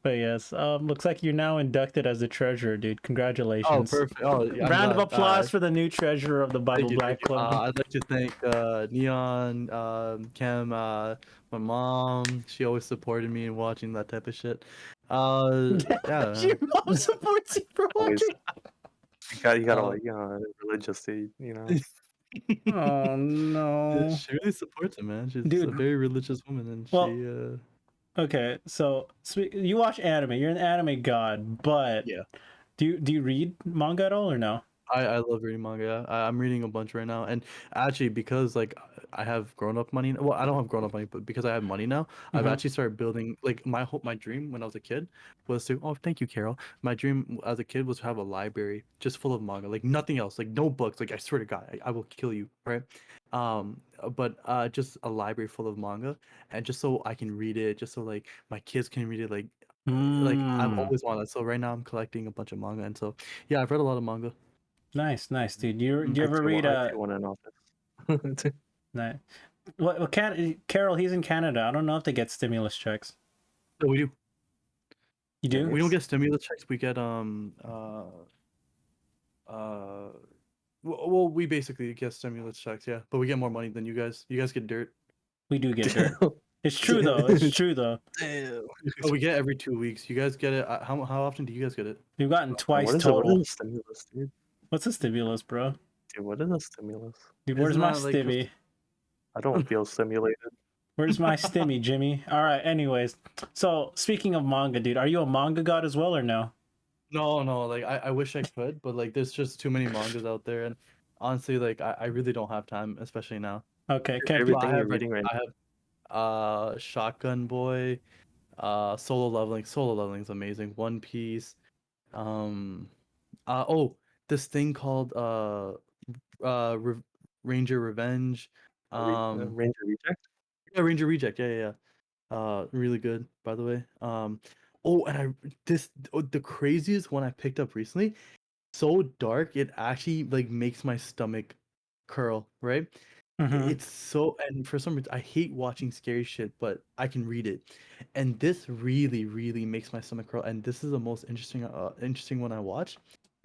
But yes, looks like you're now inducted as a treasurer, dude. Oh, Congratulations. perfect. Oh, yeah, I'm Round of glad. applause for the new treasurer of the Bible Thank you, Black thank you. Club. I'd like to thank Neon, Kemp, my mom. She always supported me in watching that type of shit. Yeah. Your mom supports you for Always. watching. You gotta Uh, like religiously, you know. Oh Yeah, no. she really supports it, man. She's a Dude. very religious woman, and Well, okay, so you watch anime. You're an anime god, but yeah. do you read manga at all or no? I love reading manga. Yeah. I'm reading a bunch right now, and actually because like I have grown up money. Well, I don't have grown up money, but because I have money now, I've Mm-hmm. actually started building. Like my dream when I was a kid was to. Oh, thank you, Carol. My dream as a kid was to have a library just full of manga, like nothing else, like no books. Like I swear to God, I will kill you, right? But just a library full of manga, and just so I can read it, just so like my kids can read it, like I've Mm. always wanted. So right now I'm collecting a bunch of manga, and so yeah, I've read a lot of manga. Nice, dude. Do you Mm. ever read I too want an office. Nah. What can Carol? He's in Canada. I don't know if they get stimulus checks. So we do. You do? We don't Nice. get stimulus checks. We get uh well, we basically get stimulus checks, yeah. But we get more money than you guys. You guys get dirt. We do get dirt. Damn. It's true though. It's true though. Damn. Oh, we get every 2 weeks. You guys get it. How often do you guys get it? We've gotten twice What is it? What is total. a stimulus, dude? What's a stimulus, bro? Dude, what is a stimulus? Dude, where's Isn't my that like stimmy? I don't feel stimulated. Where's my stimmy, Jimmy? All right. Anyways, so speaking of manga, dude, are you a manga god as well or no? No, like I wish I could, but like there's just too many mangas out there, and honestly, like I really don't have time, especially now. Okay, Your Kemp. favorite But thing you're reading right I have Shotgun Boy, Solo Leveling is amazing. One Piece, um, oh, this thing called Re Ranger Revenge, now? um, Ranger Reject? yeah, Ranger Reject, yeah. Really good, by the way. Oh, and the craziest one I picked up recently, so dark it actually like makes my stomach curl, right? Mm-hmm. It's so, and for some reason I hate watching scary shit, but I can read it. And this really makes my stomach curl. And this is the most interesting one I watched.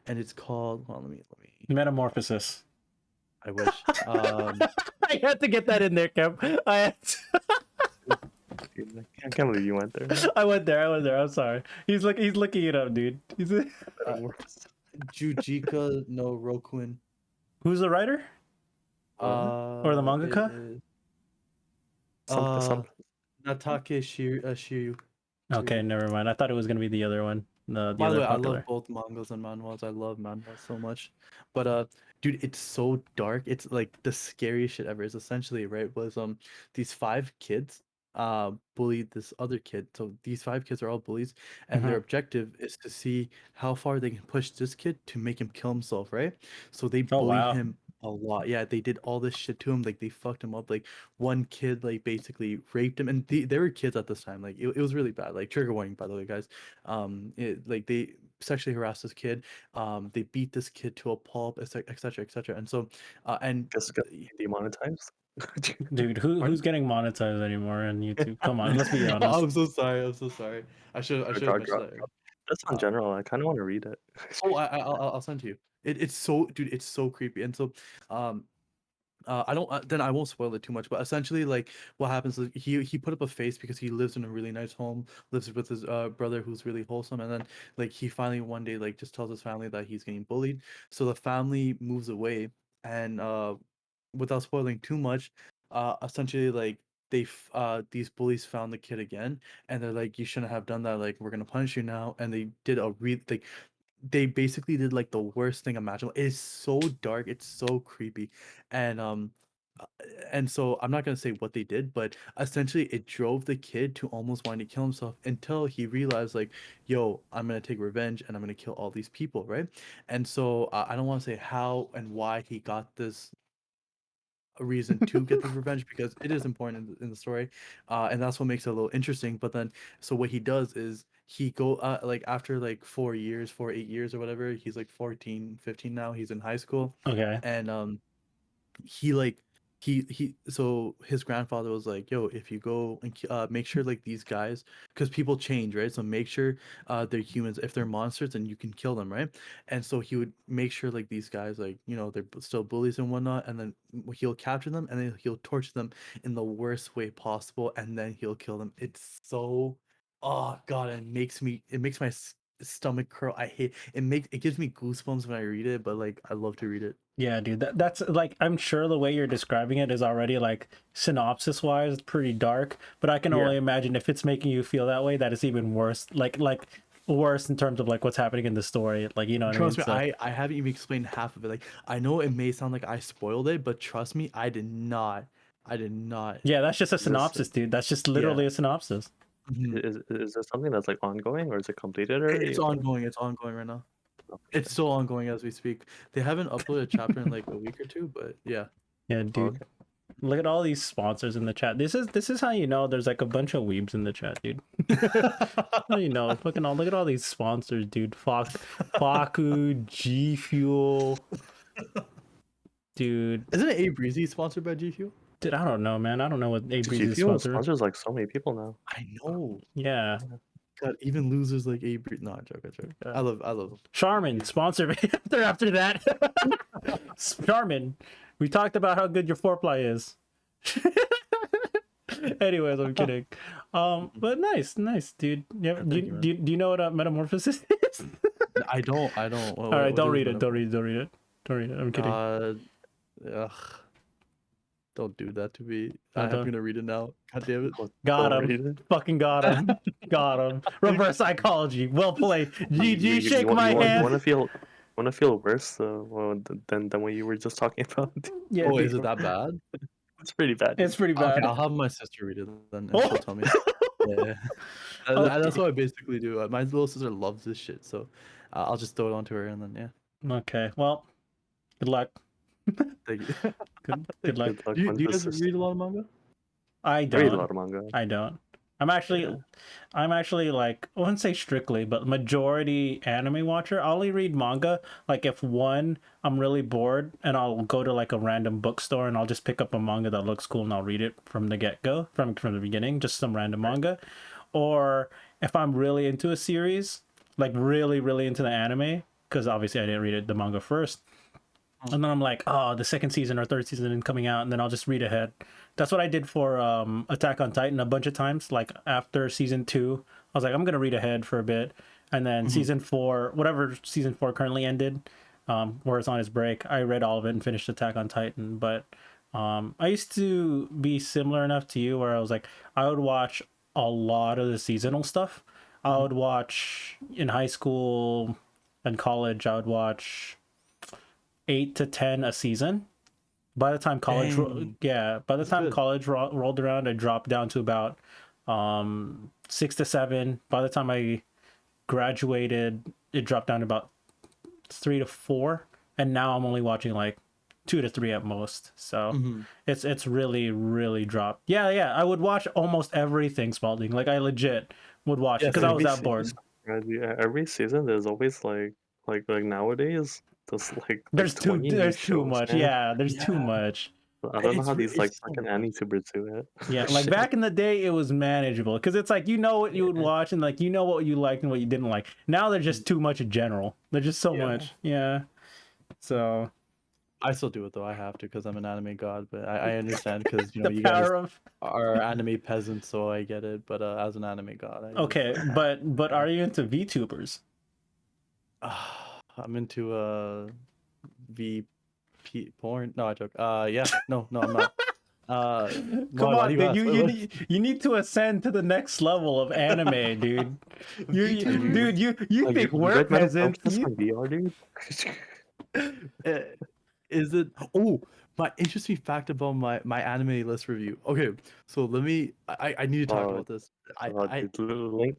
And it's called, well, let me Metamorphosis. I wish. I had to get that in there, Kemp. Dude, I can't believe you went there. Man. I went there. I'm sorry. He's looking it up, dude. uh, Jujika no Rokuin. Who's the writer or the It mangaka? is Some Natake Shiryu. Okay, never mind. I thought it was gonna be the other one, the By the other way, I love popular. both mangas and manhwas. I love manhwas so much. But dude, it's so dark. It's like the scariest shit ever. It's essentially, right, was these five kids bullied this other kid. So these five kids are all bullies, and their Mm-hmm. objective is to see how far they can push this kid to make him kill himself, right? So they Oh bully wow. him a lot. Yeah, they did all this shit to him. Like they fucked him up. Like one kid like basically raped him, and they were kids at this time. Like it was really bad. Like trigger warning, by the way, guys. Like they sexually harassed this kid. They beat this kid to a pulp, etc., etc. And so, and just got demonetized. Dude, pardon? who's getting monetized anymore on YouTube? Come on, let's be honest. I'm so sorry. I'm so sorry. I should have mentioned that. That's on Uh, general. I kind of want to read it. oh, I'll send to you. It's so, dude. It's so creepy. And so, um, I don't. Then I won't spoil it too much. But essentially, like, what happens is he put up a face because he lives in a really nice home, lives with his brother who's really wholesome, and then like he finally one day like just tells his family that he's getting bullied. So the family moves away, and without spoiling too much, essentially like these bullies found the kid again, and they're like, you shouldn't have done that. Like we're gonna punish you now, and they did a like they basically did like the worst thing imaginable. It is so dark, it's so creepy, and uh, and so I'm not gonna say what they did, but essentially it drove the kid to almost wanting to kill himself until he realized like, yo, I'm gonna take revenge and I'm gonna kill all these people, right? And so I don't want to say how and why he got this a reason to get this revenge because it is important in the story, and that's what makes it a little interesting. But then, so what he does is he go like after like 4 years, 8 years or whatever, he's like 14, 15 now. He's in high school, Okay. and he like he so his grandfather was like, yo, if you go and make sure like these guys, because people change, right? So make sure they're humans. If they're monsters, then you can kill them, right? And so he would make sure like these guys, like, you know, they're still bullies and whatnot, and then he'll capture them and then he'll torture them in the worst way possible, and then he'll kill them. It's so, oh god, it makes my stomach curl. I hate it. It gives me goosebumps when I read it, but like I love to read it. Yeah, dude. That's like I'm sure the way you're describing it is already like synopsis wise pretty dark, but I can Yeah. only imagine if it's making you feel that way that it's even worse. Like worse in terms of like what's happening in the story. Like, you know what I mean? Trust me, So, I haven't even explained half of it. Like, I know it may sound like I spoiled it, but trust me, I did not. I did not. yeah, that's just a Is this synopsis, dude. That's just literally Yeah. a synopsis. Mhm. is this something that's like ongoing or is it completed already? It's ongoing. It's ongoing right now. Oh, It's still ongoing as we speak. They haven't uploaded a chapter in like a week or two, but yeah. Yeah, oh, dude. okay. Look at all these sponsors in the chat. This is how you know there's like a bunch of weebs in the chat, dude. You know, fucking all look at all these sponsors, dude. Faku, G Fuel, dude. Isn't it A Breezy sponsored by G Fuel? Dude, I don't know, man. I don't know what A Dude, Breeze is GPU sponsor. sponsors like so many people now. I know. Yeah, God, even losers like A Breezy. No, I joke. Yeah. I love them. Charmin sponsor me after that. Charmin, we talked about how good your foreplay is. Anyways, I'm kidding. But nice, dude. Yeah, Thank you, man. do you know what a metamorphosis is? I don't. All right, don't read it. Don't read it. I'm kidding. Ugh. Don't do that to me. No, I'm don't. gonna read it now. God damn it. Got Don't read him. it. Fucking got him. Got him. Reverse psychology. Well played. GG. Shake my hand. Want to feel worse than what you were just talking about? Yeah, Oh, dude. is it that bad? It's pretty bad. It's pretty bad. Okay, I'll have my sister read it then, and Oh. she'll tell me. Yeah, that's what I basically do. My little sister loves this shit, so I'll just throw it onto her, and then yeah. Okay. Well, good luck. Thank you. Good luck. luck, Do you guys Wunzs. read a lot of manga? I I read a don't. lot of manga. I don't. I'm actually like, I wouldn't say strictly, but majority anime watcher. I only read manga like if one, I'm really bored and I'll go to like a random bookstore and I'll just pick up a manga that looks cool and I'll read it from the get-go, from the beginning, just some random manga. Or if I'm really into a series, like really into the anime, because obviously I didn't read the manga first. And then I'm like, oh, the second season or third season is coming out, and then I'll just read ahead. That's what I did for Attack on Titan a bunch of times. Like after season 2, I was like, I'm gonna read ahead for a bit, and then season 4, whatever season 4 currently ended, where it's on its break, I read all of it and finished Attack on Titan. But I used to be similar enough to you, where I was like, I would watch a lot of the seasonal stuff. I would watch in high school and college. I would watch 8 to 10 a season. By the time college, Dang. by the time good. college rolled around, I dropped down to about 6 to 7. By the time I graduated, it dropped down to about 3 to 4, and now I'm only watching like 2 to 3 at most. So it's really dropped. Yeah, I would watch almost everything Spalding. Like I legit would watch it because I was that bored. Every season, there's always like nowadays, there's like There's 20 new there's too shows, much. man. Yeah, there's too much. I don't know It's how re- these like it's so fucking much. anime tubers do it. Yeah, like back in the day, it was manageable because it's like you know what you would watch and like you know what you liked and what you didn't like. Now they're just too much in general. They're just so much. Yeah. So I still do it though. I have to because I'm an anime god. But I understand because you know the you guys power of are anime peasants, so I get it. But as an anime god, okay, but are you into VTubers? I'm into VP porn. No, I joke. Yeah, no, I'm not. Come why on, do you dude. ask? You need to ascend to the next level of anime, dude. Dude, you Like, think you we're read peasants? Metamorphosis on VR, dude? Is it? Oh, my interesting fact about my anime list review. Okay, so let me. I need to talk about this. Dude, link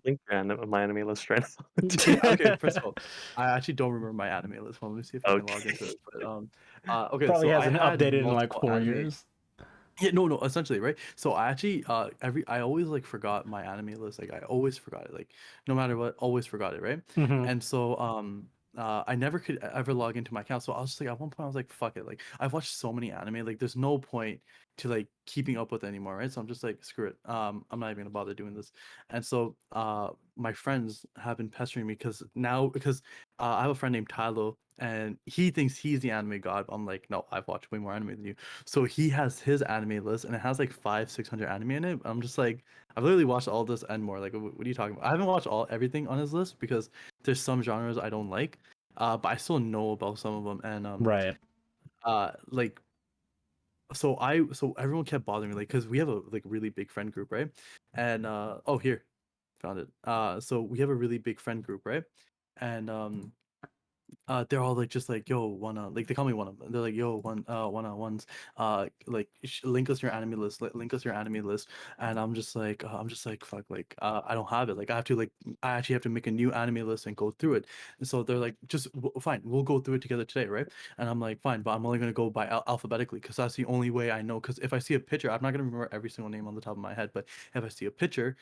my anime list right now. Okay, first of all, I actually don't remember my anime list. Well, let me see if I can log into it. But okay, Probably so I hasn't had updated in like multiple 4 anime. years. Yeah, no, essentially, right? So I actually I always like forgot my anime list. Like I always forgot it. Like no matter what, always forgot it, right? Mhm. And so I never could ever log into my account. So I was just like at one point I was like, fuck it. Like I've watched so many anime, like there's no point to like keeping up with anymore, right? So I'm just like, screw it. I'm not even gonna bother doing this. And so my friends have been pestering me because I have a friend named Tylo and he thinks he's the anime god. I'm like, no, I've watched way more anime than you. So he has his anime list and it has like 500-600 anime in it. I'm just like, I've literally watched all this and more. Like, what are you talking about? I haven't watched everything on his list because there's some genres I don't like, but I still know about some of them. And Right. like, so everyone kept bothering me, like, because we have a like really big friend group, right? And here. found it. So we have a really big friend group, right? And they're all like just like, yo, wanna, like, they call me one of them. They're like, yo, wanna ones, like, link us your anime list, link us your anime list. And I'm just like, fuck, like, I don't have it. Like, I have to, like, I actually have to make a new anime list and go through it. And so they're like, just fine, we'll go through it together today, right? And I'm like, fine, but I'm only gonna go by alphabetically because that's the only way I know. Because if I see a picture, I'm not gonna remember every single name on the top of my head, but if I see a picture,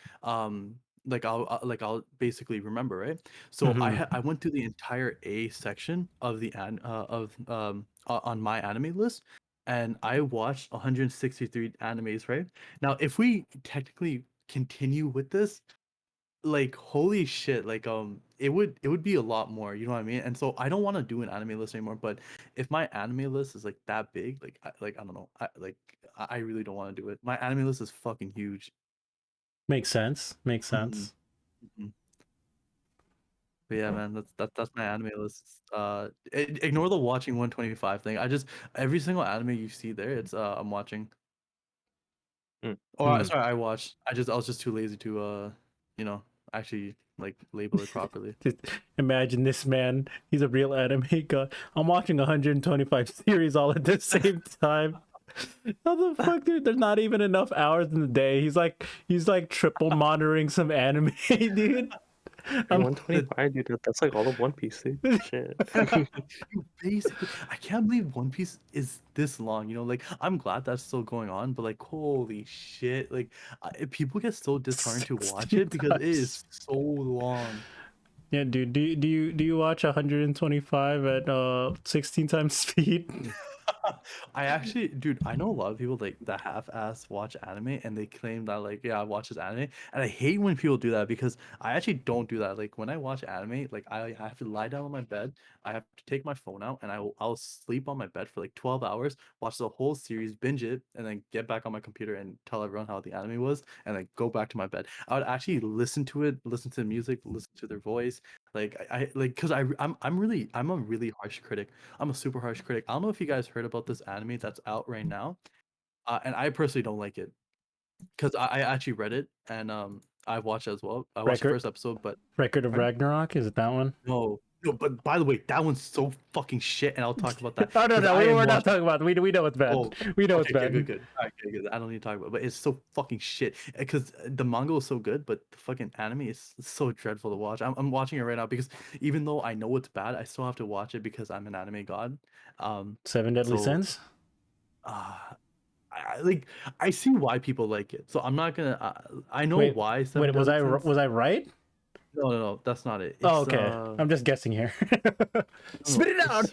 like I'll basically remember, right? So Hmm. I went through the entire A section of the on my anime list, and I watched 163 animes, right? Now, if we technically continue with this, like, holy shit, like, it would be a lot more, you know what I mean? And so I don't want to do an anime list anymore, but if my anime list is like that big, like, I don't know, I really don't want to do it. My anime list is fucking huge. Makes sense. Makes Mhm, sense. mhm. But yeah, man, that's my anime list. Ignore the watching 125 thing. I just every single anime you see there, it's I'm watching. Mm. Or Hmm. sorry, I watched. I was just too lazy to you know, actually like label it properly. Just imagine this man. He's a real anime god. I'm watching 125 series all at the same time. How the fuck, dude? There's not even enough hours in the day. He's like triple monitoring some anime, dude. Hey, I'm 125, dude. That's like all of One Piece, dude. Shit. You basically, I can't believe One Piece is this long. You know, like, I'm glad that's still going on, but like, holy shit, like, people get so disheartened to watch 16 it because it times. is so long. Yeah, dude. Do you watch 125 at 16 times speed? I actually, dude, I know a lot of people like that half-ass watch anime and they claim that, like, yeah, I watch this anime, and I hate when people do that because I actually don't do that. Like, when I watch anime, like, I have to lie down on my bed, I have to take my phone out, and I'll sleep on my bed for like 12 hours, watch the whole series, binge it, and then get back on my computer and tell everyone how the anime was, and then go back to my bed. I would actually listen to it, listen to the music, listen to their voice, like, I like, because I'm a really harsh critic. I'm a super harsh critic. I don't know if you guys heard about this anime that's out right now, and I personally don't like it because I actually read it and I watched it as well. I watched the Record first episode, but Record of pardon? Ragnarok, is it that one? No, no. But by the way, that one's so fucking shit, and I'll talk about that Oh no, because no, I am we're not watching. talking about it. We know it's bad. Oh, We know it's okay, okay, good, bad. good. All right, okay, good. I don't need to talk about it, but it's so fucking shit because the manga is so good, but the fucking anime is so dreadful to watch. I'm watching it right now because even though I know it's bad, I still have to watch it because I'm an anime god. Seven Deadly So Sins. uh like, I see why people like it. So I'm not gonna. I know Wait, why Seven wait, was Deadly I Sins. was I right? No, no, no, that's not it. Oh, It's okay. I'm just guessing here. no, no, Spit it out.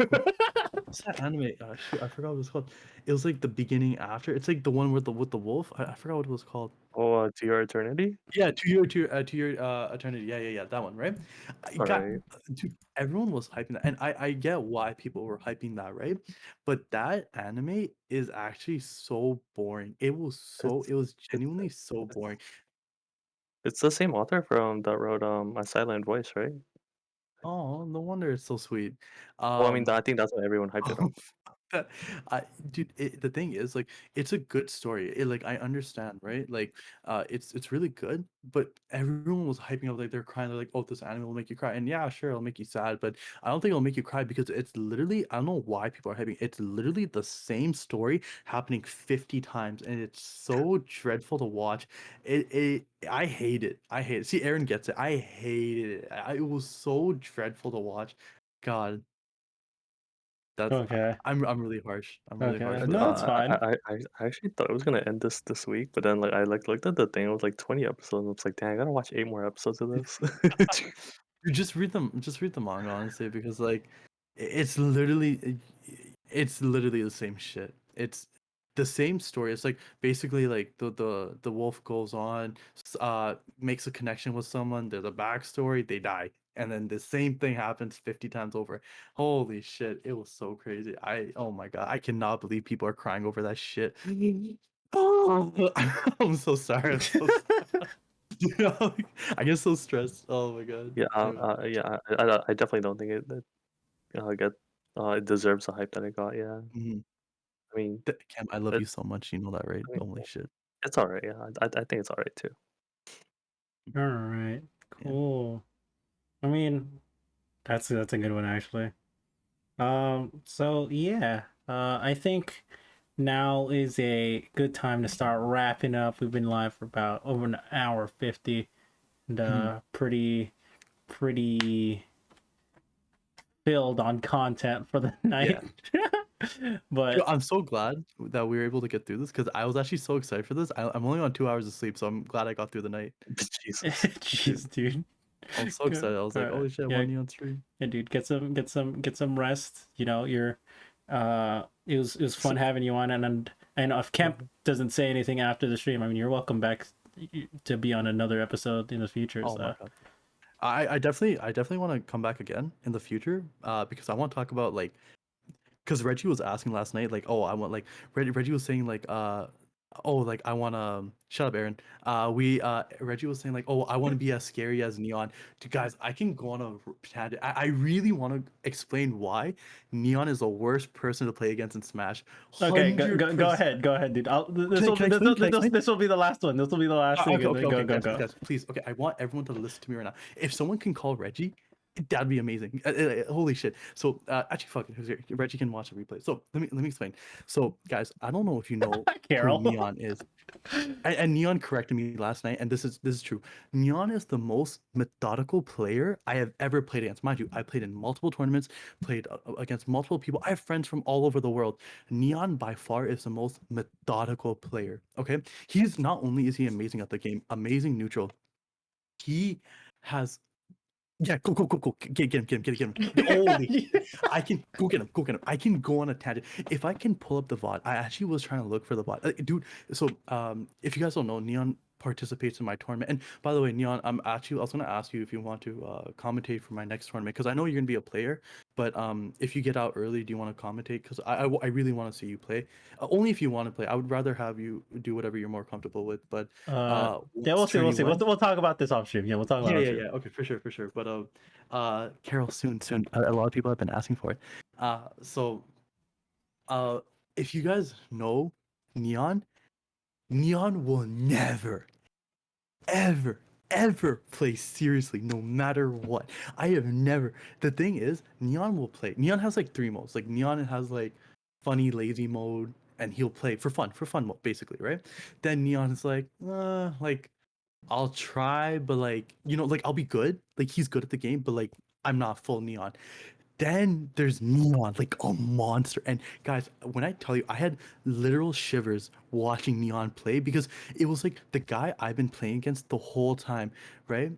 what's that anime? Shoot, I forgot what it was called. It was like the beginning after. It's like the one with the wolf. I forgot what it was called. Oh, To Your Eternity? Yeah, to your eternity. Yeah, yeah, yeah, that one, right? I It's got alright. Dude, everyone was hyping that, and I get why people were hyping that, right? But that anime is actually so boring. It was It's genuinely so it's boring. it's the same author from that wrote A Silent Voice, right? Oh, no wonder it's so sweet. Well, I mean, Um, I think that's why everyone hyped it up. that dude, the thing is, like, it's a good story. Like, I understand, right? Like, it's really good, but everyone was hyping up, like, they're crying. They're like, "Oh, this anime will make you cry," and yeah, sure, it'll make you sad, but I don't think it'll make you cry because it's literally, I don't know why people are hyping. It's literally the same story happening 50 times, and it's so dreadful to watch. I hate it. I hate it. See, Aaron gets it. I hated it. It was so dreadful to watch. God. That's Okay. I'm really harsh. I'm really Okay. harsh with No, that it's anime. fine. I actually thought it was gonna end this week, but then like I like looked at the thing, it was like 20 episodes. And it's like, dang, I gotta watch 8 more episodes of this. You just read the manga, honestly, because, like, it's literally it's literally the same shit. It's the same story. It's like basically like the wolf goes on, makes a connection with someone. There's a backstory. They die, and then the same thing happens 50 times over. Holy shit! It was so crazy. Oh my god, I cannot believe people are crying over that shit. Oh, I'm so sorry. I'm so sorry. You know, I get so stressed. Oh my god. Yeah, Anyway. I definitely don't think it deserves the hype that it got. Yeah, Mhm. I mean, Cam, I love it, you so much. You know that, right? I mean, Holy shit. it's alright. Yeah, I think it's alright too. All right. Cool. I mean, that's a good one actually. So yeah, I think now is a good time to start wrapping up. We've been live for about over an hour 50, and Mhm. pretty filled on content for the Yeah. night. Yo, But I'm so glad that we were able to get through this because I was actually so excited for this. I'm only on 2 hours of sleep, so I'm glad I got through the night. Jesus. jeez, dude. I was so excited. I was like, "Holy shit, Yeah, one neon stream!" yeah, dude. Get some rest. You know, it was fun So, having you on, and if Kemp mhm. doesn't say anything after the stream, I mean, you're welcome back to be on another episode in the future. Oh my So god. I definitely want to come back again in the future. Because I want to talk about like because Reggie was asking last night, like, oh, I want like Reggie was saying like, oh, like I want to shut up, Aaron. We Reggie was saying like, oh, I want to be as scary as Neon. Dude, guys, I can go on a tangent. I really want to explain why Neon is the worst person to play against in Smash. okay, 100%. Go ahead, dude. Can I explain? Can I explain? This will be the last one. This will be the last thing, Okay, and okay, then okay, go guys, go. guys, please. Okay, I want everyone to listen to me right now. If someone can call Reggie, that'd be amazing. Holy shit. So, actually, fuck it. Reggie can watch the replay. So let me explain. So, guys, I don't know if you know who Carol. Neon is. And Neon corrected me last night, and this is true. Neon is the most methodical player I have ever played against. Mind you, I played in multiple tournaments, played against multiple people. I have friends from all over the world. Neon by far is the most methodical player. Okay, he's not only is he amazing at the game, amazing neutral. He has yeah, go. Get him. Holy shit. I can go get him. I can go on a tangent. If I can pull up the VOD, I actually was trying to look for the VOD. Dude, so if you guys don't know, Neon participates in my tournament. And by the way, Neon, I was gonna ask you if you want to commentate for my next tournament because I know you're gonna be a player, but if you get out early, do you want to commentate? Because I really want to see you play. Only if you want to play. I would rather have you do whatever you're more comfortable with. But uh, yeah, we'll once see. We'll tourney see. one. We'll talk about this off stream. Yeah, we'll talk about it off stream. Yeah. Okay, for sure. But Carol, soon. A lot of people have been asking for it. So uh, if you guys know Neon, Neon will never, ever, ever play seriously, no matter what. I have never. The thing is, Neon will play. Neon has like three modes. Like Neon has like funny, lazy mode, and he'll play for fun mode, basically, right? Then Neon is like I'll try, but like, like I'll be good. Like he's good at the game, but like I'm not full Neon. Then there's Neon, like a monster. And guys, when I tell you, I had literal shivers watching Neon play because it was like the guy I've been playing against the whole time, right?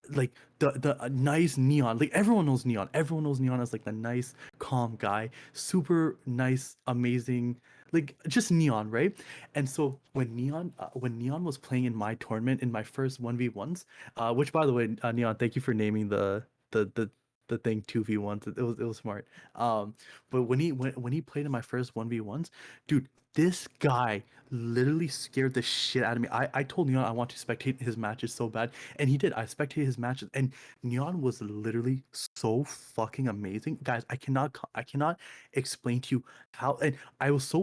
Like the nice Neon, like everyone knows Neon as like the nice calm guy, super nice, amazing, like just Neon, right? And so when Neon was playing in my tournament in my first 1v1s, which by the way, Neon, thank you for naming the the thing 2v1s. It was smart. But when he played in my first 1v1s, dude, this guy literally scared the shit out of me. I told Neon I want to spectate his matches so bad, and he did. I spectated his matches, and Neon was literally so fucking amazing, guys. I cannot explain to you how. And I was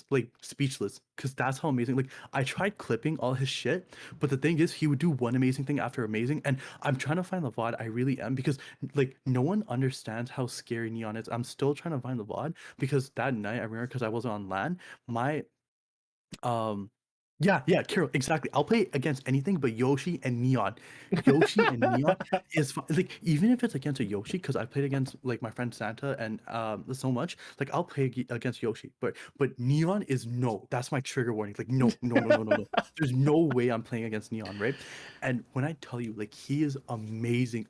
like speechless because that's how amazing. Like I tried clipping all his shit, but the thing is, he would do one amazing thing after amazing, and I'm trying to find the VOD. I really am because like no one understands how scary Neon is. I'm still trying to find the VOD because that night I remember because I wasn't on LAN. My um, yeah, Carol, exactly. I'll play against anything but Yoshi and Neon. Yoshi and Neon is like even if it's against a Yoshi, because I played against like my friend Santa and so much. Like I'll play against Yoshi, but Neon is no. That's my trigger warning. Like no. There's no way I'm playing against Neon, right? And when I tell you, like he is amazing.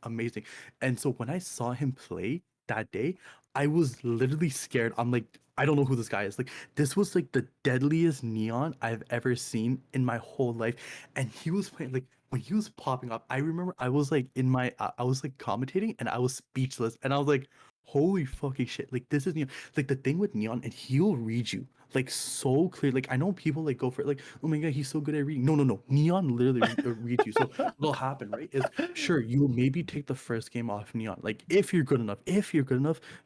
And so when I saw him play that day, I was literally scared. I'm like, I don't know who this guy is. Like this was like the deadliest Neon I've ever seen in my whole life. And he was playing like when he was popping up, I remember I was like I was like commentating and I was speechless and I was like, holy fucking shit. Like this is Neon. Like the thing with Neon and he'll read you. like so clear. Like I know people like go for it, like, oh my god, he's so good at reading. No, no, no. Neon literally reads you. So what'll happen, right? Is sure you'll maybe take the first game off Neon. Like if you're good enough,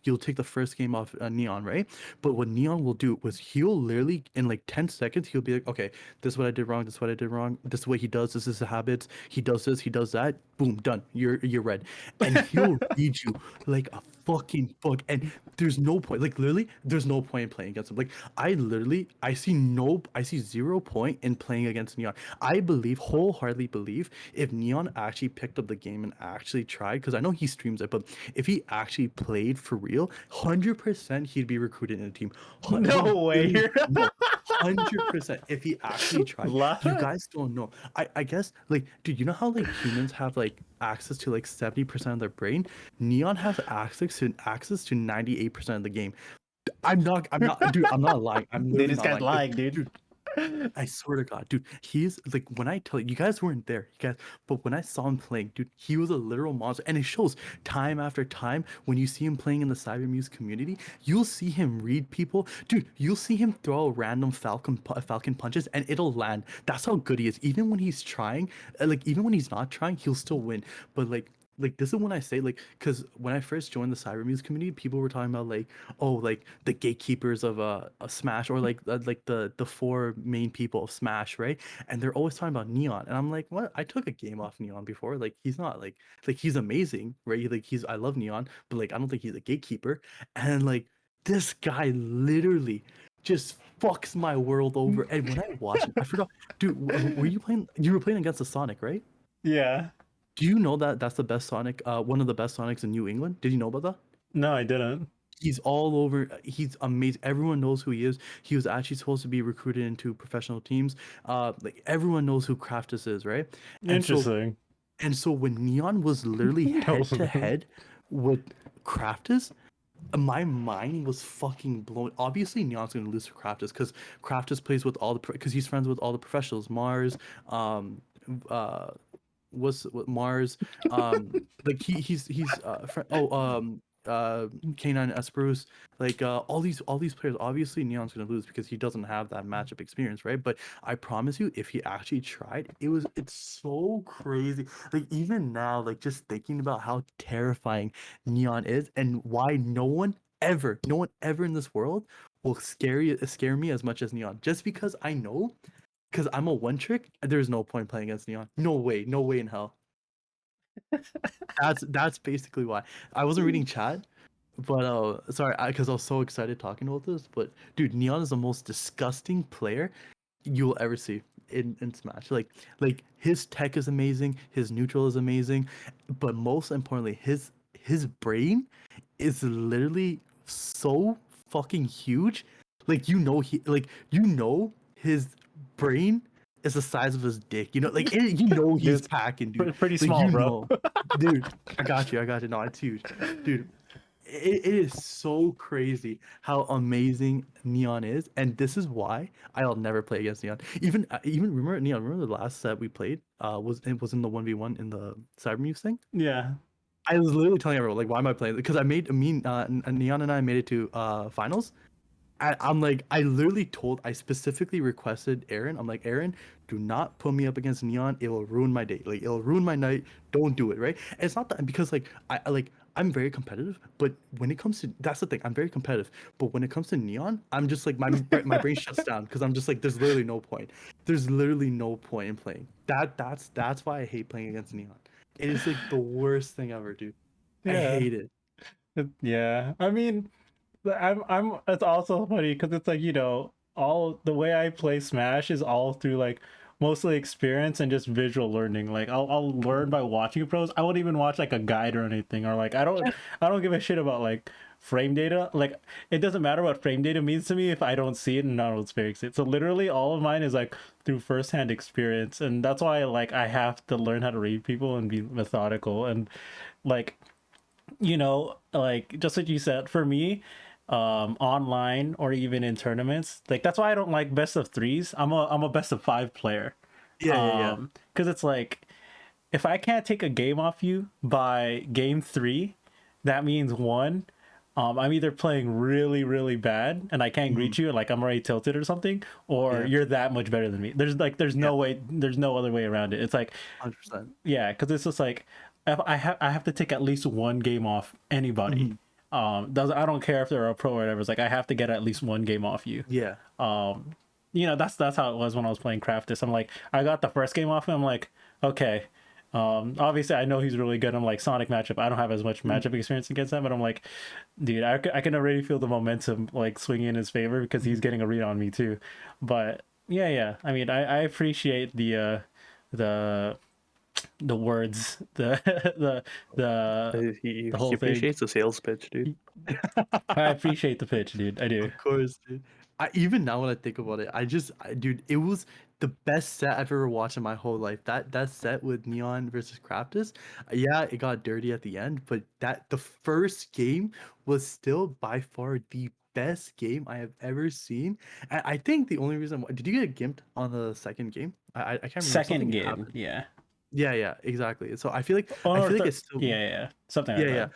you'll take the first game off Neon, right? But what Neon will do was he'll literally in like 10 seconds he'll be like, okay, this is what I did wrong. This is what I did wrong. This is what he does. This is the habits. He does this. He does that. Boom, done. You're red, and he'll read you like a fucking book. And there's no point. Like literally, there's no point in playing against him. Like I see 0 point in playing against Neon. I believe, wholeheartedly believe, if Neon actually picked up the game and actually tried, because I know he streams it, but if he actually played for real, 100% he'd be recruited in a team. No way. No, 100%. If he actually tried, you guys don't know. I guess like, dude, you know how like humans have like access to like 70% of their brain? Neon has access to 98% of the game. Dude, I'm not lying. I'm They literally just not got lying. lying, dude. I swear to God, dude, he's like when I tell you, you guys weren't there, you guys, but when I saw him playing, dude, he was a literal monster, and it shows time after time. When you see him playing in the Cybermuse community, you'll see him read people, dude. You'll see him throw random falcon punches, and it'll land. That's how good he is. Even when he's trying, like even when he's not trying, he'll still win. But like this is when I say like, because when I first joined the Cybermuse community, people were talking about like, oh, like the gatekeepers of a Smash, or like the four main people of Smash, right? And they're always talking about Neon, and I'm like, what? I took a game off Neon before. Like he's not like he's amazing, right? Like I love Neon, but like I don't think he's a gatekeeper. And like this guy literally just fucks my world over. And when I watch it, I forgot, dude, were you playing? You were playing against the Sonic, right? Yeah. Do you know that that's the best Sonic, one of the best Sonics in New England? Did you know about that? No, I didn't. He's all over. He's amazing. Everyone knows who he is. He was actually supposed to be recruited into professional teams. Like everyone knows who Craftus is, right? And so Interesting. when Neon was literally head to head with Craftus, my mind was fucking blown. Obviously, Neon's gonna lose to Craftus because Craftus plays with all the because he's friends with all the professionals. Mars, uh, was what Mars, like he's K9 Esperus, like all these players. Obviously, Neon's gonna lose because he doesn't have that matchup experience, right? But I promise you, if he actually tried, it's so crazy. Like even now, like just thinking about how terrifying Neon is and why no one ever in this world will scare me as much as Neon. Just because I know, because I'm a one trick, there's no point playing against Neon. No way, no way in hell. That's basically why. I wasn't reading chat, but sorry, because I was so excited talking about this. But dude, Neon is the most disgusting player you'll ever see in Smash. Like his tech is amazing, his neutral is amazing, but most importantly, his brain is literally so fucking huge. Like his brain is the size of his dick. You know, like he's It's packing, dude. pretty Like small, bro. dude. I got you. No, it's huge, dude. It is so crazy how amazing Neon is, and this is why I'll never play against Neon. Even remember Neon. Remember the last set we played? Was in the 1v1 in the Cybermuse thing. Yeah. I was literally telling everyone like, why am I playing? Because I made Neon and I made it to finals. I'm like, I specifically requested Aaron. I'm like, Aaron, do not put me up against Neon. It will ruin my day. Like, it'll ruin my night. Don't do it, right? And it's not that because like I'm very competitive, but when it comes to that's the thing, I'm very competitive. But when it comes to Neon, I'm just like my brain shuts down because I'm just like, there's literally no point. There's literally no point in playing. That's why I hate playing against Neon. It is like the worst thing ever, dude. I Yeah. hate it. Yeah. I mean, I'm it's also funny because it's like, all the way I play Smash is all through like mostly experience and just visual learning. Like I'll learn by watching pros. I won't even watch like a guide or anything, or like I don't give a shit about like frame data. Like it doesn't matter what frame data means to me if I don't see it and not experience it. So literally all of mine is like through firsthand experience, and that's why like I have to learn how to read people and be methodical. And like, like just what you said, for me, online or even in tournaments, like that's why I don't like best of threes. I'm a best of five player. Yeah. Because it's like, if I can't take a game off you by game three, that means one, I'm either playing really, really bad and I can't Mhm. greet you, like I'm already tilted or something, or Yeah. you're that much better than me. There's Yeah. no way, there's no other way around it. It's like, 100%. yeah, because it's just like if I have to take at least one game off anybody. Mhm. Does I don't care if they're a pro or whatever. It's like I have to get at least one game off you. Yeah. Um, that's how it was when I was playing Craftus. I'm like, I got the first game off him. I'm like, okay. Obviously I know he's really good. I'm like Sonic matchup. I don't have as much Mhm. matchup experience against him, but I'm like, dude, I can already feel the momentum like swinging in his favor because he's Mhm. getting a read on me too. But yeah. I mean, I appreciate the the words, the the He the whole thing. appreciates the sales pitch, dude. I appreciate the pitch, dude. I do. Of course, dude. Even now when I think about it, dude, it was the best set I've ever watched in my whole life. That set with Neon versus Craftus, yeah, it got dirty at the end, but the first game was still by far the best game I have ever seen. And I think the only reason why, did you get gimped on the second game? I can't remember, Second something game, happened. yeah. Yeah, exactly. So Oh I no, feel like it's still, yeah, something like yeah, yeah. that.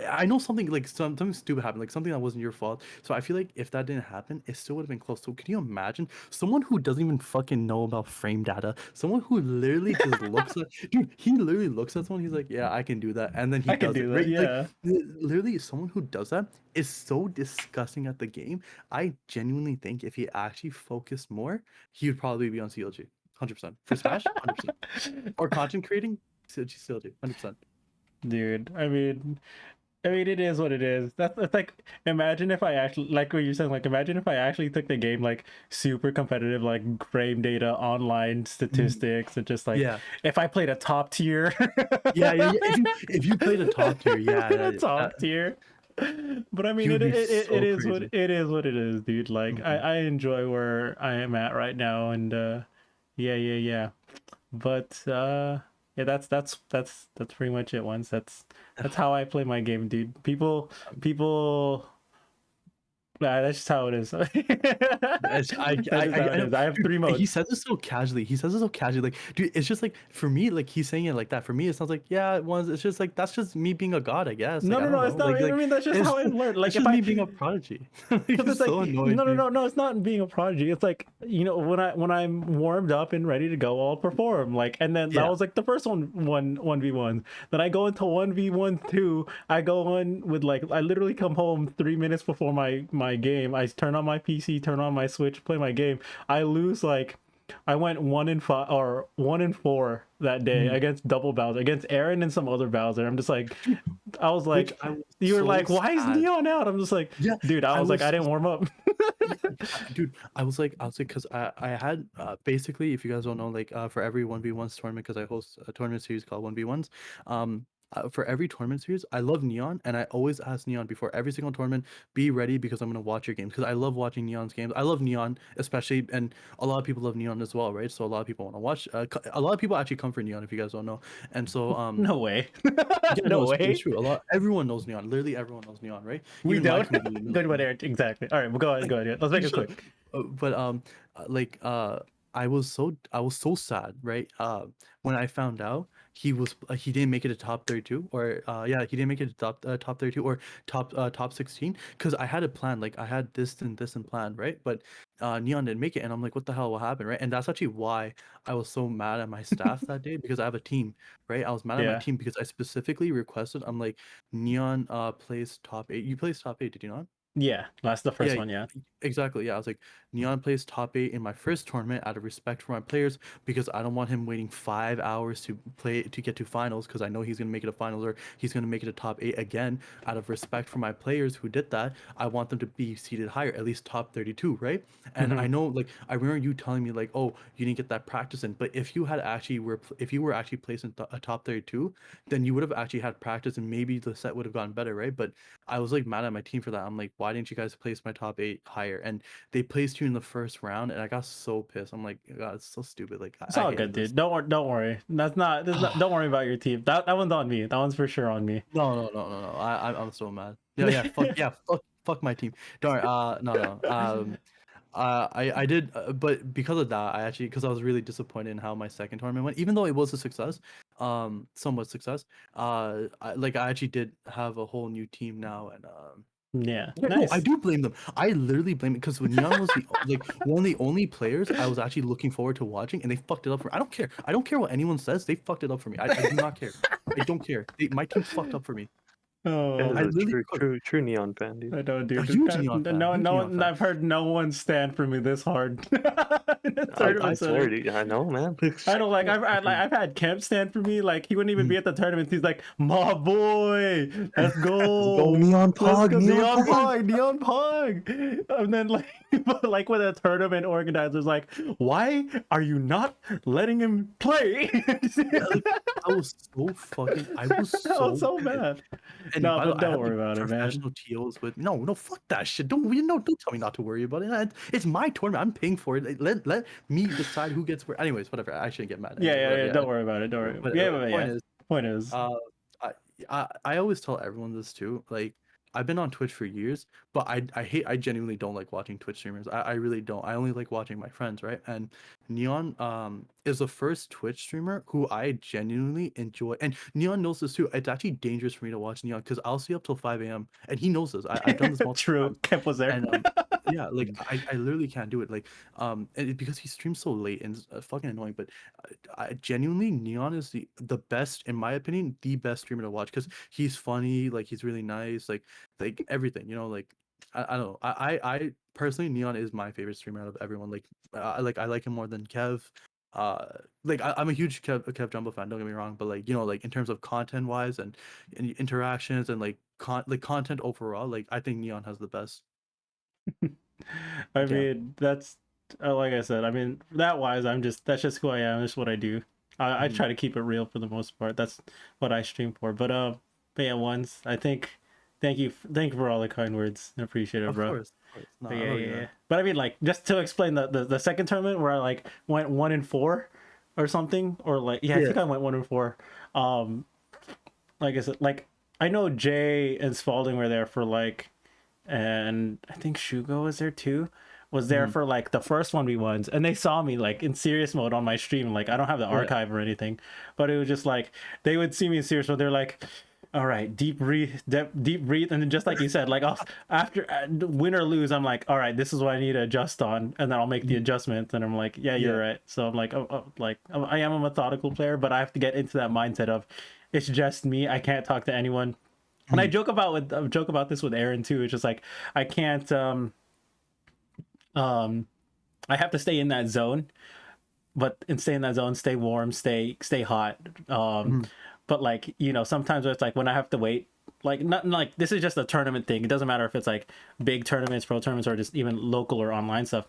I know something like something stupid happened, like something that wasn't your fault. So I feel like if that didn't happen, it still would have been close. So can you imagine someone who doesn't even fucking know about frame data, someone who literally just looks at, dude, he literally looks at someone, he's like, yeah, I can do that, and then he I can does it, do that, right? Like yeah. literally, someone who does that is so disgusting at the game. I genuinely think if he actually focused more, he would probably be on CLG, 100% for Smash, 100%, or content creating, CLG, 100%. Dude, I mean, it is what it is. That's like, imagine if I actually, like what you're saying, like, imagine if I actually took the game like super competitive, like frame data, online Mhm. statistics, and just like Yeah. if I played a top tier, Yeah. If you played a top tier, yeah, a top tier. But I mean, you would it, be it it it so is what crazy. it is what it is, dude. Like, I Mhm. I enjoy where I am at right now, and yeah. But yeah, that's pretty much it. Once that's how I play my game, dude. People, nah, that's just how it is. That's just how I it know. is. I have Dude, three he modes. says it so casually. He says it so casually. Like, dude, it's just like for me, like he's saying it like that. For me, it sounds like yeah, it was. It's just like that's just me being a god, I guess. Like No, I no, don't no. know. It's not. I mean, that's just It's how I learned. Like, that's if just I, me being a prodigy. Like, because it's it's like, so annoying, no, no, dude. no, no, it's not being a prodigy. It's like, when I'm warmed up and ready to go, I'll perform. Like, and then that Yeah. was like the first one v one. Then I go into 1v1 two. I go in with like, I literally come home 3 minutes before my game. I turn on my PC, turn on my Switch, play my game. I lose like, I went 1-5 or 1-4 that day Mhm. against double Bowser, against Aaron and some other Bowser. I'm just like, Dude, I was which like, I was you were so like, why is sad. Neon out? I'm just like, Yeah, dude, I I was like, I was didn't warm up. yeah, dude, I was like, because I had basically, if you guys don't know, like for every 1v1s tournament, because I host a tournament series called 1v1s, for every tournament series, I love Neon, and I always ask Neon before every single tournament, be ready because I'm gonna watch your games because I love watching Neon's games. I love Neon especially, and a lot of people love Neon as well, right? So a lot of people want to watch. A lot of people actually come for Neon if you guys don't know, and so No way. yeah, no, No it's way. true. Everyone knows Neon. Literally everyone knows Neon, right? We Even my don't. community knows Good one, Neon. Eric. Exactly. All right, well, go ahead. Go ahead. Let's make it Shut up. quick. But like I was so sad, right? When I found out he didn't make it to top 32, or yeah, he didn't make it to top 32 or top 16, because I had a plan, like I had this and plan, right? But Neon didn't make it, and I'm like, what the hell? What happened, right? And that's actually why I was so mad at my staff that day, because I have a team, right? I was mad at my Yeah. team because I specifically requested. I'm like, Neon plays top 8. You plays top 8, did you not? Yeah. That's the Yeah, first one. Yeah. exactly. Yeah, I was like, Neon plays top 8 in my first tournament out of respect for my players, because I don't want him waiting 5 hours to play to get to finals, because I know he's gonna make it to finals, or he's gonna make it to top 8 again. Out of respect for my players who did that, I want them to be seated higher, at least top 32, right? And I Hmm. know, like, I remember you telling me like, oh, you didn't get that practice in, but if you were actually placed in a top 32, then you would have actually had practice, and maybe the set would have gotten better, right? But I was like mad at my team for that. I'm like, why didn't you guys place my top 8 higher? And they placed you in the first round, and I got so pissed. I'm like, God, it's so stupid. Like It's I all good, hated this. dude. Don't worry. Don't worry. That's not. That's not. Don't worry about your team. That one's on me. That one's for sure on me. No. I'm so mad. Yeah. Fuck my team. Don't worry. No. I did, but because of that, because I was really disappointed in how my second tournament went, even though it was a success. somewhat success. I actually did have a whole new team now, and Yeah, yeah, no, I nice. do blame them. I literally blame it because when Neon was the like one of the only players I was actually looking forward to watching, and they fucked it up for. I don't care. I don't care what anyone says. They fucked it up for me. I do not care. I don't care. My team fucked up for me. That is Oh, I a literally look, true neon fan, dude. I don't, a dude. huge Neon fan. No, Huge no Neon one. fan. I've heard no one stand for me this hard in a I tournament swear, setting. dude. I know, man. I don't like. I've had Kemp stand for me. Like he wouldn't even be at the tournament. He's like, "My boy, let's Let's go, go, neon let's pog, go, neon Neon pog. Pog, Neon Pog." And then like, like when the tournament organizer's like, "Why are you not letting him play?" Yeah, like I was so fucking. I was I was so so pissed. mad. And No, by the way, but I don't had worry like about it, man. professional TOs with no, fuck that shit. Don't tell me not to worry about it. It's my tournament. I'm paying for it. Like, let me decide who gets where. Anyways, whatever. I shouldn't get mad. Yeah, Anyways, yeah, whatever. yeah. Yeah. Don't worry about it. Don't worry. But Yeah, point yeah. is, Point is, uh, I, I always tell everyone this too. Like I've been on Twitch for years, but I genuinely don't like watching Twitch streamers. I really don't. I only like watching my friends, right? And Neon is the first Twitch streamer who I genuinely enjoy. And Neon knows this too. It's actually dangerous for me to watch Neon because I'll stay up till 5 a.m. and he knows this. I've done this multiple true. times. Kemp was there. And yeah, like I literally can't do it. Like and because he streams so late and it's fucking annoying. But I genuinely Neon is the best in my opinion, the best streamer to watch because he's funny, like he's really nice, like everything, like I don't know. I personally Neon is my favorite streamer out of everyone. Like I like him more than Kev. Like I'm a huge Kev Jumbo fan. Don't get me wrong, but like like in terms of content wise and interactions and like content overall, like I think Neon has the best. I Yeah. mean, that's like I said. I mean, that wise, that's just who I am. That's what I do. I Mhm. try to keep it real for the most part. That's what I stream for. But yeah, once I think, thank you for all the kind words. I appreciate it, Of bro. course, of course. No, But I yeah, love yeah, you, yeah. man. But I mean, like, just to explain the second tournament where I like went 1-4 or something, or like yeah, I Yeah. think I went 1-4. Um, like I said, like I know Jay and Spalding were there for like, and I think Shugo was there too. Was there Mhm. for like the first 1v1s, and they saw me like in serious mode on my stream. Like I don't have the Yeah. archive or anything, but it was just like they would see me in serious mode. They're like, "All right, deep breathe, deep breathe," and then just like you said, like after win or lose, I'm like, "All right, this is what I need to adjust on," and then I'll make the Mhm. adjustment. And I'm like, "Yeah, Yeah. you're right." So I'm like, I am a methodical player, but I have to get into that mindset of it's just me. I can't talk to anyone. And I Mhm. joke about this with Aaron too. It's just like I can't um I have to stay in that zone, but and stay in that zone, stay warm, stay hot. Mhm. But like sometimes it's like when I have to wait, like not like this is just a tournament thing. It doesn't matter if it's like big tournaments, pro tournaments, or just even local or online stuff.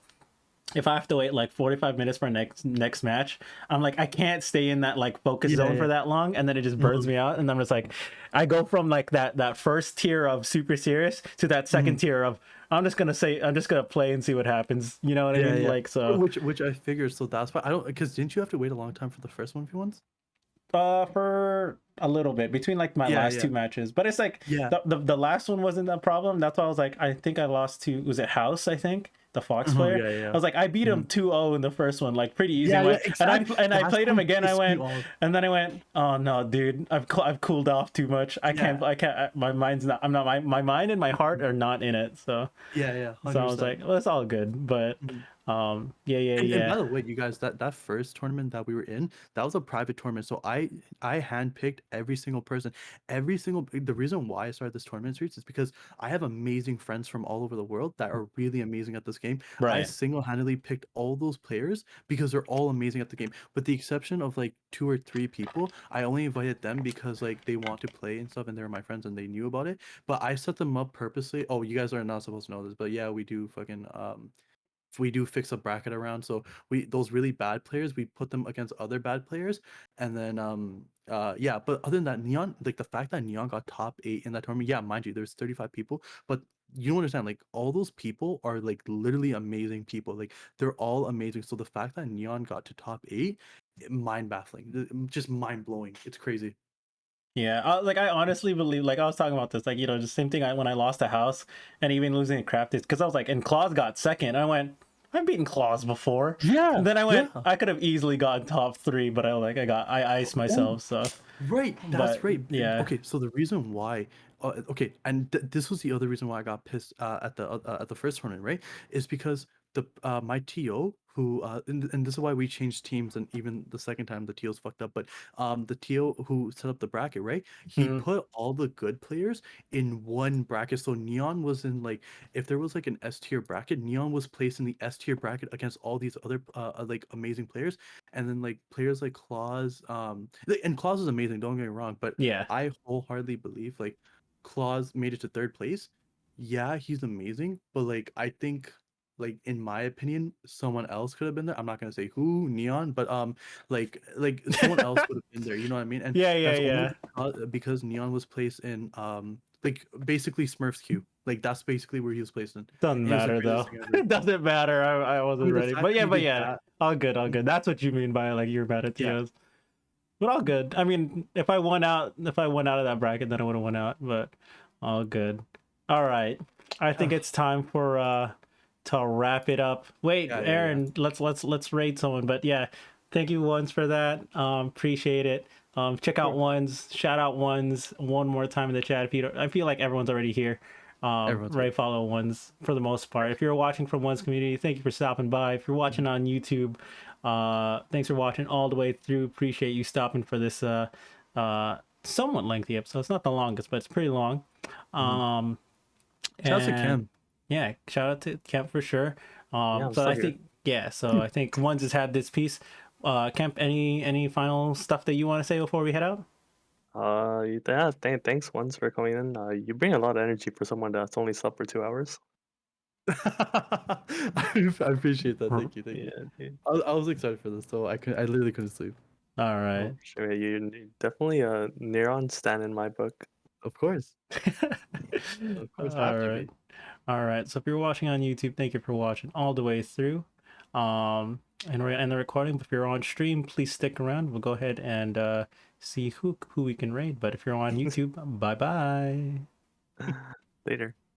If I have to wait like 45 minutes for next match, I'm like I can't stay in that like focus Yeah, zone yeah. for that long, and then it just burns Mhm. me out, and I'm just like I go from like that first tier of super serious to that second Mhm. tier of I'm just gonna play and see what happens. You know what I Yeah, mean? yeah. Like so Which I figured. So that's why I don't because didn't you have to wait a long time for the first one if you once? for a little bit between like my Yeah, last yeah, two matches, but it's like yeah. the last one wasn't a problem. That's why I was like I think I lost to, was it House, I think, the Fox Mhm. player. Yeah, I yeah. was like I beat him Mhm. 2-0 in the first one, like pretty easy. Yeah, And yeah. went Exactly. and I That's played him what again. I pissed me went off. and then I went, oh no, dude, I've cooled off too much. Yeah, I can't. My mind's not. I'm not. My mind and my heart are not in it. So yeah. I was 100%. like, well, it's all good. But yeah, yeah, And yeah. by the way, you guys, that first tournament that we were in, that was a private tournament. So I handpicked every single person, every single. The reason why I started this tournament series is because I have amazing friends from all over the world that are really amazing at this game. I Right. single-handedly picked all those players because they're all amazing at the game. With the exception of like two or three people, I only invited them because like they want to play and stuff, and they were my friends and they knew about it. But I set them up purposely. Oh, you guys are not supposed to know this, but yeah, we do fucking we do fix a bracket around, so we those really bad players we put them against other bad players, and then yeah, but other than that, Neon, like the fact that Neon got top 8 in that tournament, yeah, mind you, there's 35 people, but you don't understand, like all those people are like literally amazing people, like they're all amazing. So the fact that Neon got to top 8, mind baffling, just mind blowing, it's crazy. Yeah, like I honestly believe, like I was talking about this, like the same thing. When I lost a house and even losing a craft is because I was like, and Claus got second. I went, I've beaten Claws before. Yeah, And then I went, yeah. I could have easily gotten top 3, but I iced Oh, myself. So, right, but that's right. yeah. Okay, so the reason why, okay, and this was the other reason why I got pissed at the first tournament, right? Is because the my TO who and this is why we changed teams, and even the second time the TO's fucked up, but the TO who set up the bracket, right? He Mm, put all the good players in one bracket. So Neon was in like, if there was like an S tier bracket, Neon was placed in the S tier bracket against all these other like amazing players, and then like players like Claus, and Claus is amazing, don't get me wrong, but yeah. I wholeheartedly believe like Claus made it to third place. Yeah, he's amazing, but like I think, like in my opinion, someone else could have been there. I'm not gonna say who, Neon, but like someone else would have been there. You know what I mean? And Yeah, yeah, that's only yeah. because Neon was placed in like basically Smurfs queue. Like that's basically where he was placed in, Doesn't and it was the matter greatest though. thing ever. It doesn't matter. I I wasn't mean, the ready. fact But that yeah, he but did yeah. that, All good, all good. That's what you mean by like you're mad at yeah, TOs. But all good. I mean, if I won out of that bracket, then I would have won out. But all good. All right. I think yeah, it's time for to wrap it up. Wait, yeah, yeah, yeah. Aaron, let's rate someone. But yeah, thank you Wunzs for that. Appreciate it. Check out Sure. Wunzs. Shout out Wunzs one more time in the chat. If you don't, I feel like everyone's already here. Everyone's right. Right, follow Wunzs for the most part. If you're watching from Wunzs community, thank you for stopping by. If you're watching on YouTube, thanks for watching all the way through. Appreciate you stopping for this somewhat lengthy episode. It's not the longest, but it's pretty long. Mhm. Um, Shout out to and Kim. yeah, shout out to Kemp for sure. Yeah, I'm So still I here. think yeah, so I think Wunzs has had this piece. Kemp, any final stuff that you want to say before we head out? Yeah, thanks once for coming in. You bring a lot of energy for someone that's only slept for 2 hours. I appreciate that. Thank you, thank you. Yeah, dude. I was excited for this, so I literally couldn't sleep. All Oh, right. for sure. You're definitely a Neuron stan in my book. Of course, of All course, have to right. be. All right. So if you're watching on YouTube, thank you for watching all the way through. And we're gonna end the recording. But if you're on stream, please stick around. We'll go ahead and see who we can raid. But if you're on YouTube, bye bye. Later.